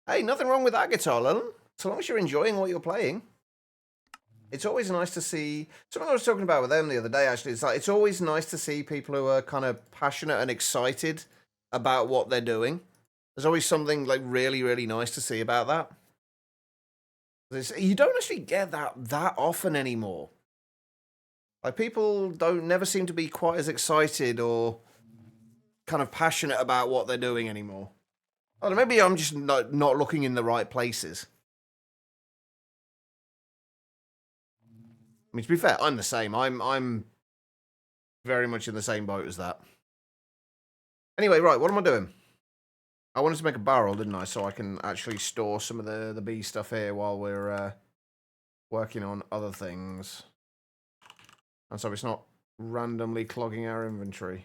Hey, nothing wrong with that guitar, Lillian. So long as you're enjoying what you're playing. It's always nice to see. Something I was talking about with them the other day, actually. It's always nice to see people who are kind of passionate and excited about what they're doing. There's always something like really, really nice to see about that. You don't actually get that often anymore. Like, people never seem to be quite as excited or kind of passionate about what they're doing anymore. Oh, maybe I'm just not looking in the right places. I mean, to be fair, I'm the same. I'm very much in the same boat as that. Anyway, right, what am I doing? I wanted to make a barrel, didn't I? So I can actually store some of the bee stuff here while we're working on other things. And so it's not randomly clogging our inventory.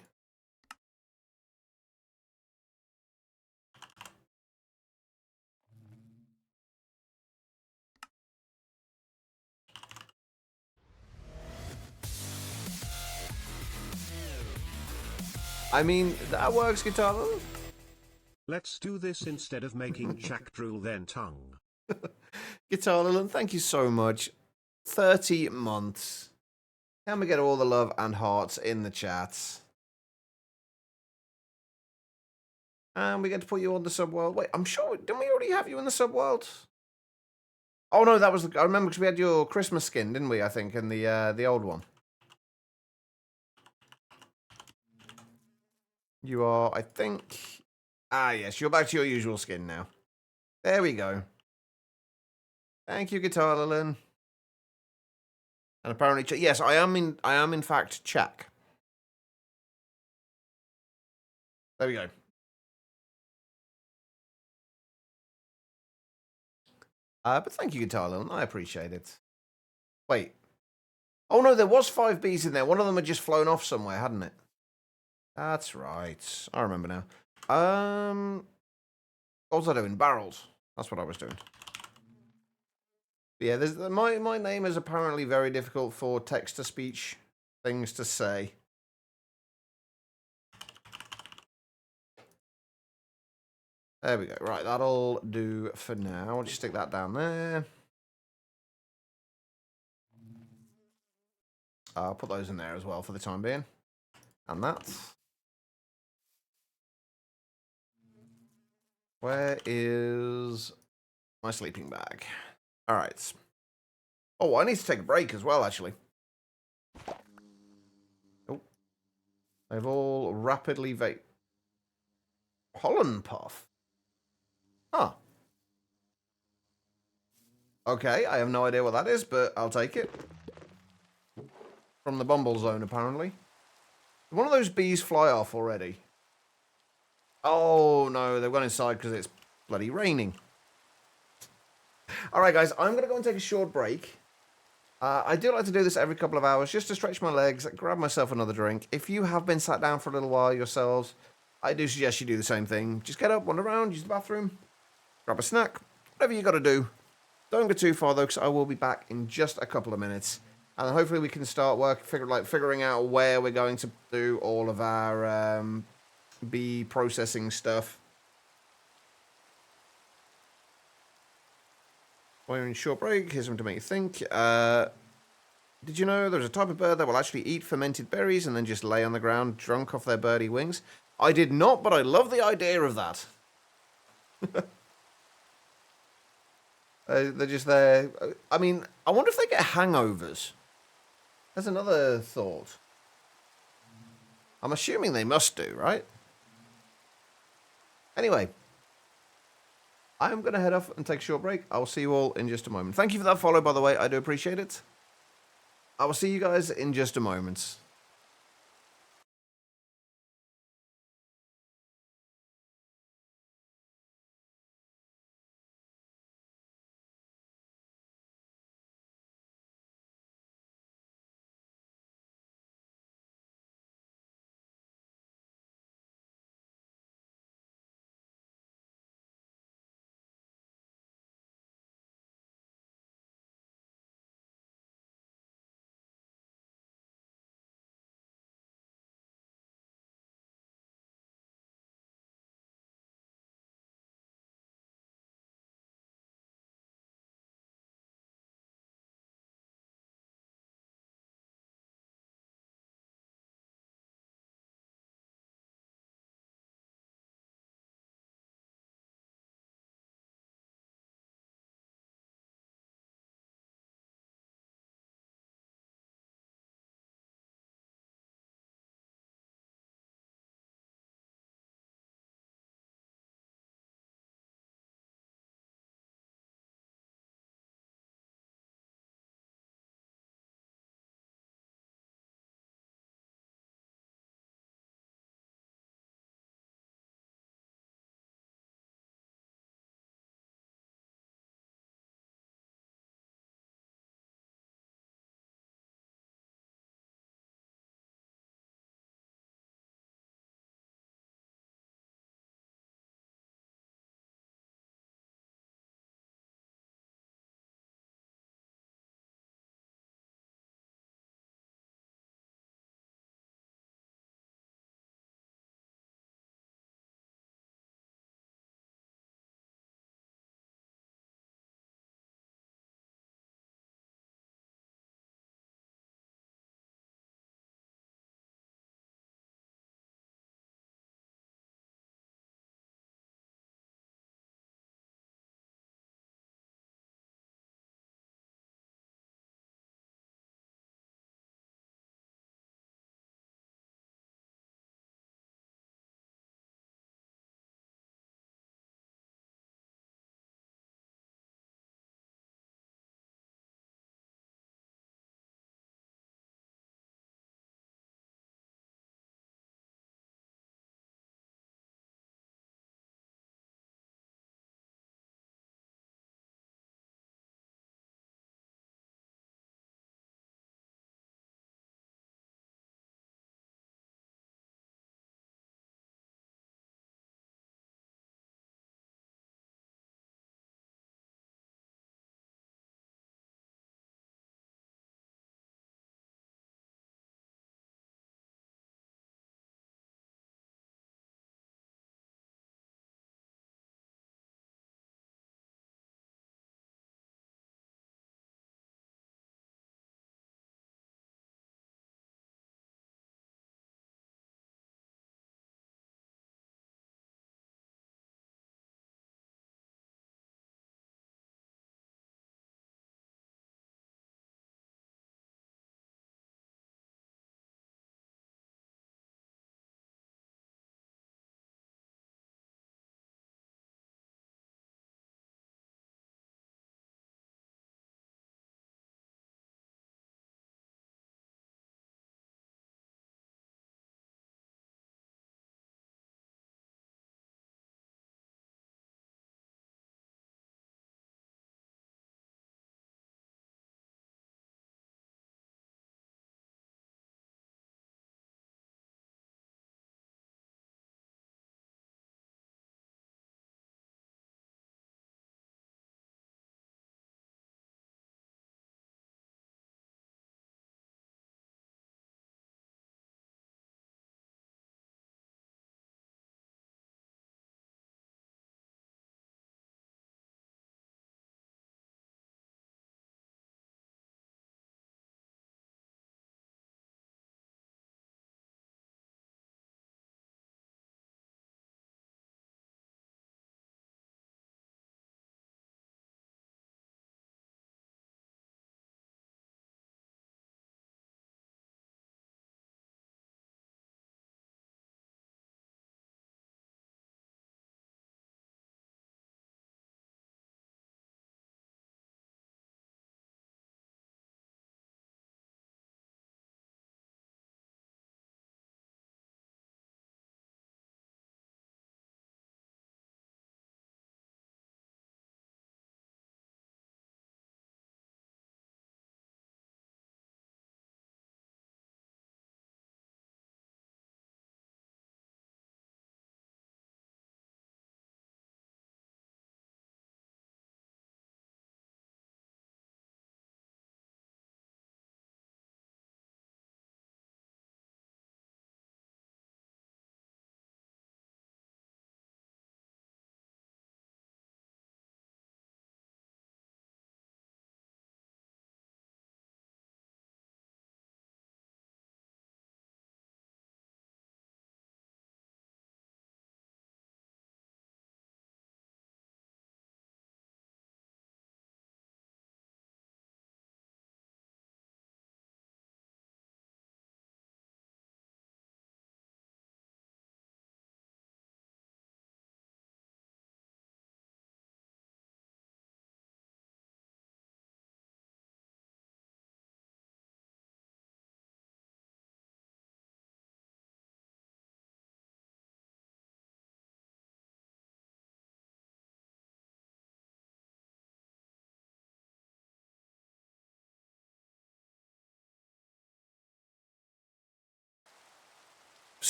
I mean, that works, Guitar. Let's do this instead of making Jack drool then tongue. Guitar Lillian, thank you so much. 30 months. Can we get all the love and hearts in the chat? And we get to put you on the subworld. Wait, I'm sure, didn't we already have you in the subworld? Oh no, that was I remember because we had your Christmas skin, didn't we? I think in the old one. You are, I think. Ah, yes, you're back to your usual skin now. There we go. Thank you, Guitar Lillian. And apparently, yes, I am in fact Czech. There we go. But thank you, Guitar Lillian. I appreciate it. Wait. Oh no, there was 5 bees in there. One of them had just flown off somewhere, hadn't it? That's right. I remember now. What was I doing? Barrels. That's what I was doing. But yeah, my name is apparently very difficult for text-to-speech things to say. There we go. Right, that'll do for now. I'll just stick that down there. I'll put those in there as well for the time being. And that. Where is my sleeping bag? All right. Oh, I need to take a break as well, actually. Oh. They've all rapidly Pollen puff. Huh. Okay, I have no idea what that is, but I'll take it. From the Bumble Zone, apparently. Did one of those bees fly off already? Oh, no, they've gone inside because it's bloody raining. All right, guys, I'm going to go and take a short break. I do like to do this every couple of hours just to stretch my legs, grab myself another drink. If you have been sat down for a little while yourselves, I do suggest you do the same thing. Just get up, wander around, use the bathroom, grab a snack, whatever you got to do. Don't go too far, though, because I will be back in just a couple of minutes. And hopefully we can start figuring out where we're going to do all of our bee processing stuff. While you're in short break, here's something to make you think. Did you know there's a type of bird that will actually eat fermented berries and then just lay on the ground drunk off their birdie wings? I did not, but I love the idea of that. They're just there. I mean, I wonder if they get hangovers. That's another thought. I'm assuming they must do, right? Anyway, I'm going to head off and take a short break. I will see you all in just a moment. Thank you for that follow, by the way. I do appreciate it. I will see you guys in just a moment.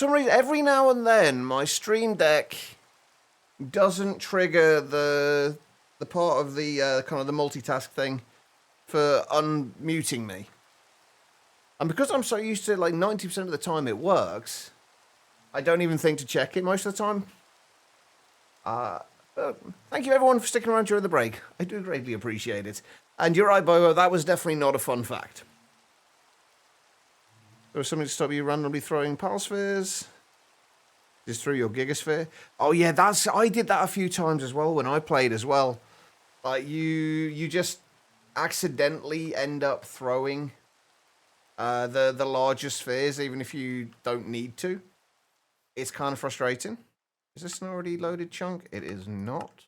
some reason, every now and then, my Stream Deck doesn't trigger the part of the kind of the multitask thing for unmuting me. And because I'm so used to like 90% of the time it works, I don't even think to check it most of the time. Thank you everyone for sticking around during the break. I do greatly appreciate it. And you're right, Bobo, that was definitely not a fun fact. There was something to stop you randomly throwing pal spheres. Just through your gigasphere. Oh yeah, I did that a few times as well when I played as well. Like you just accidentally end up throwing the larger spheres even if you don't need to. It's kind of frustrating. Is this an already loaded chunk? It is not.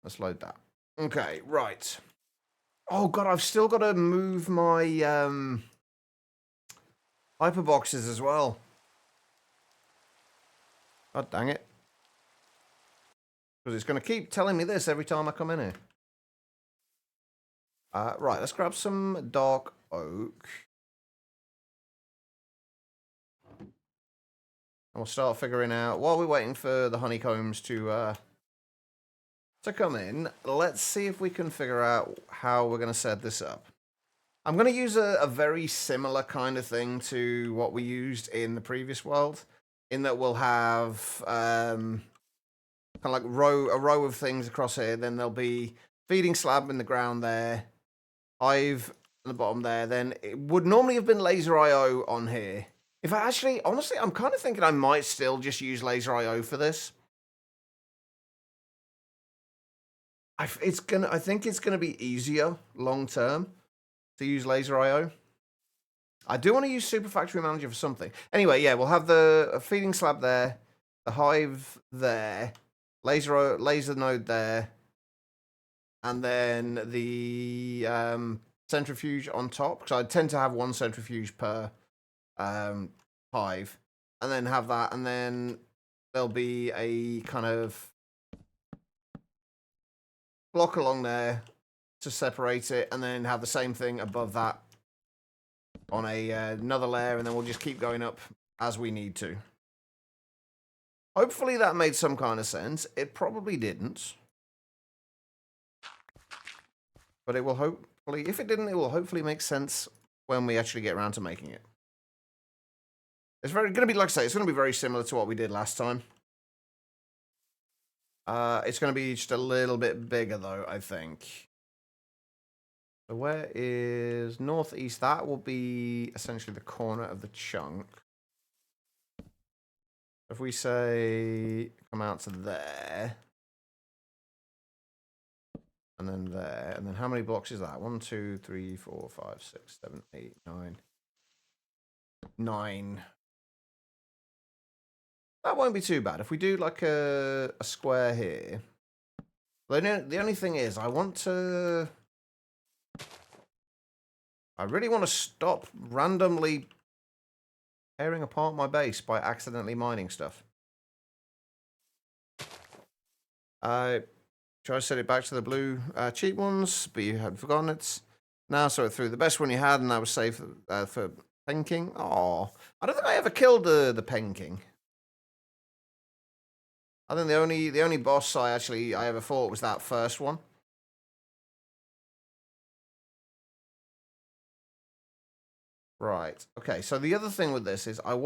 Let's load that. Okay, right. Oh god, I've still got to move my hyperboxes as well. God dang it. Because it's going to keep telling me this every time I come in here. Right, let's grab some dark oak. And we'll start figuring out, while we're waiting for the honeycombs to come in, let's see if we can figure out how we're going to set this up. I'm going to use a very similar kind of thing to what we used in the previous world, in that we'll have kind of like a row of things across here. Then there'll be feeding slab in the ground there, hive at the bottom there. Then it would normally have been laser IO on here. If I actually, honestly, I'm kind of thinking I might still just use laser IO for this. I think it's gonna be easier long term to use laser IO. I do want to use Super Factory Manager for something. Anyway, yeah, we'll have the feeding slab there, the hive there, laser node there, and then the centrifuge on top. Because I tend to have one centrifuge per hive, and then have that, and then there'll be a kind of block along there to separate it, and then have the same thing above that on another layer, and then we'll just keep going up as we need to. Hopefully that made some kind of sense. It probably didn't. But it will hopefully, if it didn't, it will hopefully make sense when we actually get around to making it. It's going to be, like I say, it's going to be very similar to what we did last time. It's going to be just a little bit bigger, though, I think. So where is northeast? That will be essentially the corner of the chunk. If we say come out to there, and then there, and then how many blocks is that? 1, 2, 3, 4, 5, 6, 7, 8, 9. 9. That won't be too bad. If we do like a square here. The only thing is, I really want to stop randomly tearing apart my base by accidentally mining stuff. I try to set it back to the blue cheap ones, but you had forgotten it. Now so it through the best one you had, and that was safe for penking. Oh, I don't think I ever killed the penking. I think the only boss I ever fought was that first one. Right. Okay. So the other thing with this is I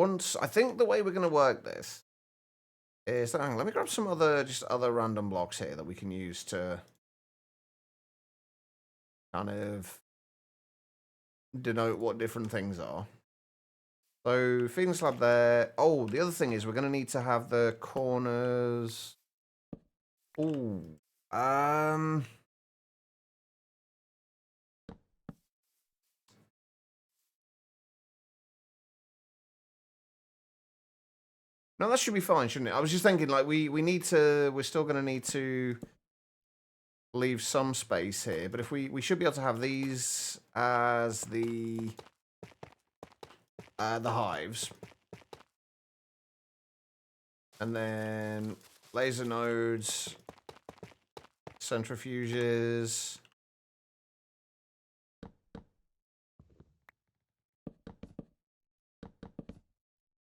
think the way we're going to work this is, hang on, let me grab some other random blocks here that we can use to kind of denote what different things are. So feeding slab there. Oh, the other thing is we're going to need to have the corners. Ooh. No, that should be fine, shouldn't it? I was just thinking, like, we're still going to need to leave some space here, but if we should be able to have these as the hives. And then laser nodes, centrifuges.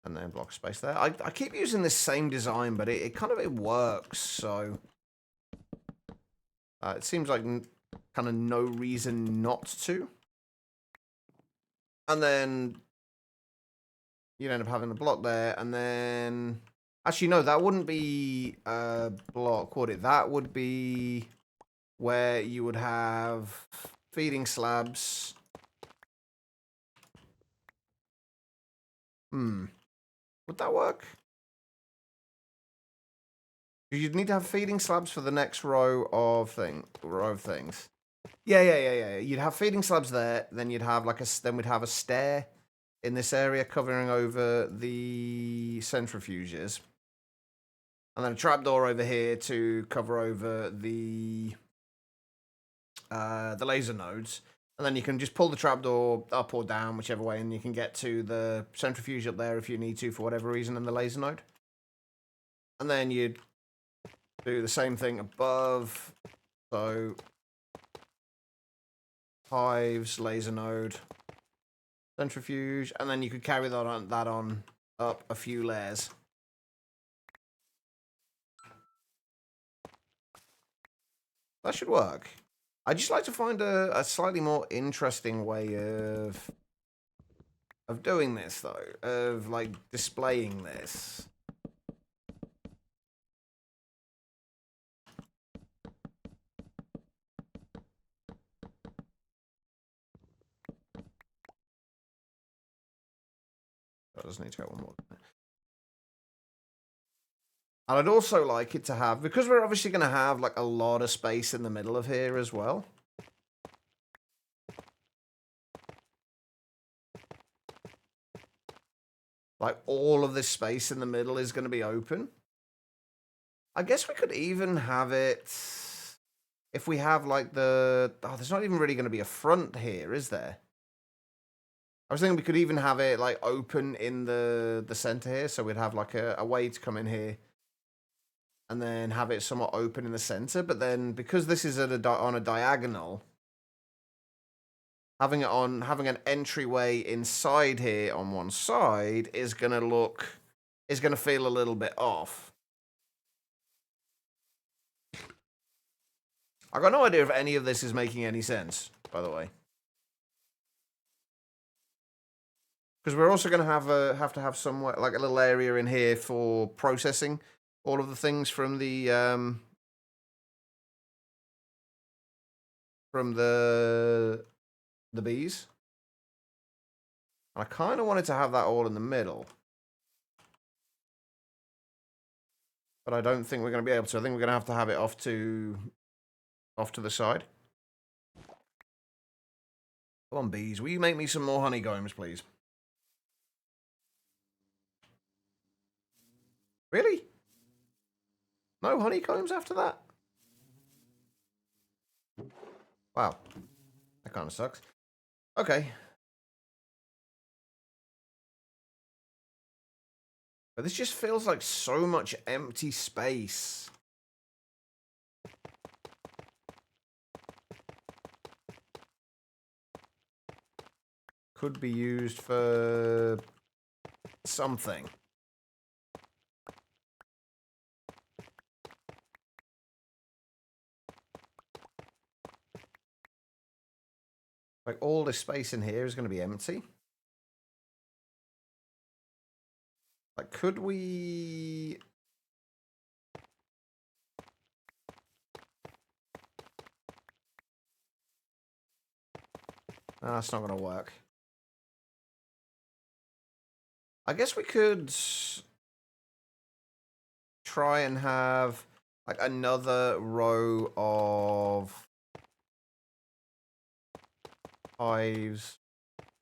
And then block space there. I keep using this same design, but it kind of, it works, so... it seems like kind of no reason not to. And then you'd end up having the block there, and then... Actually, no, that wouldn't be a block, would it? That would be where you would have feeding slabs. Would that work? You'd need to have feeding slabs for the next row of things. Yeah. You'd have feeding slabs there, then you'd have like then we'd have a stair in this area covering over the centrifuges. And then a trapdoor over here to cover over the laser nodes. And then you can just pull the trapdoor up or down, whichever way, and you can get to the centrifuge up there if you need to for whatever reason, and the laser node. And then you'd do the same thing above. So hives, laser node, centrifuge, and then you could carry that on up a few layers. That should work. I'd just like to find a slightly more interesting way of doing this, though, of like displaying this. That does need to go one more. And I'd also like it to have, because we're obviously going to have like a lot of space in the middle of here as well. Like all of this space in the middle is going to be open. I guess we could even have it if we have like there's not even really going to be a front here, is there? I was thinking we could even have it like open in the center here. So we'd have like a way to come in here. And then have it somewhat open in the center, but then because this is on a diagonal, having an entryway inside here on one side is gonna feel a little bit off. I got no idea if any of this is making any sense, by the way, because we're also gonna have to have somewhere like a little area in here for processing all of the things from the bees. And I kind of wanted to have that all in the middle. But I don't think we're going to be able to. I think we're going to have it off to the side. Come on, bees. Will you make me some more honeycombs, please? Really? No honeycombs after that? Wow. That kind of sucks. Okay. But this just feels like so much empty space. Could be used for something. Like all this space in here is going to be empty. Like, could we... That's not going to work. I guess we could try and have like another row of hives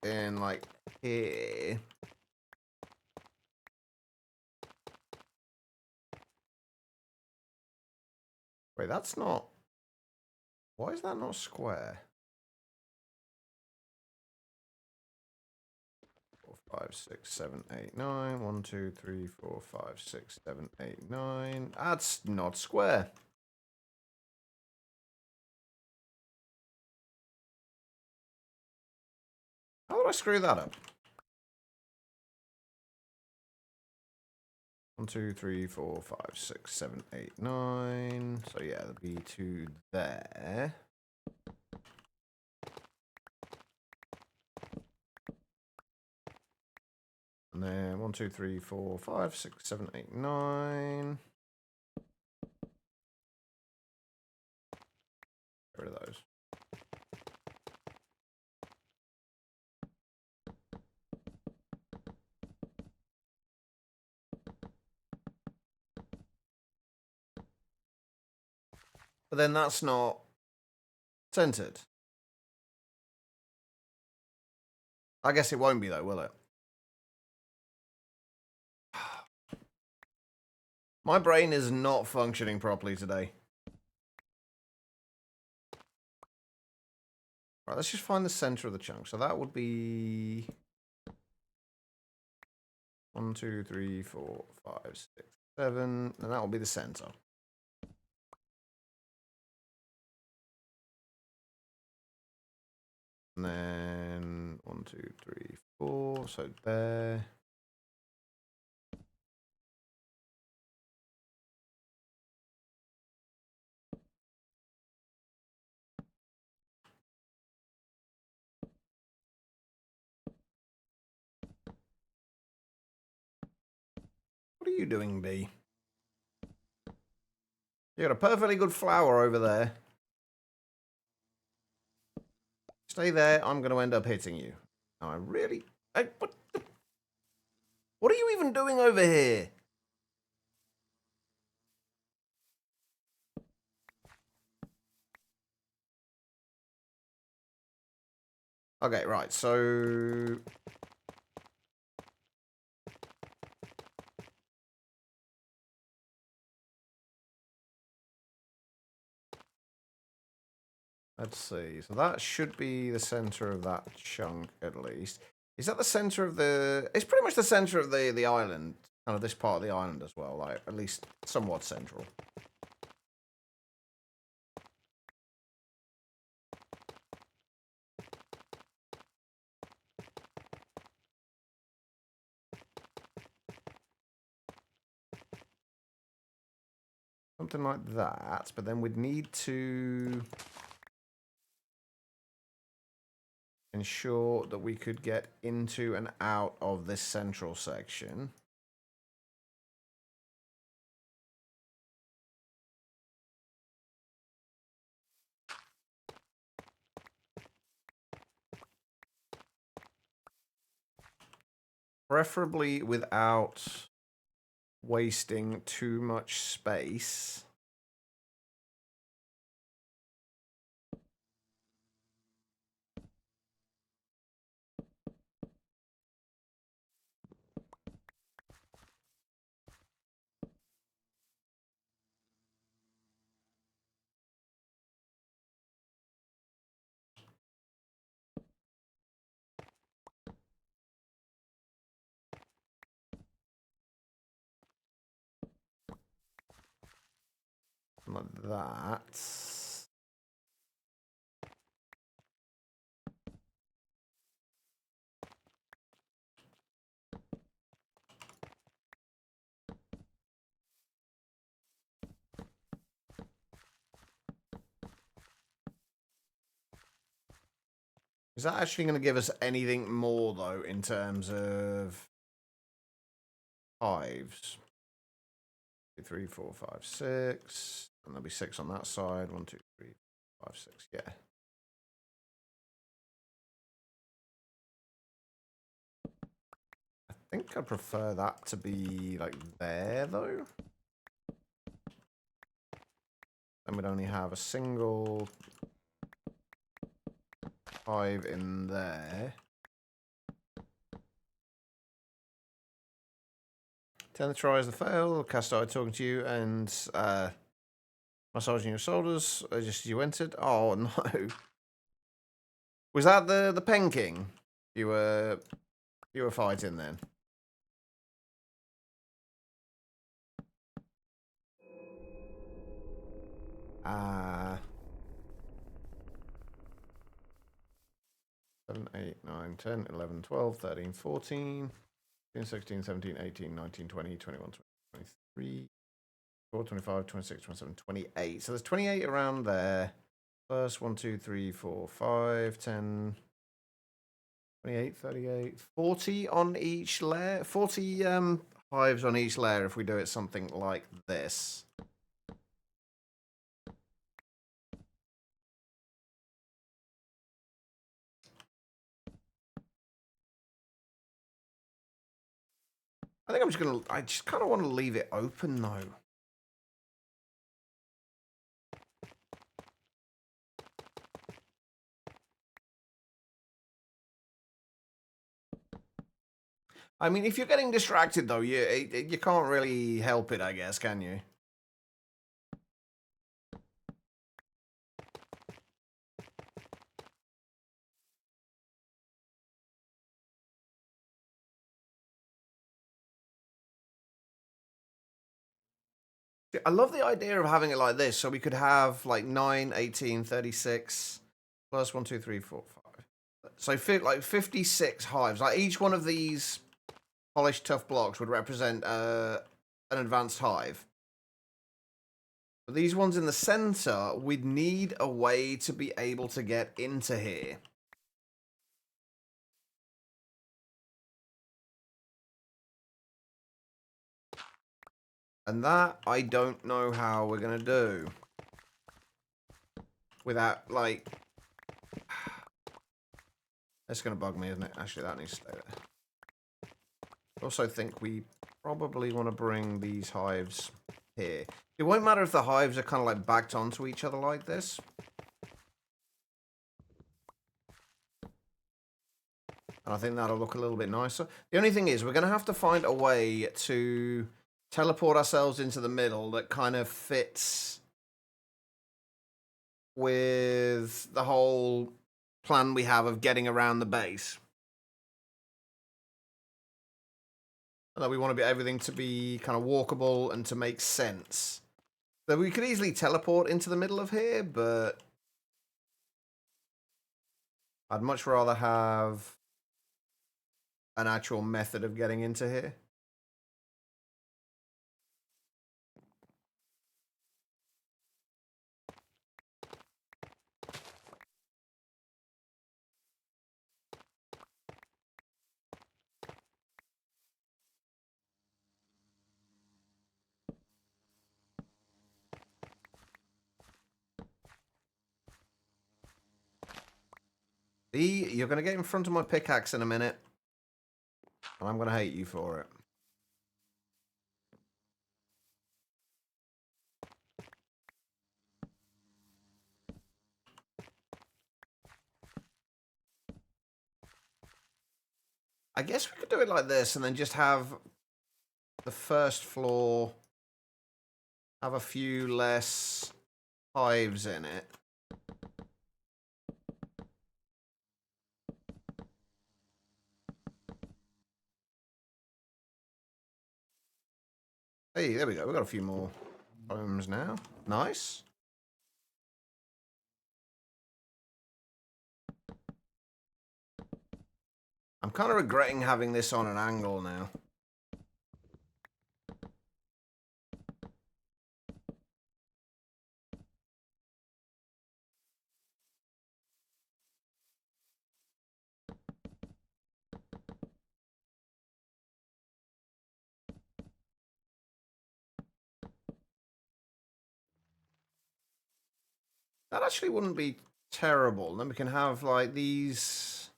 in like here. Wait, that's not... Why is that not square? 4, 5, 6, 7, 8, 9. 1, 2, 3, 4, 5, 6, 7, 8, 9. That's not square. How did I screw that up? 1, 2, 3, 4, 5, 6, 7, 8, 9. So yeah, there'll be 2 there. And then 1, 2, 3, 4, 5, 6, 7, 8, 9. Get rid of those. But then that's not centered. I guess it won't be though, will it? My brain is not functioning properly today. Right, let's just find the center of the chunk. So that would be 1, 2, 3, 4, 5, 6, 7, and that will be the center. And then 1, 2, 3, 4. So there. What are you doing, B? You got a perfectly good flower over there. Stay there. I'm going to end up hitting you. I really... what are you even doing over here? Okay, right, so... let's see. So that should be the center of that chunk, at least. Is that the center of the... it's pretty much the center of the island. Kind of this part of the island as well. Like, at least somewhat central. Something like that. But then we'd need to... ensure that we could get into and out of this central section. Preferably without wasting too much space. Like that. Is that actually going to give us anything more, though, in terms of hives? 2, 3, 4, 5, 6. And there'll be 6 on that side. 1, 2, 3, 5, 6. Yeah. I think I'd prefer that to be, like, there, though. Then we'd only have a single hive in there. 10 the tries that fail. Cast started talking to you and massaging your shoulders just as you entered. Oh no! Was that the Pen King you were fighting then? Ah. 7, 8, 9, 10, 11, 12, 13, 14, 15, 16, 17, 18, 19, 20, 21, 23, 24, 25, 26, 27, 28. So there's 28 around there. First 1, 2, 3, 4, 5, 10, 28, 38, 40 on each layer. 40 hives on each layer if we do it something like this. I think I just kind of want to leave it open though. I mean, if you're getting distracted though, you can't really help it, I guess, can you? I love the idea of having it like this, so we could have like 9, 18, 36, plus 1, 2, 3, 4, 5. So like 56 hives. Like each one of these polished tough blocks would represent an advanced hive. But these ones in the center, we'd need a way to be able to get into here. And that, I don't know how we're going to do. Without, like... That's going to bug me, isn't it? Actually, that needs to stay there. I also think we probably want to bring these hives here. It won't matter if the hives are kind of like backed onto each other like this. And I think that'll look a little bit nicer. The only thing is, we're going to have to find a way to teleport ourselves into the middle that kind of fits with the whole plan we have of getting around the base. And that we want everything to be kind of walkable and to make sense. So we could easily teleport into the middle of here, but I'd much rather have an actual method of getting into here. You're going to get in front of my pickaxe in a minute. And I'm going to hate you for it. I guess we could do it like this and then just have the first floor have a few less hives in it. Hey, there we go. We've got a few more homes now. Nice. I'm kind of regretting having this on an angle now. That actually wouldn't be terrible. Then we can have like these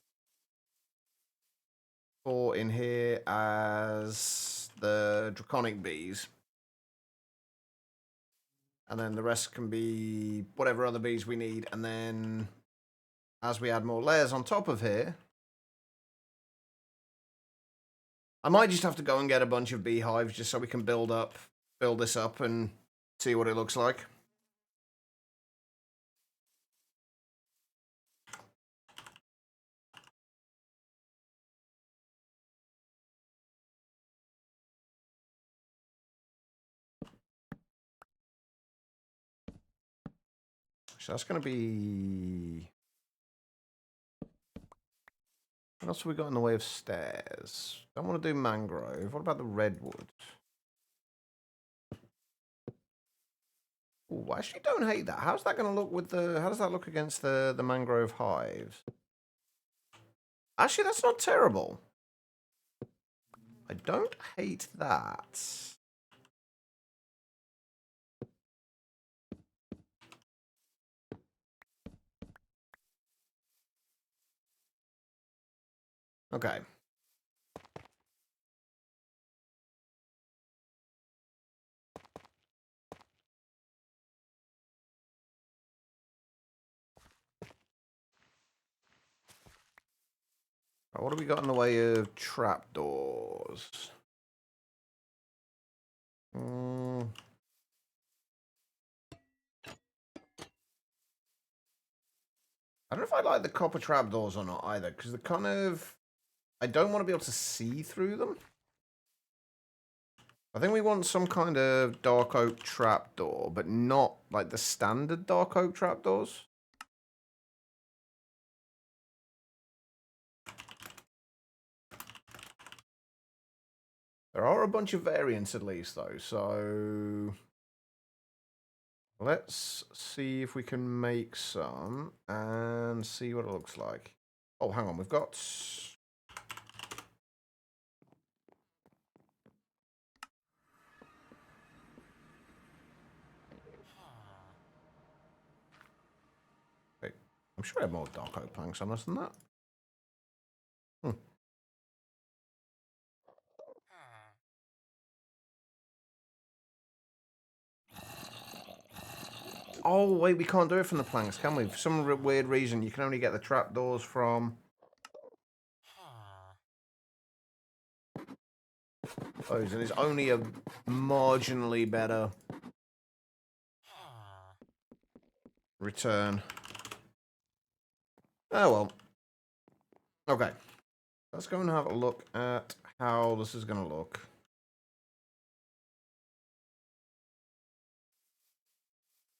4 in here as the draconic bees. And then the rest can be whatever other bees we need. And then as we add more layers on top of here, I might just have to go and get a bunch of beehives just so we can build this up and see what it looks like. So that's going to be... What else have we got in the way of stairs? Don't want to do mangrove. What about the redwood? Ooh, I actually don't hate that. How's that going to look with the... How does that look against the mangrove hives? Actually, that's not terrible. I don't hate that. Okay. What have we got in the way of trapdoors? I don't know if I like the copper trapdoors or not either, because they're kind of... I don't want to be able to see through them. I think we want some kind of dark oak trapdoor, but not like the standard dark oak trapdoors. There are a bunch of variants at least, though, so... Let's see if we can make some and see what it looks like. Oh, hang on, we've got... Wait, I'm sure I have more dark oak planks on us than that. Oh, wait, we can't do it from the planks, can we? For some weird reason, you can only get the trapdoors from... those, and it's only a marginally better return. Oh, well. Okay. Let's go and have a look at how this is going to look.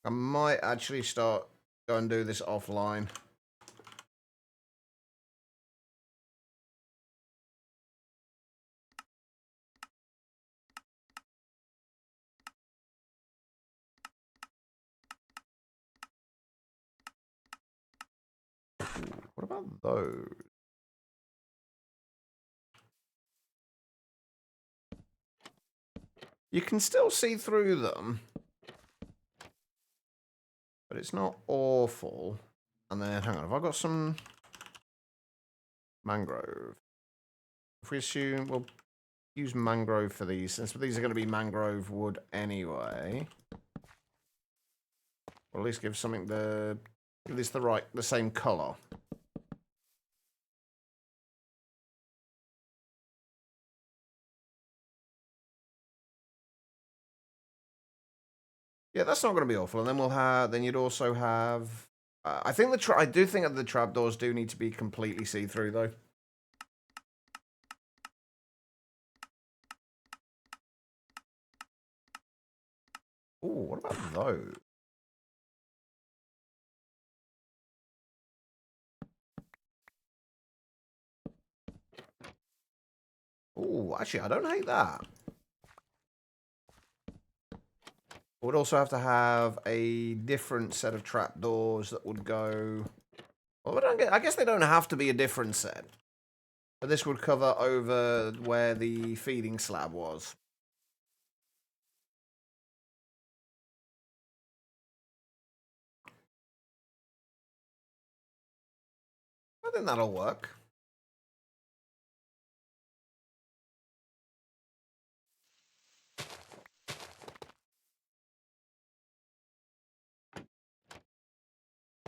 I might actually go and do this offline. What about those? You can still see through them, but it's not awful. And then, hang on, have I got some mangrove? If we assume we'll use mangrove for these, since these are going to be mangrove wood anyway. Or at least give something at least the same color. Yeah, that's not going to be awful. And then then you'd also have, I do think that the trapdoors do need to be completely see-through though. Ooh, what about those? Ooh, actually, I don't hate that. We'd also have to have a different set of trapdoors that would go... Well, I guess they don't have to be a different set. But this would cover over where the feeding slab was. I think that'll work.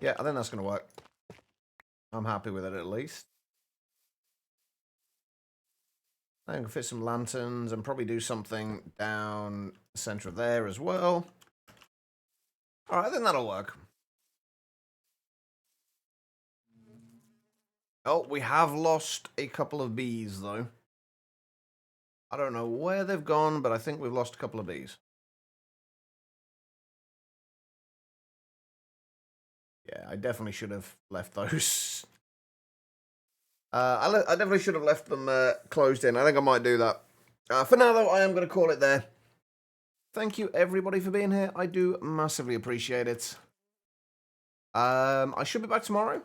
Yeah, I think that's going to work. I'm happy with it at least. I can fit some lanterns and probably do something down the center of there as well. All right, I think that'll work. Oh, we have lost a couple of bees, though. I don't know where they've gone, but I think we've lost a couple of bees. Yeah, I definitely should have left those. I definitely should have left them closed in. I think I might do that. For now, though, I am going to call it there. thank you everybody for being here. I do massively appreciate it. I should be back tomorrow.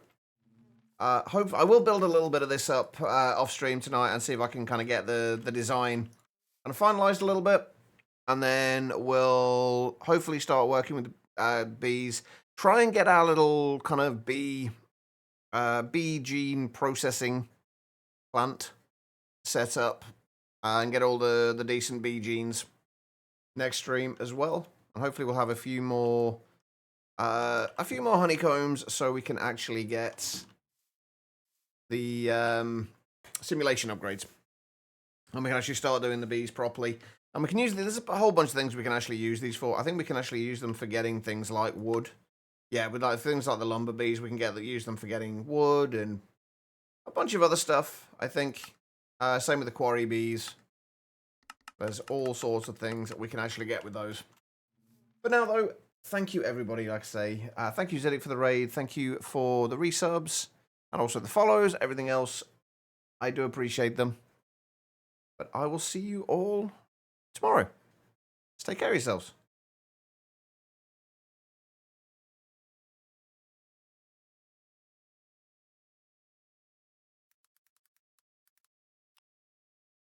Hope I will build a little bit of this up off stream tonight and see if I can kind of get the design kind of finalized a little bit, and then we'll hopefully start working with bees. Try and get our little kind of bee gene processing plant set up and get all the decent bee genes next stream as well. And hopefully we'll have a few more honeycombs so we can actually get the simulation upgrades. And we can actually start doing the bees properly. And we can use, there's a whole bunch of things we can actually use these for. I think we can actually use them for getting things like wood. Yeah, with like things like the lumber bees, we can use them for getting wood and a bunch of other stuff, I think. Same with the quarry bees. There's all sorts of things that we can actually get with those. But now, though, thank you, everybody, like I say. Thank you, Zedek, for the raid. Thank you for the resubs and also the follows. Everything else, I do appreciate them. But I will see you all tomorrow. Take care of yourselves.